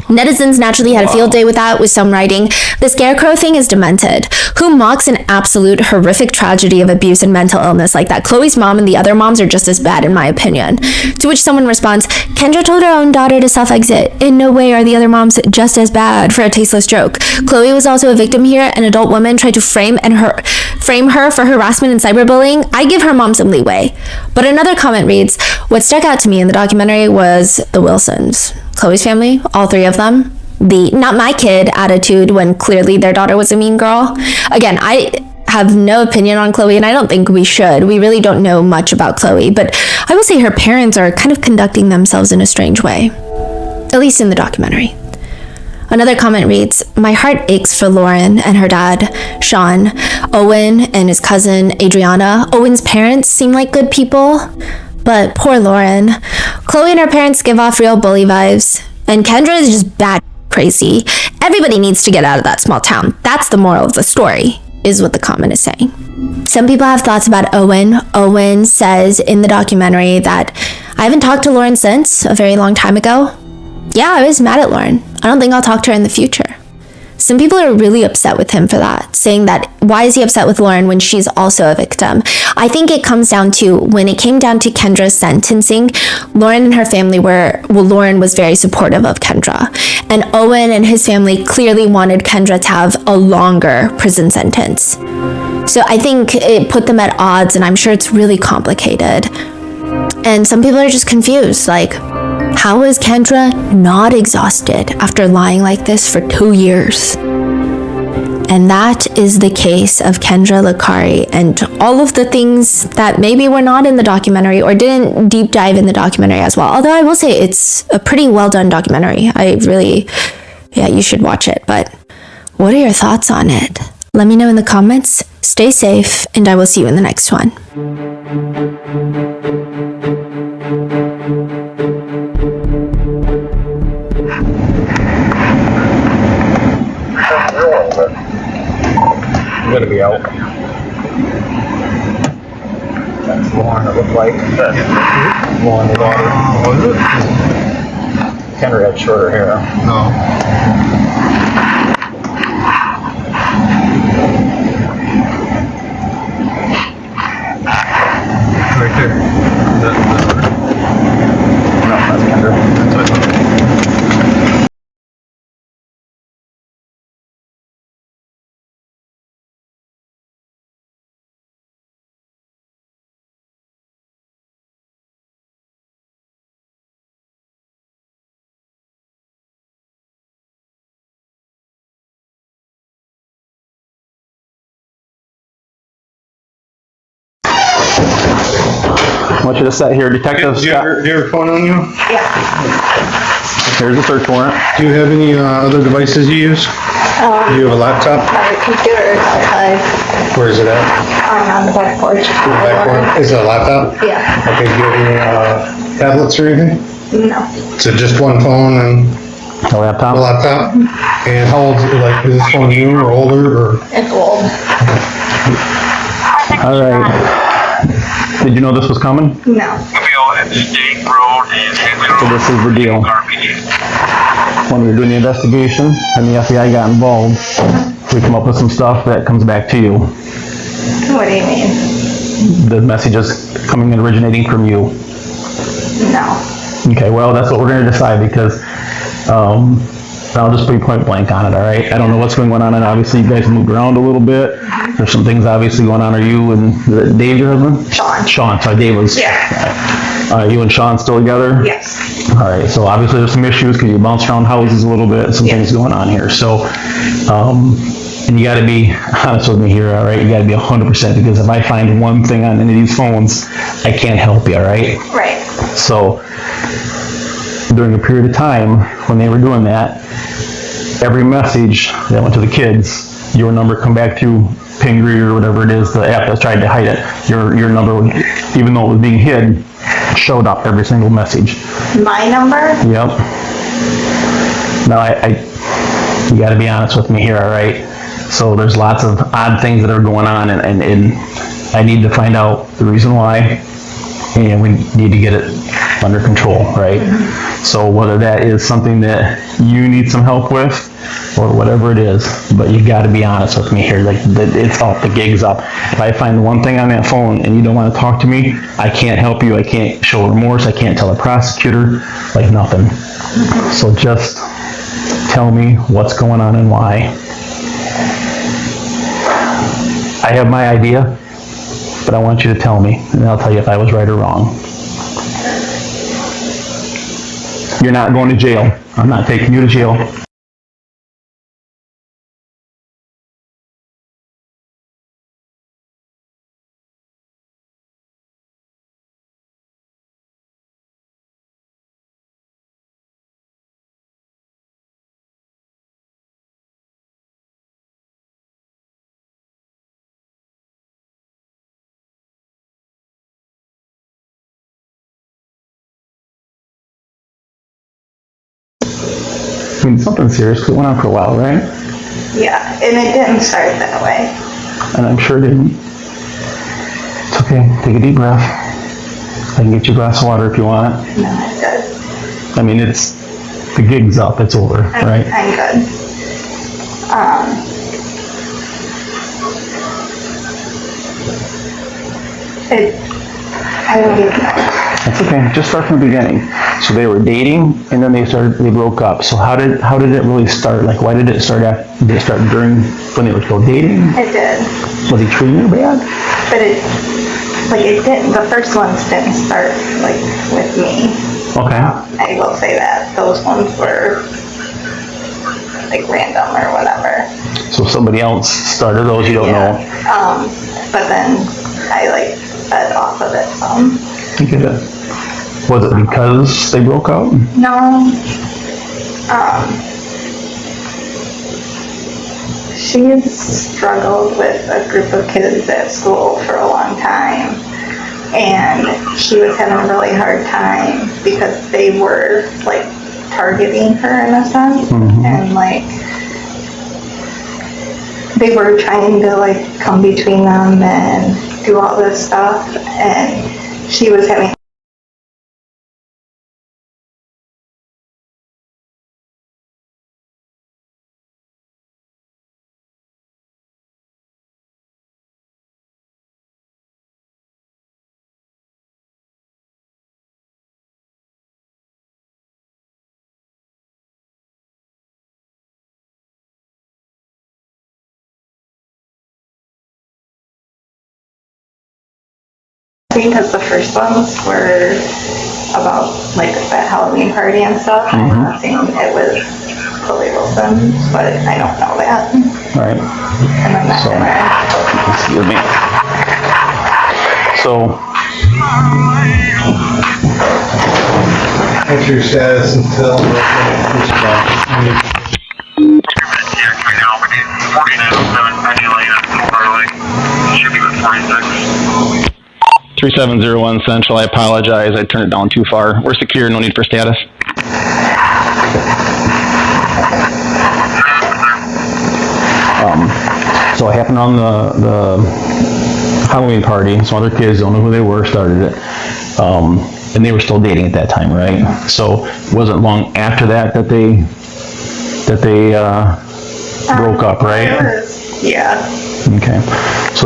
Netizens naturally had a field day with that, with some writing, the scarecrow thing is demented. Who mocks an absolute horrific tragedy of abuse and mental illness like that? Chloe's mom and the other moms are just as bad, in my opinion. To which someone responds, Kendra told her own daughter to self-exit. In no way are the other moms just as bad for a tasteless joke. Chloe was also a victim here. An adult woman tried to frame her for harassment and cyberbullying. I give her mom some leeway. But another comment reads, what stuck out to me in the documentary was the Wilsons. Chloe's family, all three of them, the not my kid attitude when clearly their daughter was a mean girl. Again, I have no opinion on Chloe and I don't think we should. We really don't know much about Chloe, but I will say her parents are kind of conducting themselves in a strange way, at least in the documentary. Another comment reads, my heart aches for Lauren and her dad, Sean, Owen and his cousin, Adriana. Owen's parents seem like good people, but poor Lauren. Chloe and her parents give off real bully vibes, and Kendra is just bad crazy. Everybody needs to get out of that small town. That's the moral of the story, is what the comment is saying. Some people have thoughts about Owen. Owen says in the documentary that I haven't talked to Lauren since a very long time ago. Yeah, I was mad at Lauren. I don't think I'll talk to her in the future. Some people are really upset with him for that, saying that why is he upset with Lauren when she's also a victim? I think it comes down to when it came down to Kendra's sentencing, Lauren and her family Lauren was very supportive of Kendra. And Owen and his family clearly wanted Kendra to have a longer prison sentence. So I think it put them at odds, and I'm sure it's really complicated. And some people are just confused, like, how is Kendra not exhausted after lying like this for 2 years? And that is the case of Kendra Licari and all of the things that maybe were not in the documentary or didn't deep dive in the documentary as well. Although I will say it's a pretty well done documentary. You should watch it. But What are your thoughts on it? Let me know in the comments. Stay safe, and I will see you in the next one. I'm gonna be out. That's Lauren, it looked like. Lauren, the daughter. Oh, is it? Kendra had shorter hair. No. Right there. No, that's Kendra. That's what I thought. I want you to sit here, Detective Scott. Do you have your phone on you? Yeah. Here's the search warrant. Do you have any other devices you use? Do you have a laptop? My computer is outside, Where is it at? on the back porch. Backboard? Is it a laptop? Yeah. Okay, do you have any tablets or anything? No. So just one phone and The laptop. a laptop? And how old is it? Like, is this phone new or older or? It's old. All right. Did you know this was coming? No. So this is the deal. When we were doing the investigation and the FBI got involved, we come up with some stuff that comes back to you. What do you mean? The messages coming in originating from you. No. Okay, well, that's what we're gonna decide because, I'll just be point blank on it, all right? I don't know what's going on, and obviously you guys moved around a little bit. There's some things obviously going on. Are you and Dave, your husband? Sean. Sean, sorry, Dave was. Yeah. You and Sean still together? Yes. All right, so obviously there's some issues because you bounce around houses a little bit, some things going on here. So, and you gotta be honest with me here, all right? You gotta be 100% because if I find one thing on any of these phones, I can't help you, all right? Right. So, during a period of time when they were doing that, every message that went to the kids, your number come back through Pingree or whatever it is, the app that's tried to hide it. Your number, even though it was being hid, showed up every single message. My number? Yep. Now, you gotta be honest with me here, all right? So there's lots of odd things that are going on and I need to find out the reason why and we need to get it under control, right? So whether that is something that you need some help with or whatever it is, but you gotta be honest with me here, like it's up, the gig's up. If I find one thing on that phone and you don't wanna talk to me, I can't help you, I can't show remorse, I can't tell a prosecutor, like nothing. So just tell me what's going on and why. I have my idea, but I want you to tell me, and I'll tell you if I was right or wrong. You're not going to jail. I'm not taking you to jail. I mean, something serious, 'cause it went on for a while, right? Yeah, and it didn't start that way. And I'm sure it didn't. It's okay, take a deep breath. I can get you a glass of water if you want it. No, I'm good. I mean, the gig's up, it's over, right? I'm good. I don't even know. That's okay, just start from the beginning. So they were dating, and then they broke up. So how did it really start? Like, why did it start did it start during, when they were still dating? It did. Was he treating her bad? But it didn't, the first ones didn't start, like, with me. Okay. I will say that. Those ones were, like, random or whatever. So somebody else started those, you don't know? But then I, like, fed off of it some. I get it. Was it because they broke up? No. she's struggled with a group of kids at school for a long time. And she was having a really hard time because they were like targeting her in a sense. And like they were trying to like come between them and do all this stuff, and she was having because the first ones were about like that Halloween party and stuff. I'm not saying it was Chloe Wilson, but I don't know that. Right. And then that dinner. Excuse me. So, What's your status until response? 3701 Central, I apologize, I turned it down too far. We're secure, no need for status. So it happened on the Halloween party. Some other kids, don't know who they were, started it. And they were still dating at that time, right? So it wasn't long after that they broke up, right? Yeah. Okay. So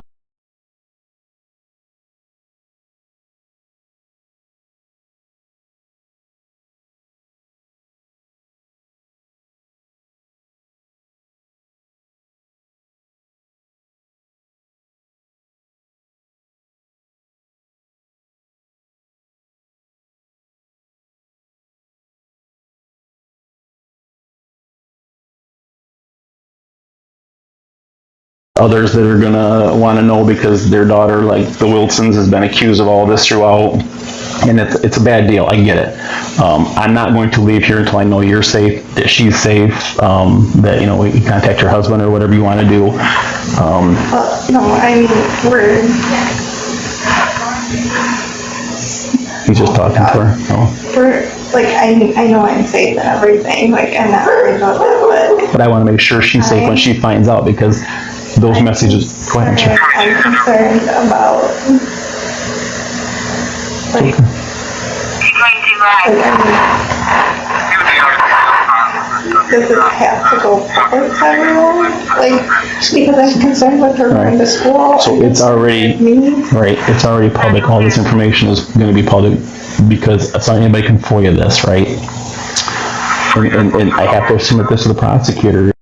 others that are gonna want to know because their daughter, like the Wilsons, has been accused of all this throughout, and it's a bad deal. I get it. I'm not going to leave here until I know you're safe, that she's safe, that you contact your husband or whatever you want to do. Well, no, I mean we're. He's just talking to her. Oh. We're like I know I'm safe and everything. Like I'm not worried about that, But I want to make sure she's safe when she finds out, because those messages. Go ahead, sir. I'm concerned about like. Does it have to go public to everyone? Like, because I'm concerned with her going to school. So it's already, right, it's already public. All this information is going to be public because it's not anybody can FOIA this, right? And I have to submit this to the prosecutor.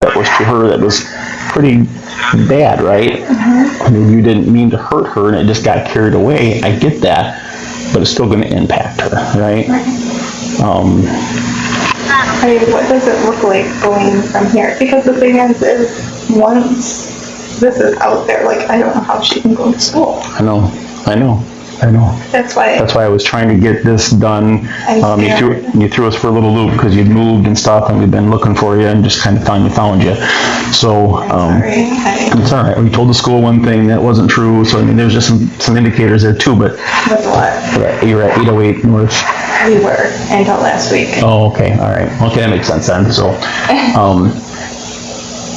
That was to her, that was pretty bad, right? I mean, you didn't mean to hurt her and it just got carried away. I get that, but it's still going to impact her, right? I mean, what does it look like going from here? Because the thing is once this is out there, like, I don't know how she can go to school. I know. That's why I was trying to get this done. You threw us for a little loop because you'd moved and stuff, and we've been looking for you and just kind of found you. So, it's all right. We told the school one thing that wasn't true, so I mean, there's just some indicators there too, but. With what? You're at 808 North. We were until last week. Oh, okay, all right. Okay, that makes sense then, so.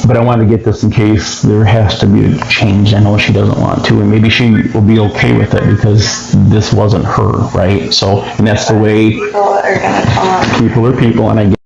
But I wanted to get this in case there has to be a change. I know she doesn't want to, and maybe she will be okay with it because this wasn't her, right? So, and that's the way People are gonna come up. people are people, and I get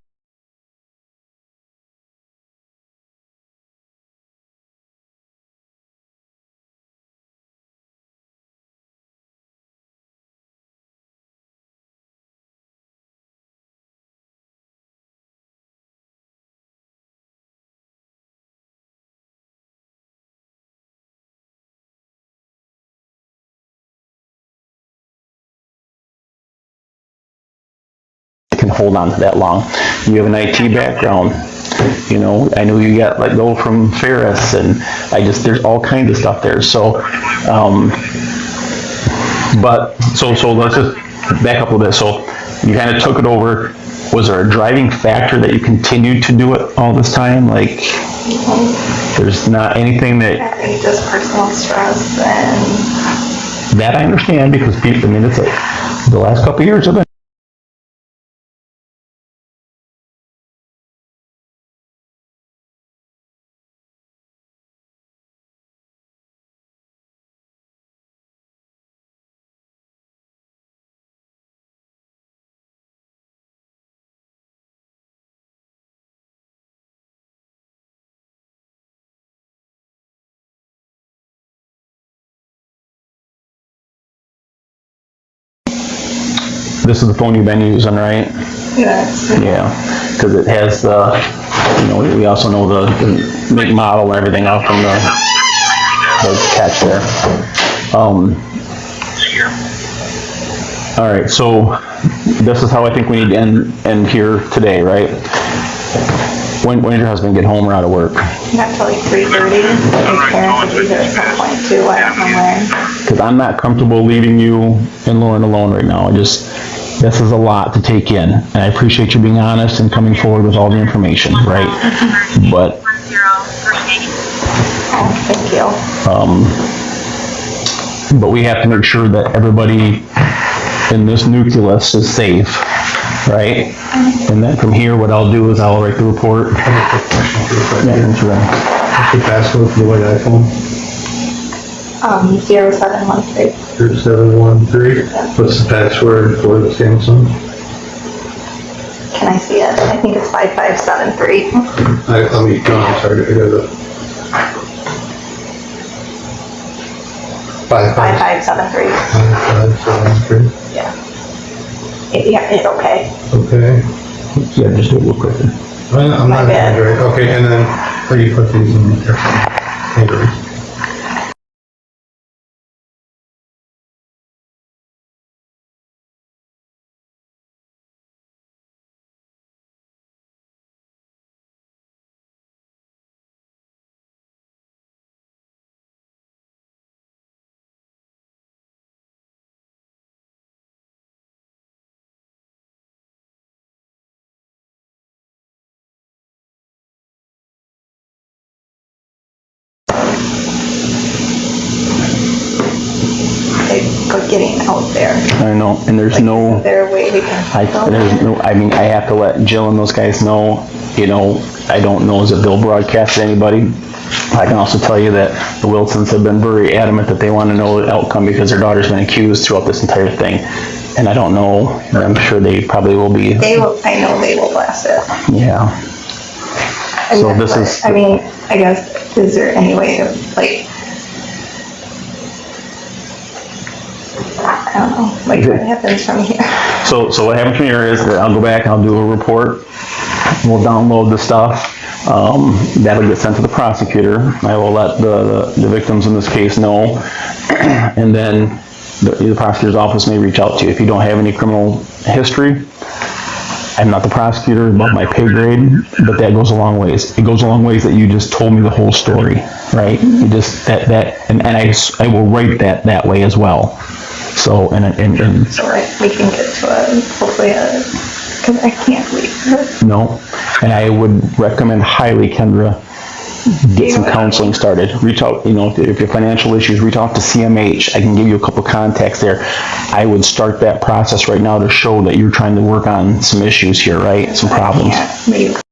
hold on to that long. You have an IT background. You know, I know you got let go from Ferris, and there's all kinds of stuff there. So, so let's just back up a little bit. So you kind of took it over. Was there a driving factor that you continued to do it all this time? Like, there's not anything that... I think just personal stress and... That I understand, because people, I mean, it's like, the last couple of years have been... This is the phone you've been using, right? Yes. Yeah, because it has the, you know, we also know the make, model, and everything out from the catch there. All right, so this is how I think we need to end here today, right? When did your husband get home or out of work? Not till like 3:30. His parents will be there at some point too. I don't know when. Because I'm not comfortable leaving you and Lauren alone right now. This is a lot to take in, and I appreciate you being honest and coming forward with all the information, right? But Thank you. but we have to make sure that everybody in this nucleus is safe, right? And then from here, what I'll do is I'll write the report. I have a quick question for you. Yeah, that's right. What's the password for the white iPhone? 0713. 713. What's the password for the Samsung? Can I see it? I think it's 5573. Let me go on, sorry, I got it. 5573. 5573. Yeah. Yeah, it's okay. Okay. Yeah, just do it real quick. I'm My not bad. Android. Okay, and then where do you put these in there? Android. Like getting out there. I know, and there's Like, no... is there a way we can... I mean, I have to let Jill and those guys know, you know, I don't know if they'll broadcast to anybody. I can also tell you that the Wilsons have been very adamant that they want to know the outcome because their daughter's been accused throughout this entire thing. And I don't know, and I'm sure they probably will be... They will, I know they will blast it. Yeah. And So that's this is... I mean, I guess, is there any way of, like, I don't know, like what happens from here? So what happens from here is that I'll go back, I'll do a report, we'll download the stuff, that'll get sent to the prosecutor. I will let the victims in this case know, and then the prosecutor's office may reach out to you. If you don't have any criminal history, I'm not the prosecutor, above my pay grade, but that goes a long ways. It goes a long ways that you just told me the whole story, right? You just, and I will write that way as well. So, and So we can get to hopefully because I can't leave her. no, and I would recommend highly, Kendra, get some counseling started. Reach out, you know, if you have financial issues, reach out to CMH. I can give you a couple contacts there. I would start that process right now to show that you're trying to work on some issues here, right? Some problems. I can't leave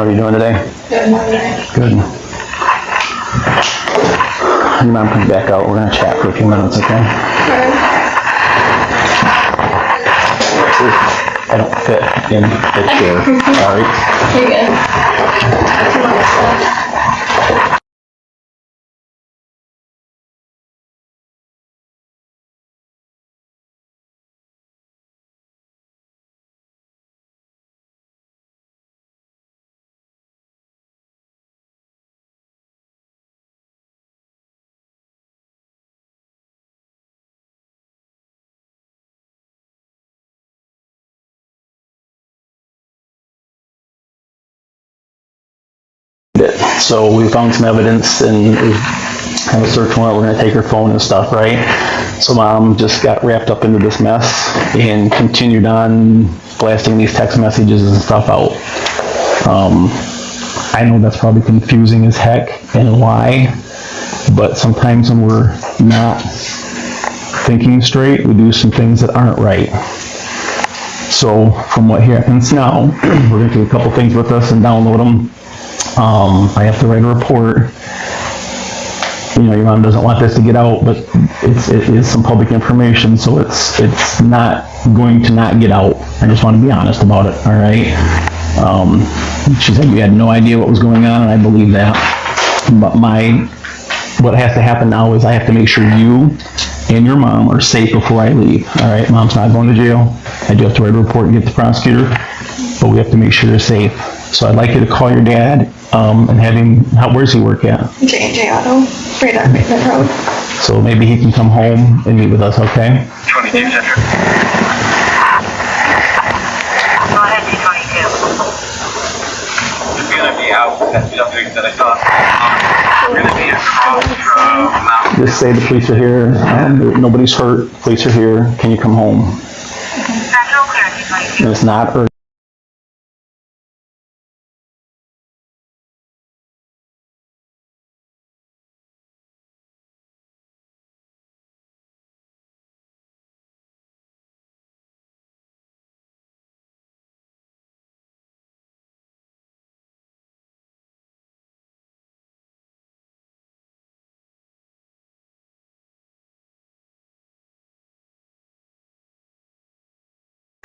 How are you doing today? Good. Your mom comes back out. We're going to chat for a few minutes, okay? I don't fit in the chair. Sorry. You're good. So we found some evidence and we have a search warrant. We're going to take her phone and stuff, right? So mom just got wrapped up into this mess and continued on blasting these text messages and stuff out. I know that's probably confusing as heck and why, but sometimes when we're not thinking straight, we do some things that aren't right. So from what happens now, we're going to do a couple things with us and download them. I have to write a report. You know, your mom doesn't want this to get out, but it is some public information, so it's not going to not get out. I just want to be honest about it, all right? She said you had no idea what was going on, and I believe that. But what has to happen now is I have to make sure you and your mom are safe before I leave, all right? Mom's not going to jail. I do have to write a report and get the prosecutor, but we have to make sure you're safe. So I'd like you to call your dad and have him, where's he work at? J&J Auto, right on Maitland Road. So maybe he can come home and meet with us, okay? 22 Center. Go ahead, D22. It's gonna be out with that subject that I thought. We're gonna be across from Mount. Just say the police are here, nobody's hurt, police are here, can you come home? Central clear, D22. And it's not urgent.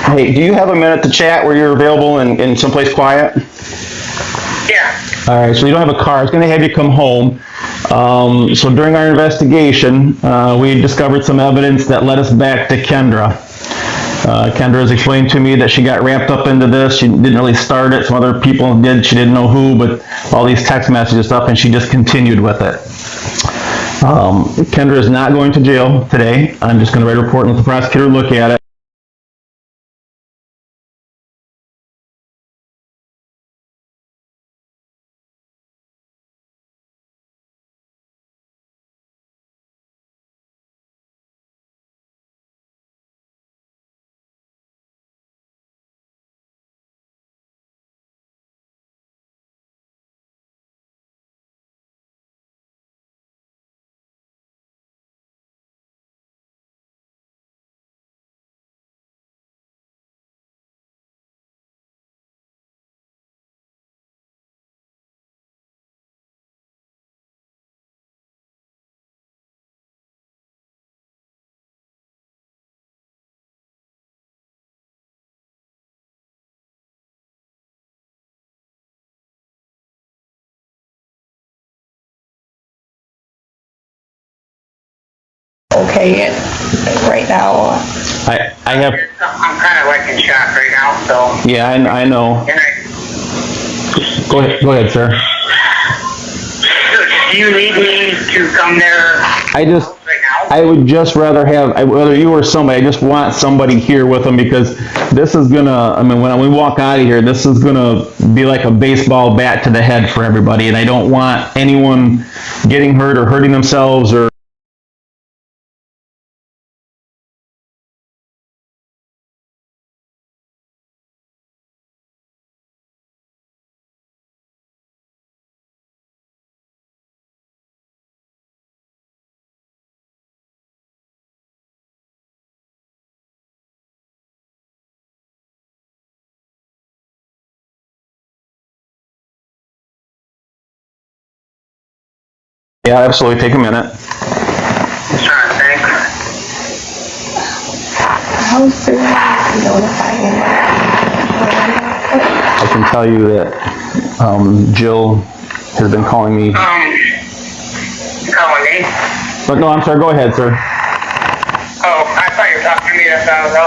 Hey, do you have a minute to chat where you're available in someplace quiet? Yeah. All right, so you don't have a car. I was going to have you come home. So during our investigation, we discovered some evidence that led us back to Kendra. Kendra has explained to me that she got wrapped up into this. She didn't really start it. Some other people did. She didn't know who, but all these text messages and stuff, and she just continued with it. Kendra is not going to jail today. I'm just going to write a report and let the prosecutor look at it. Okay, right now. I have, I'm kind of like in shock right now, so. yeah, I know. And Go ahead, sir. so do you need me to come there I right now? would just rather have, whether you or somebody, I just want somebody here with them because this is gonna, I mean, when we walk out of here, this is gonna be like a baseball bat to the head for everybody, and I don't want anyone getting hurt or hurting themselves or Yeah, absolutely. Take a minute. Sure, thanks. How soon notify him? I can tell you that Jill has been calling me. You calling me? But no, I'm sorry. Go ahead, sir. Oh, I thought you were talking to me. I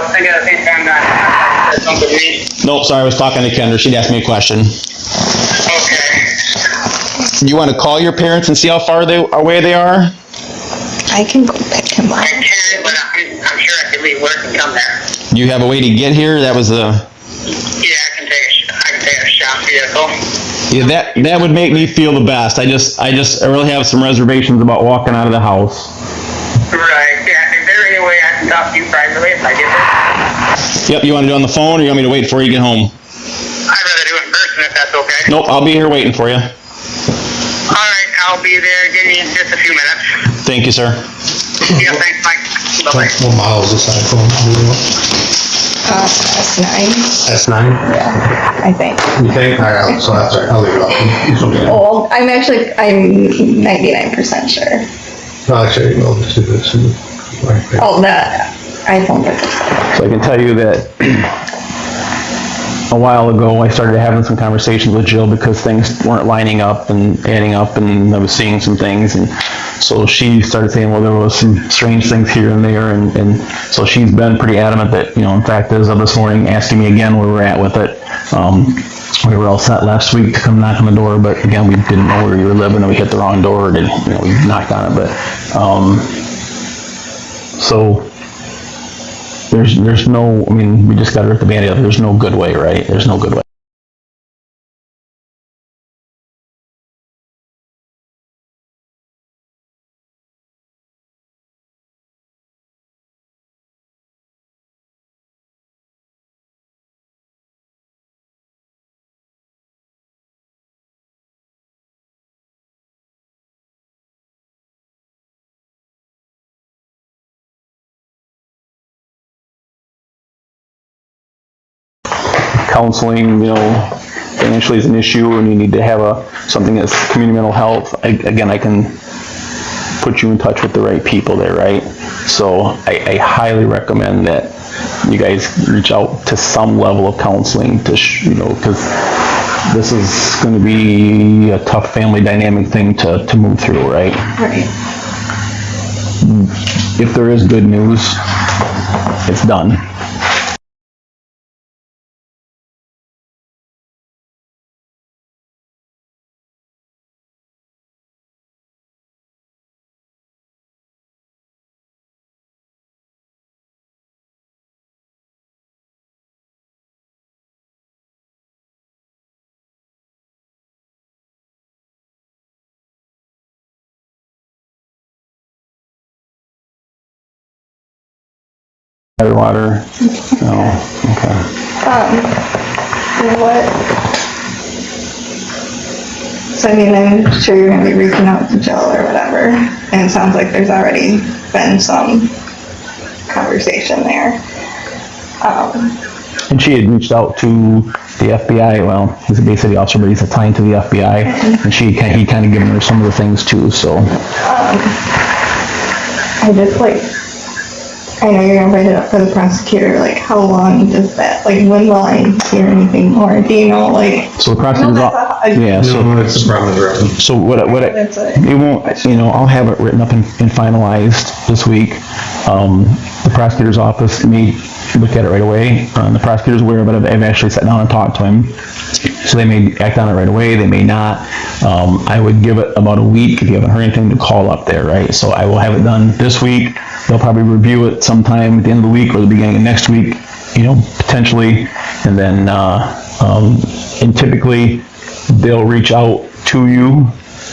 was thinking at the same time that I said something to me. Nope, sorry. I was talking to Kendra. She'd asked me a question. Okay. You want to call your parents and see how far away they are? I can go pick him up. I can, but I'm sure I could leave work and come there. Do you have a way to get here? That was the. Yeah, I can take a shop vehicle. Yeah, that would make me feel the best. I really have some reservations about walking out of the house. Right, yeah. Is there any way I can talk to you privately if I get there? Yep. You want to do it on the phone, or you want me to wait before you get home? I'd rather do it in person if that's okay. Nope. I'll be here waiting for you. Alright, I'll be there. Give me just a few minutes. Thank you, sir. Yeah, thanks, Mike. Bye-bye. What model is this iPhone? S9, S9? yeah, I think. You think? Alright, so that's right, I'll leave it up. It's okay. Well, I'm 99% sure. No, actually, no, let's do this. Right. Oh, that iPhone. So I can tell you that a while ago, I started having some conversations with Jill because things weren't lining up and adding up, and I was seeing some things, and so she started saying, well, there was some strange things here and there, and so she's been pretty adamant that, in fact, as of this morning, asking me again where we're at with it. We were all set last week to come knock on the door, but again, we didn't know where you were living, and we hit the wrong door, and we knocked on it, but so there's no, we just got to rip the Band-Aid off. There's no good way, right? There's no good way. Counseling, financially is an issue, and you need to have something that's community mental health. I can put you in touch with the right people there, right? So I highly recommend that you guys reach out to some level of counseling to, because this is going to be a tough family dynamic thing to move through, right? Right. If there is good news, it's done. Water. Oh, okay. So I'm sure you're gonna be reaching out to Jill or whatever, and it sounds like there's already been some conversation there. And she had reached out to the FBI. Well, he's a Bay City officer, but he's assigned to the FBI, and he kind of given her some of the things too. So I know you're gonna write it up for the prosecutor, how long does that, when will I hear anything more? Do you know, So the prosecutor's No, It's the problem with Robin. So what That's it. won't, I'll have it written up and finalized this week. The prosecutor's office may look at it right away. The prosecutor's aware of it. I've actually sat down and talked to him. So they may act on it right away, they may not. I would give it about a week if you haven't heard anything to call up there, right? So I will have it done this week. They'll probably review it sometime at the end of the week or the beginning of next week, potentially. And then, and typically they'll reach out to you.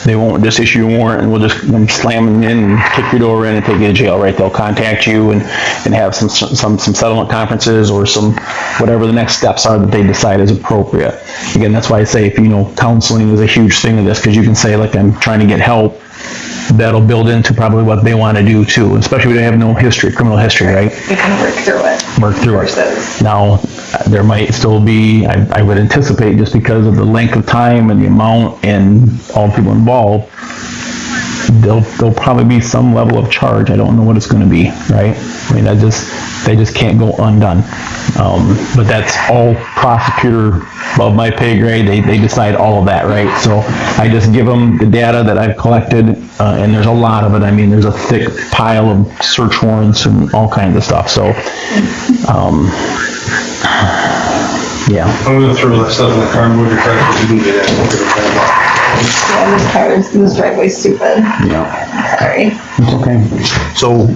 They won't just issue a warrant and we'll just slam them in and kick your door in and take you to jail, right? They'll contact you and have some settlement conferences or some, whatever the next steps are that they decide is appropriate. Again, that's why I say, counseling is a huge thing of this, because you can say, I'm trying to get help. That'll build into probably what they want to do too, especially when they have no criminal history, right? You can work through it. Versus. Now, there might still be, I would anticipate, just because of the length of time and the amount and all the people involved, there'll probably be some level of charge. I don't know what it's going to be, right? I mean, they just can't go undone. But that's all prosecutor above my pay grade. They decide all of that, right? So I just give them the data that I've collected, and there's a lot of it. I mean, there's a thick pile of search warrants and all kinds of stuff. So, yeah. I'm gonna throw that stuff in the car and move your car because you can get it. Yeah, this driveway's stupid. Yeah. Sorry. It's okay. So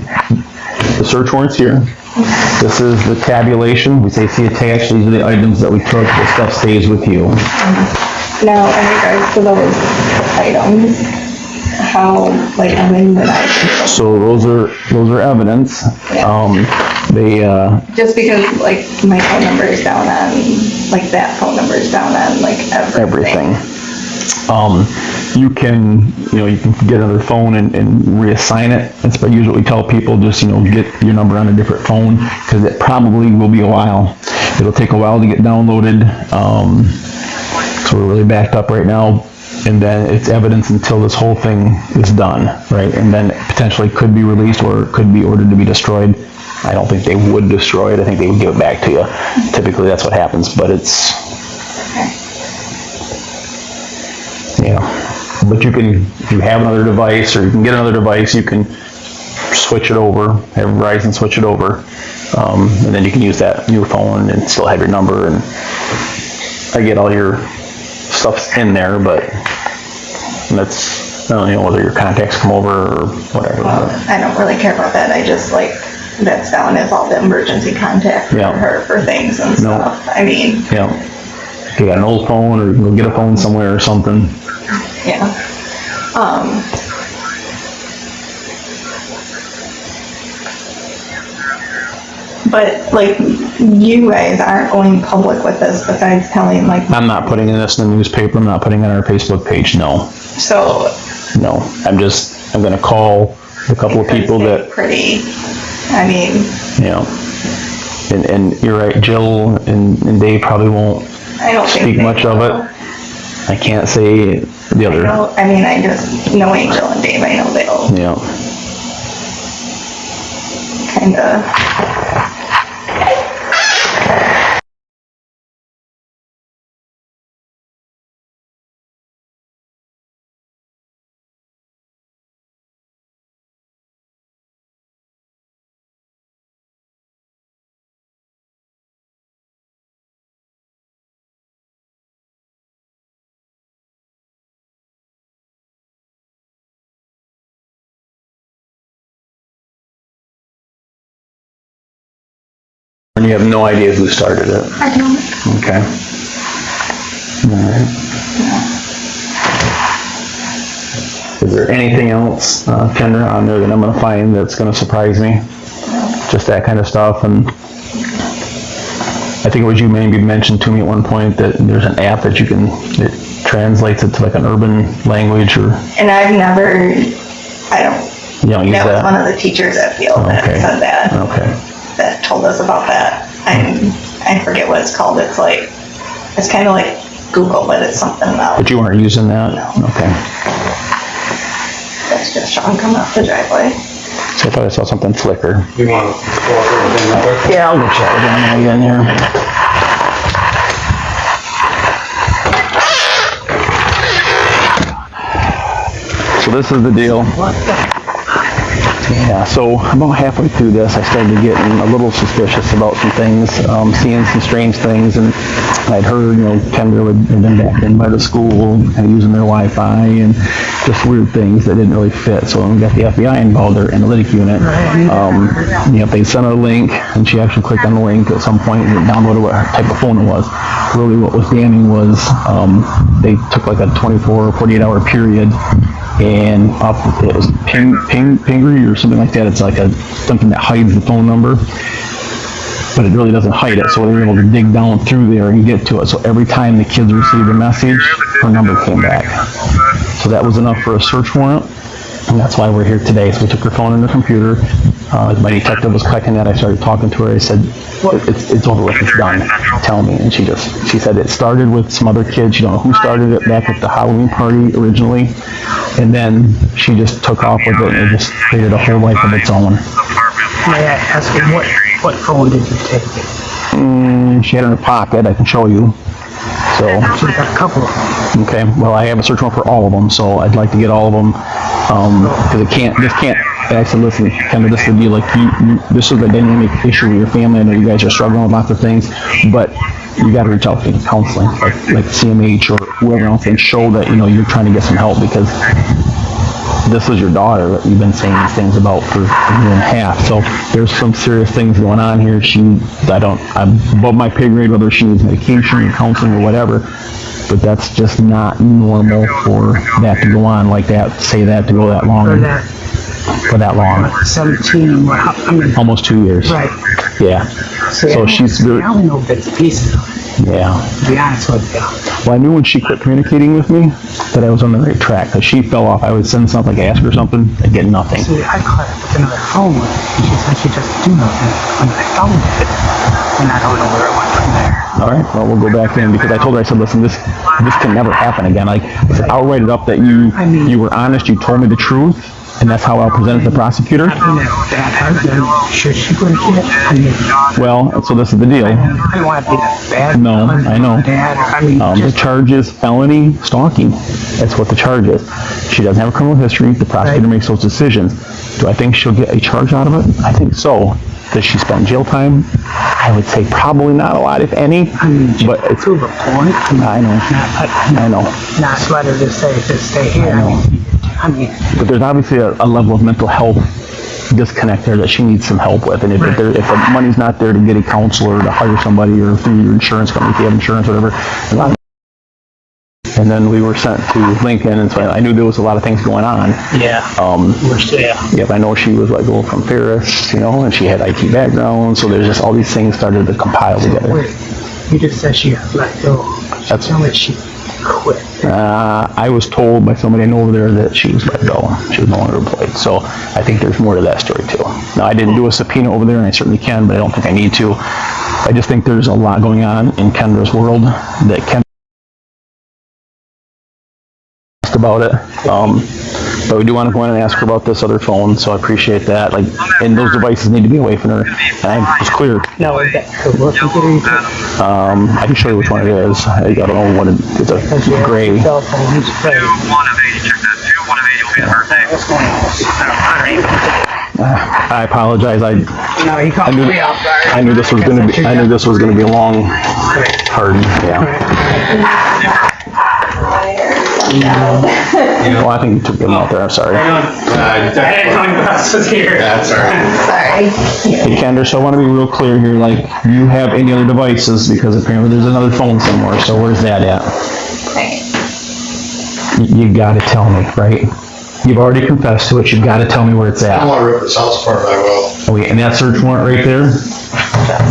the search warrant's here. This is the tabulation. We say see attached. These are the items that we took. The stuff stays with you. Now, in regards to those items, how, like, when would I? So those are evidence. Just because, like, my phone number is down on, like, that phone number is down on, like, everything. You can get another phone and reassign it. That's usually what we tell people, just, get your number on a different phone, because it probably will be a while. It'll take a while to get downloaded. So we're really backed up right now. And then it's evidence until this whole thing is done, right? And then it potentially could be released or it could be ordered to be destroyed. I don't think they would destroy it. I think they would give it back to you. Typically that's what happens, but it's... But you can, if you have another device, or you can get another device, you can switch it over, have Verizon switch it over, and then you can use that new phone and still have your number, and I get all your stuff in there, but that's, I don't know whether your contacts come over or whatever. I don't really care about that. I just, like, that's down as all the emergency contact for her for things and stuff. I mean... Yeah. If you got an old phone, or you can go get a phone somewhere or something. Yeah. But, like, you guys aren't going public with this besides telling, like... I'm not putting this in the newspaper. I'm not putting it on our Facebook page, no. So... No. I'm going to call a couple of people that... Pretty, I mean... Yeah. And you're right, Jill and Dave probably won't speak much of it. I can't say the other. I just know Angel and Dave. I know they'll kind of... And you have no idea who started it? I don't. Okay. All right. Is there anything else, Kendra, on there that I'm going to find that's going to surprise me? Just that kind of stuff. And I think it was you maybe mentioned to me at one point that there's an app that it translates it to like an urban language, or... And I've never, I don't... You don't use that? That was one of the teachers at Field that said that. Okay. That told us about that. I forget what it's called. It's kind of like Google, but it's something else. But you weren't using that? No. Okay. That's just Sean coming off the driveway. So I thought I saw something flicker. You want to go over everything real quick? Yeah, I'll go chat with him when I get in here. So this is the deal. Yeah, so about halfway through this, I started getting a little suspicious about some things, seeing some strange things, and I'd heard, Kendra had been back in by the school, kind of using their Wi-Fi, and just weird things that didn't really fit. So when we got the FBI involved, their analytic unit, they sent her a link, and she actually clicked on the link at some point and downloaded what type of phone it was. Really what was damning was they took like a 24 or 48 hour period, and it was Pingree or something like that. It's like something that hides the phone number, but it really doesn't hide it. So they were able to dig down through there and get to it. So every time the kids received a message, her number came back. So that was enough for a search warrant. And that's why we're here today. So we took her phone and her computer. As my detective was collecting that, I started talking to her. I said, it's over with, it's done. Tell me. And she said it started with some other kids. She don't know who started it back at the Halloween party originally. And then she just took off with it and it just created a whole life of its own. May I ask you, what phone did you take? She had it in her pocket. I can show you. So, She's got a couple of them. okay, well, I have a search warrant for all of them, so I'd like to get all of them, because I said, listen, kind of this is the deal, like, this is a dynamic issue with your family. I know you guys are struggling with lots of things, but you got to reach out to counseling, like CMH or whoever else, and show that, you're trying to get some help, because this is your daughter that you've been saying these things about for a year and a half. So there's some serious things going on here. I'm above my pay grade, whether she needs medication or counseling or whatever, but that's just not normal for that to go on like that, say that to go that long. For that long. 17, I mean, Almost 2 years. right. Yeah. So she's really, I only know bits and pieces of it, yeah. to be honest with you. Well, I knew when she quit communicating with me that I was on the right track, because she fell off. I would send something, like ask her something, I'd get nothing. See, I caught her with another phone, and she said she doesn't do nothing when I found it. And I don't know where it went from there. All right, well, we'll go back in, because I told her, I said, listen, this can never happen again. Like, I said, I'll write it up that you were honest, you told me the truth, and that's how I'll present it to the prosecutor. I've been at that husband. Should she put a kid? I mean, Well, so this is the deal. I don't want to be that bad. No, I know. Dad, I mean, The charge is felony stalking. That's what the charge is. She doesn't have a criminal history. The prosecutor makes those decisions. Do I think she'll get a charge out of it? I think so. Does she spend jail time? I would say probably not a lot, if any. I mean, but it's, prove a point. I know. I know. Not let her just stay here. I mean, But there's obviously a level of mental health disconnect there that she needs some help with. And if the money's not there to get a counselor, to hire somebody, or through your insurance company, if you have insurance, whatever. And then we were sent to Lincoln, and so I knew there was a lot of things going on. yeah. Yep, I know she was like going from Ferris, and she had IT background, so there's just all these things started to compile together. Wait, you just said she let go. Tell me she quit. I was told by somebody I know over there that she was let go. She was no longer employed. So I think there's more to that story too. Now, I didn't do a subpoena over there, and I certainly can, but I don't think I need to. I just think there's a lot going on in Kendra's world that Kendra asked about it. But we do want to go in and ask her about this other phone, so I appreciate that. And those devices need to be away from her. And I was clear. No, is that her work computer? I can show you which one it is. I don't know what it is. It's a gray. Cell phone. Check that. 2 1 of 8 will be the birthday. I apologize. No, he called me off guard. I knew this was going to be a long, hard, yeah. Well, I think you took them out there. I'm sorry. I didn't know your boss was here. That's all right. Sorry. Hey, Kendra, so I want to be real clear here. Like, do you have any other devices? Because apparently there's another phone somewhere. So where's that at? You got to tell me, right? You've already confessed to it. You've got to tell me where it's I at. don't want to rip this house apart, but I will. Okay, and that search warrant right there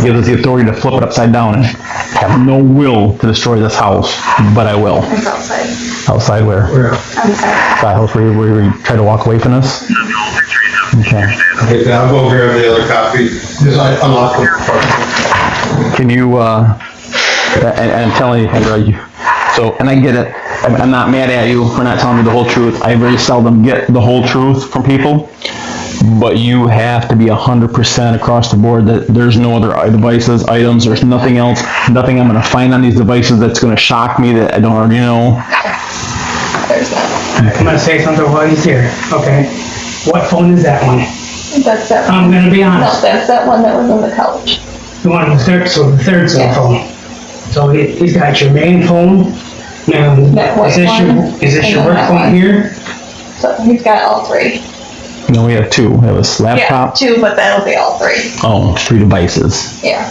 gives us the authority to flip it upside down and have no will to destroy this house, but I will. It's outside. Outside where? Outside. Side house where you try to walk away from this? Okay. Okay, I'll go grab the other copy, because I unlocked the Can you, and I'm telling you, Kendra, so, and I get it, I'm not mad at you for not telling me the whole truth. I very seldom get the whole truth from people, but you have to be 100% across the board that there's no other devices, items, there's nothing else, nothing I'm gonna find on these devices that's gonna shock me that I don't already know. There's that. I'm gonna say something while he's here, okay? What phone is that one? That's that one. I'm gonna be No, honest. that's that one that was on the couch. The one, the third cell phone. So he's got your main phone. Now, That white one, is this your and work that phone one. here? So he's got all three. No, we have two. We have a Yeah, laptop. 2, but that'll be all 3. Oh, 3 devices. Yeah.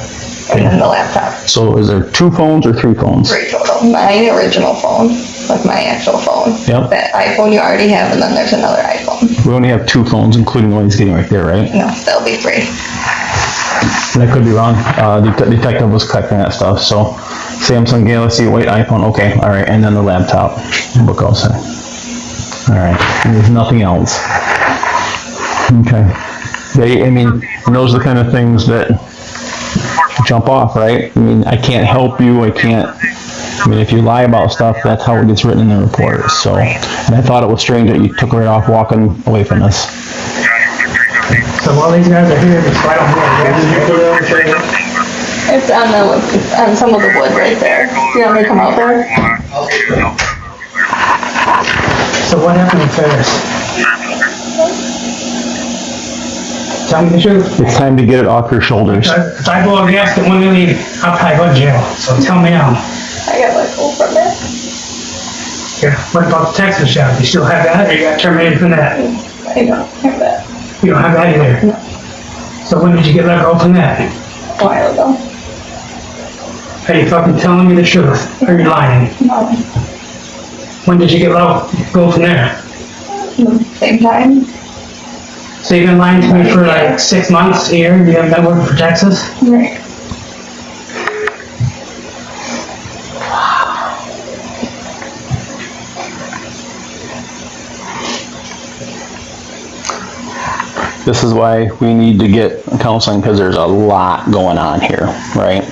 And then the laptop. So is there 2 phones or 3 phones? 3 total. My original phone, like my actual phone. Yep. That iPhone you already have, and then there's another iPhone. We only have 2 phones, including the one he's getting right there, right? No, there'll be 3. And I could be wrong. The detective was collecting that stuff. So Samsung Galaxy, white iPhone. Okay, all right. And then the laptop. Book also. All right. And there's nothing else. Okay. And those are the kind of things that jump off, right? I mean, I can't help you, if you lie about stuff, that's how it gets written in the report, so. And I thought it was strange that you took right off walking away from us. So while these guys are here, just right on board. It's on some of the wood right there. You want me to come out there? So what happened with Ferris? Tell me the truth. It's time to get it off your shoulders. If I blow a gasket 1 million, I'll probably go to jail, so tell me now. I got let go from it. Yeah, what about the Texas job? You still have that, or you got terminated from that? I don't have that. You don't have that either? No. So when did you get let go from that? A while ago. Are you fucking telling me the truth? Or are you lying? No. When did you get let go from there? Same time. So you've been lying to me for like 6 months, a year, you haven't been working for Texas? Right. This is why we need to get counseling, because there's a lot going on here, right?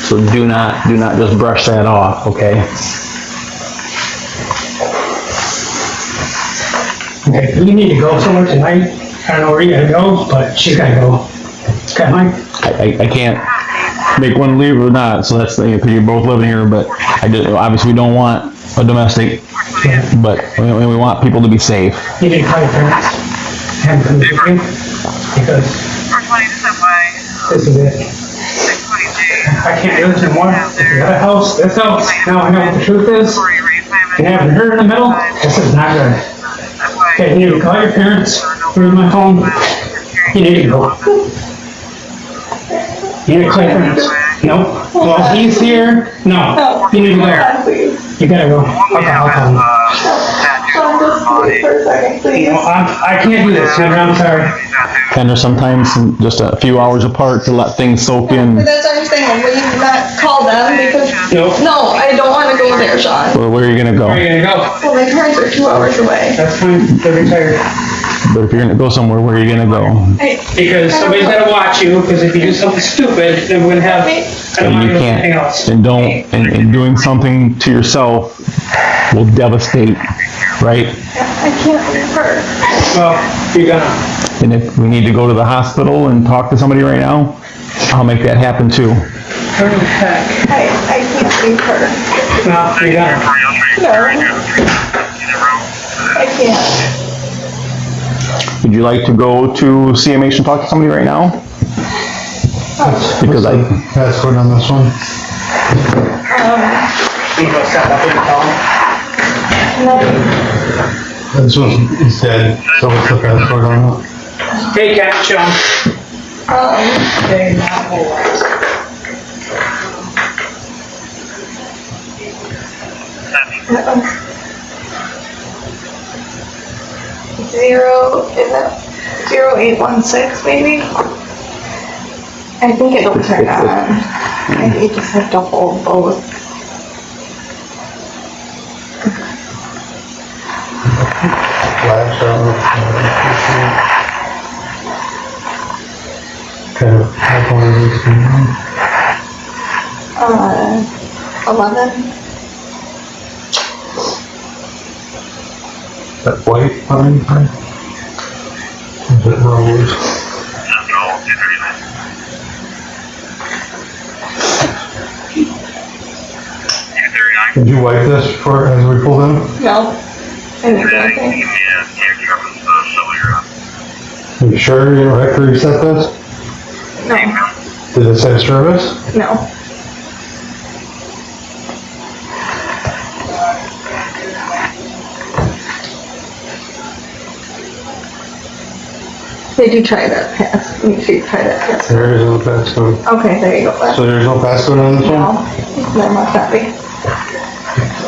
So do not just brush that off, okay? Okay, you need to go somewhere tonight. I don't know where you're gonna go, but she's gotta go. Okay, Mike? I can't make one leave or not, so that's the thing, because you're both living here, but obviously we don't want a domestic, but we want people to be safe. You need to call your parents. Have them come with you. Because this is it. I can't do this anymore. If you got a house, this house, now I know what the truth is. And having her in the middle, this is not good. Okay, you need to call your parents. Where's my phone? You need to go. You need to call your parents. No. Well, he's here. No. You need to go. You gotta go. I'll call him. Sean, just wait for a second, please. I can't do this, Kendra, I'm sorry. Kendra, sometimes just a few hours apart to let things soak in. But that's what I'm saying, will you not call them, because... Nope. No, I don't wanna go there, Sean. Well, where are you gonna go? Where are you gonna go? Well, my parents are 2 hours away. That's fine, they're retired. But if you're gonna go somewhere, where are you gonna go? Because somebody's gotta watch you, because if you do something stupid, then we're gonna have, I don't And wanna you do anything else. can't, and doing something to yourself will devastate, right? I can't leave her. Well, you're gonna. And if we need to go to the hospital and talk to somebody right now, I'll make that happen too. Where the heck? I can't leave her. No, you're gonna. No. I can't. Would you like to go to CMH and talk to somebody right now? Because Password on this one? You go set up in the phone. This one is dead, so what's the password on it? Hey, Cat, Sean. They're not always. Is it 0816 maybe? I think it'll turn on. I just have to hold both. Flash on it. Kind of iPhone is 11. that white line, right? Is it rose? Did you wipe this for, as we pulled in? No. I didn't do anything. Are you sure you don't have to reset this? No. Did it say service? No. Did you try that pass? Make sure you try that pass. There is no passcode. Okay, there you go. So there's no passcode on this No, one? there must not be.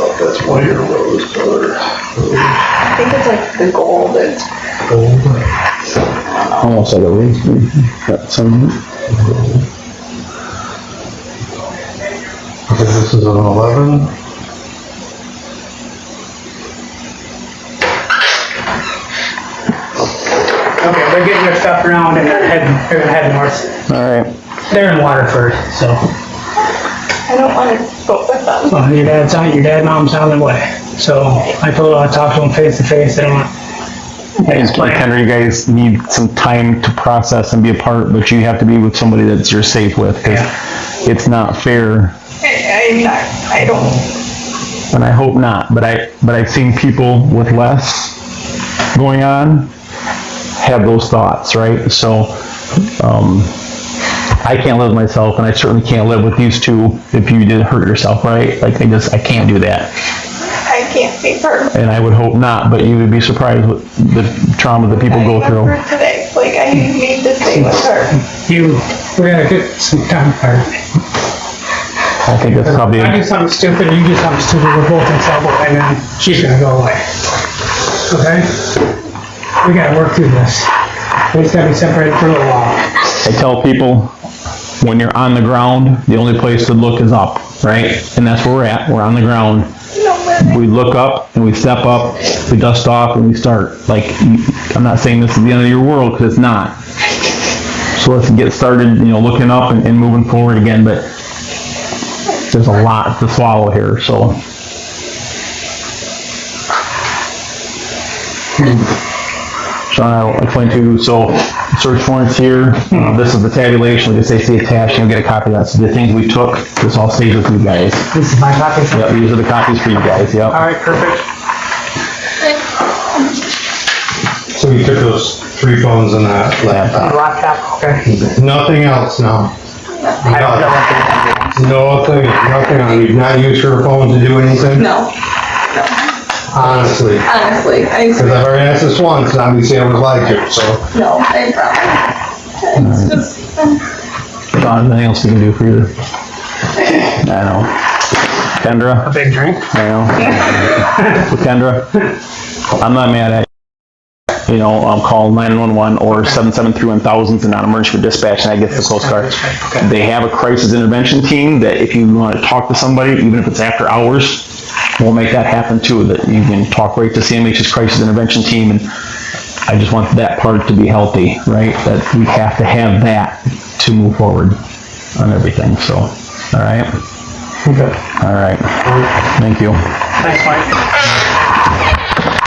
Oh, that's why your rose color. I think it's like the gold. It's Gold. almost like a race. Got some. Okay, this is an 11. Okay, they're getting their stuff around and they're gonna head north. All right. They're in Waterford, so. I don't want to go with them. Well, your dad, mom's on the way. So I told her I'd talk to them face to face. They don't want. And Kendra, you guys need some time to process and be apart, but you have to be with somebody that you're safe with, because it's not fair. I don't. And I hope not, but I've seen people with less going on have those thoughts, right? So, I can't live with myself, and I certainly can't live with these two if you did hurt yourself, right? Like, I can't do that. I can't be perfect. And I would hope not, but you would be surprised with the trauma that people go through. Today, like, I need to stay with her. We gotta get some time apart. I think that's probably, I do something stupid, you do something stupid, we're both in trouble, and then she's gonna go away. Okay? We gotta work through this. We just gotta be separated for a little while. I tell people, when you're on the ground, the only place to look is up, right? And that's where we're at, we're on the ground. We look up and we step up, we dust off and we start. Like, I'm not saying this is the end of your world, because it's not. So let's get started, looking up and moving forward again, but there's a lot to swallow here, so. Sean, I'll explain to you, so search warrants here, this is the tabulation, we just say see attached, you'll get a copy of that. So the things we took, this all stays with you guys. This is my copy. Yep, these are the copies for you guys, yep. All right, perfect. So you took those 3 phones and that laptop. Laptop, okay. Nothing else now? I don't know what they Nothing on, you've not used your phone to do anything? No, Honestly. I Because I've already asked this once, and obviously I would like to, so. no, I promise. It's just, Don, anything else we can do for you? I know. Kendra? A big drink. I know. So Kendra, I'm not mad at you. Call 911 or 773-1000 and non-emergency for dispatch, and I get the Coast Guard. They have a crisis intervention team that if you want to talk to somebody, even if it's after hours, we'll make that happen too, that you can talk right to CMH's crisis intervention team, and I just want that part to be healthy, right? That we have to have that to move forward on everything, so, all right? Okay. All right. Thank you. Thanks, Mike.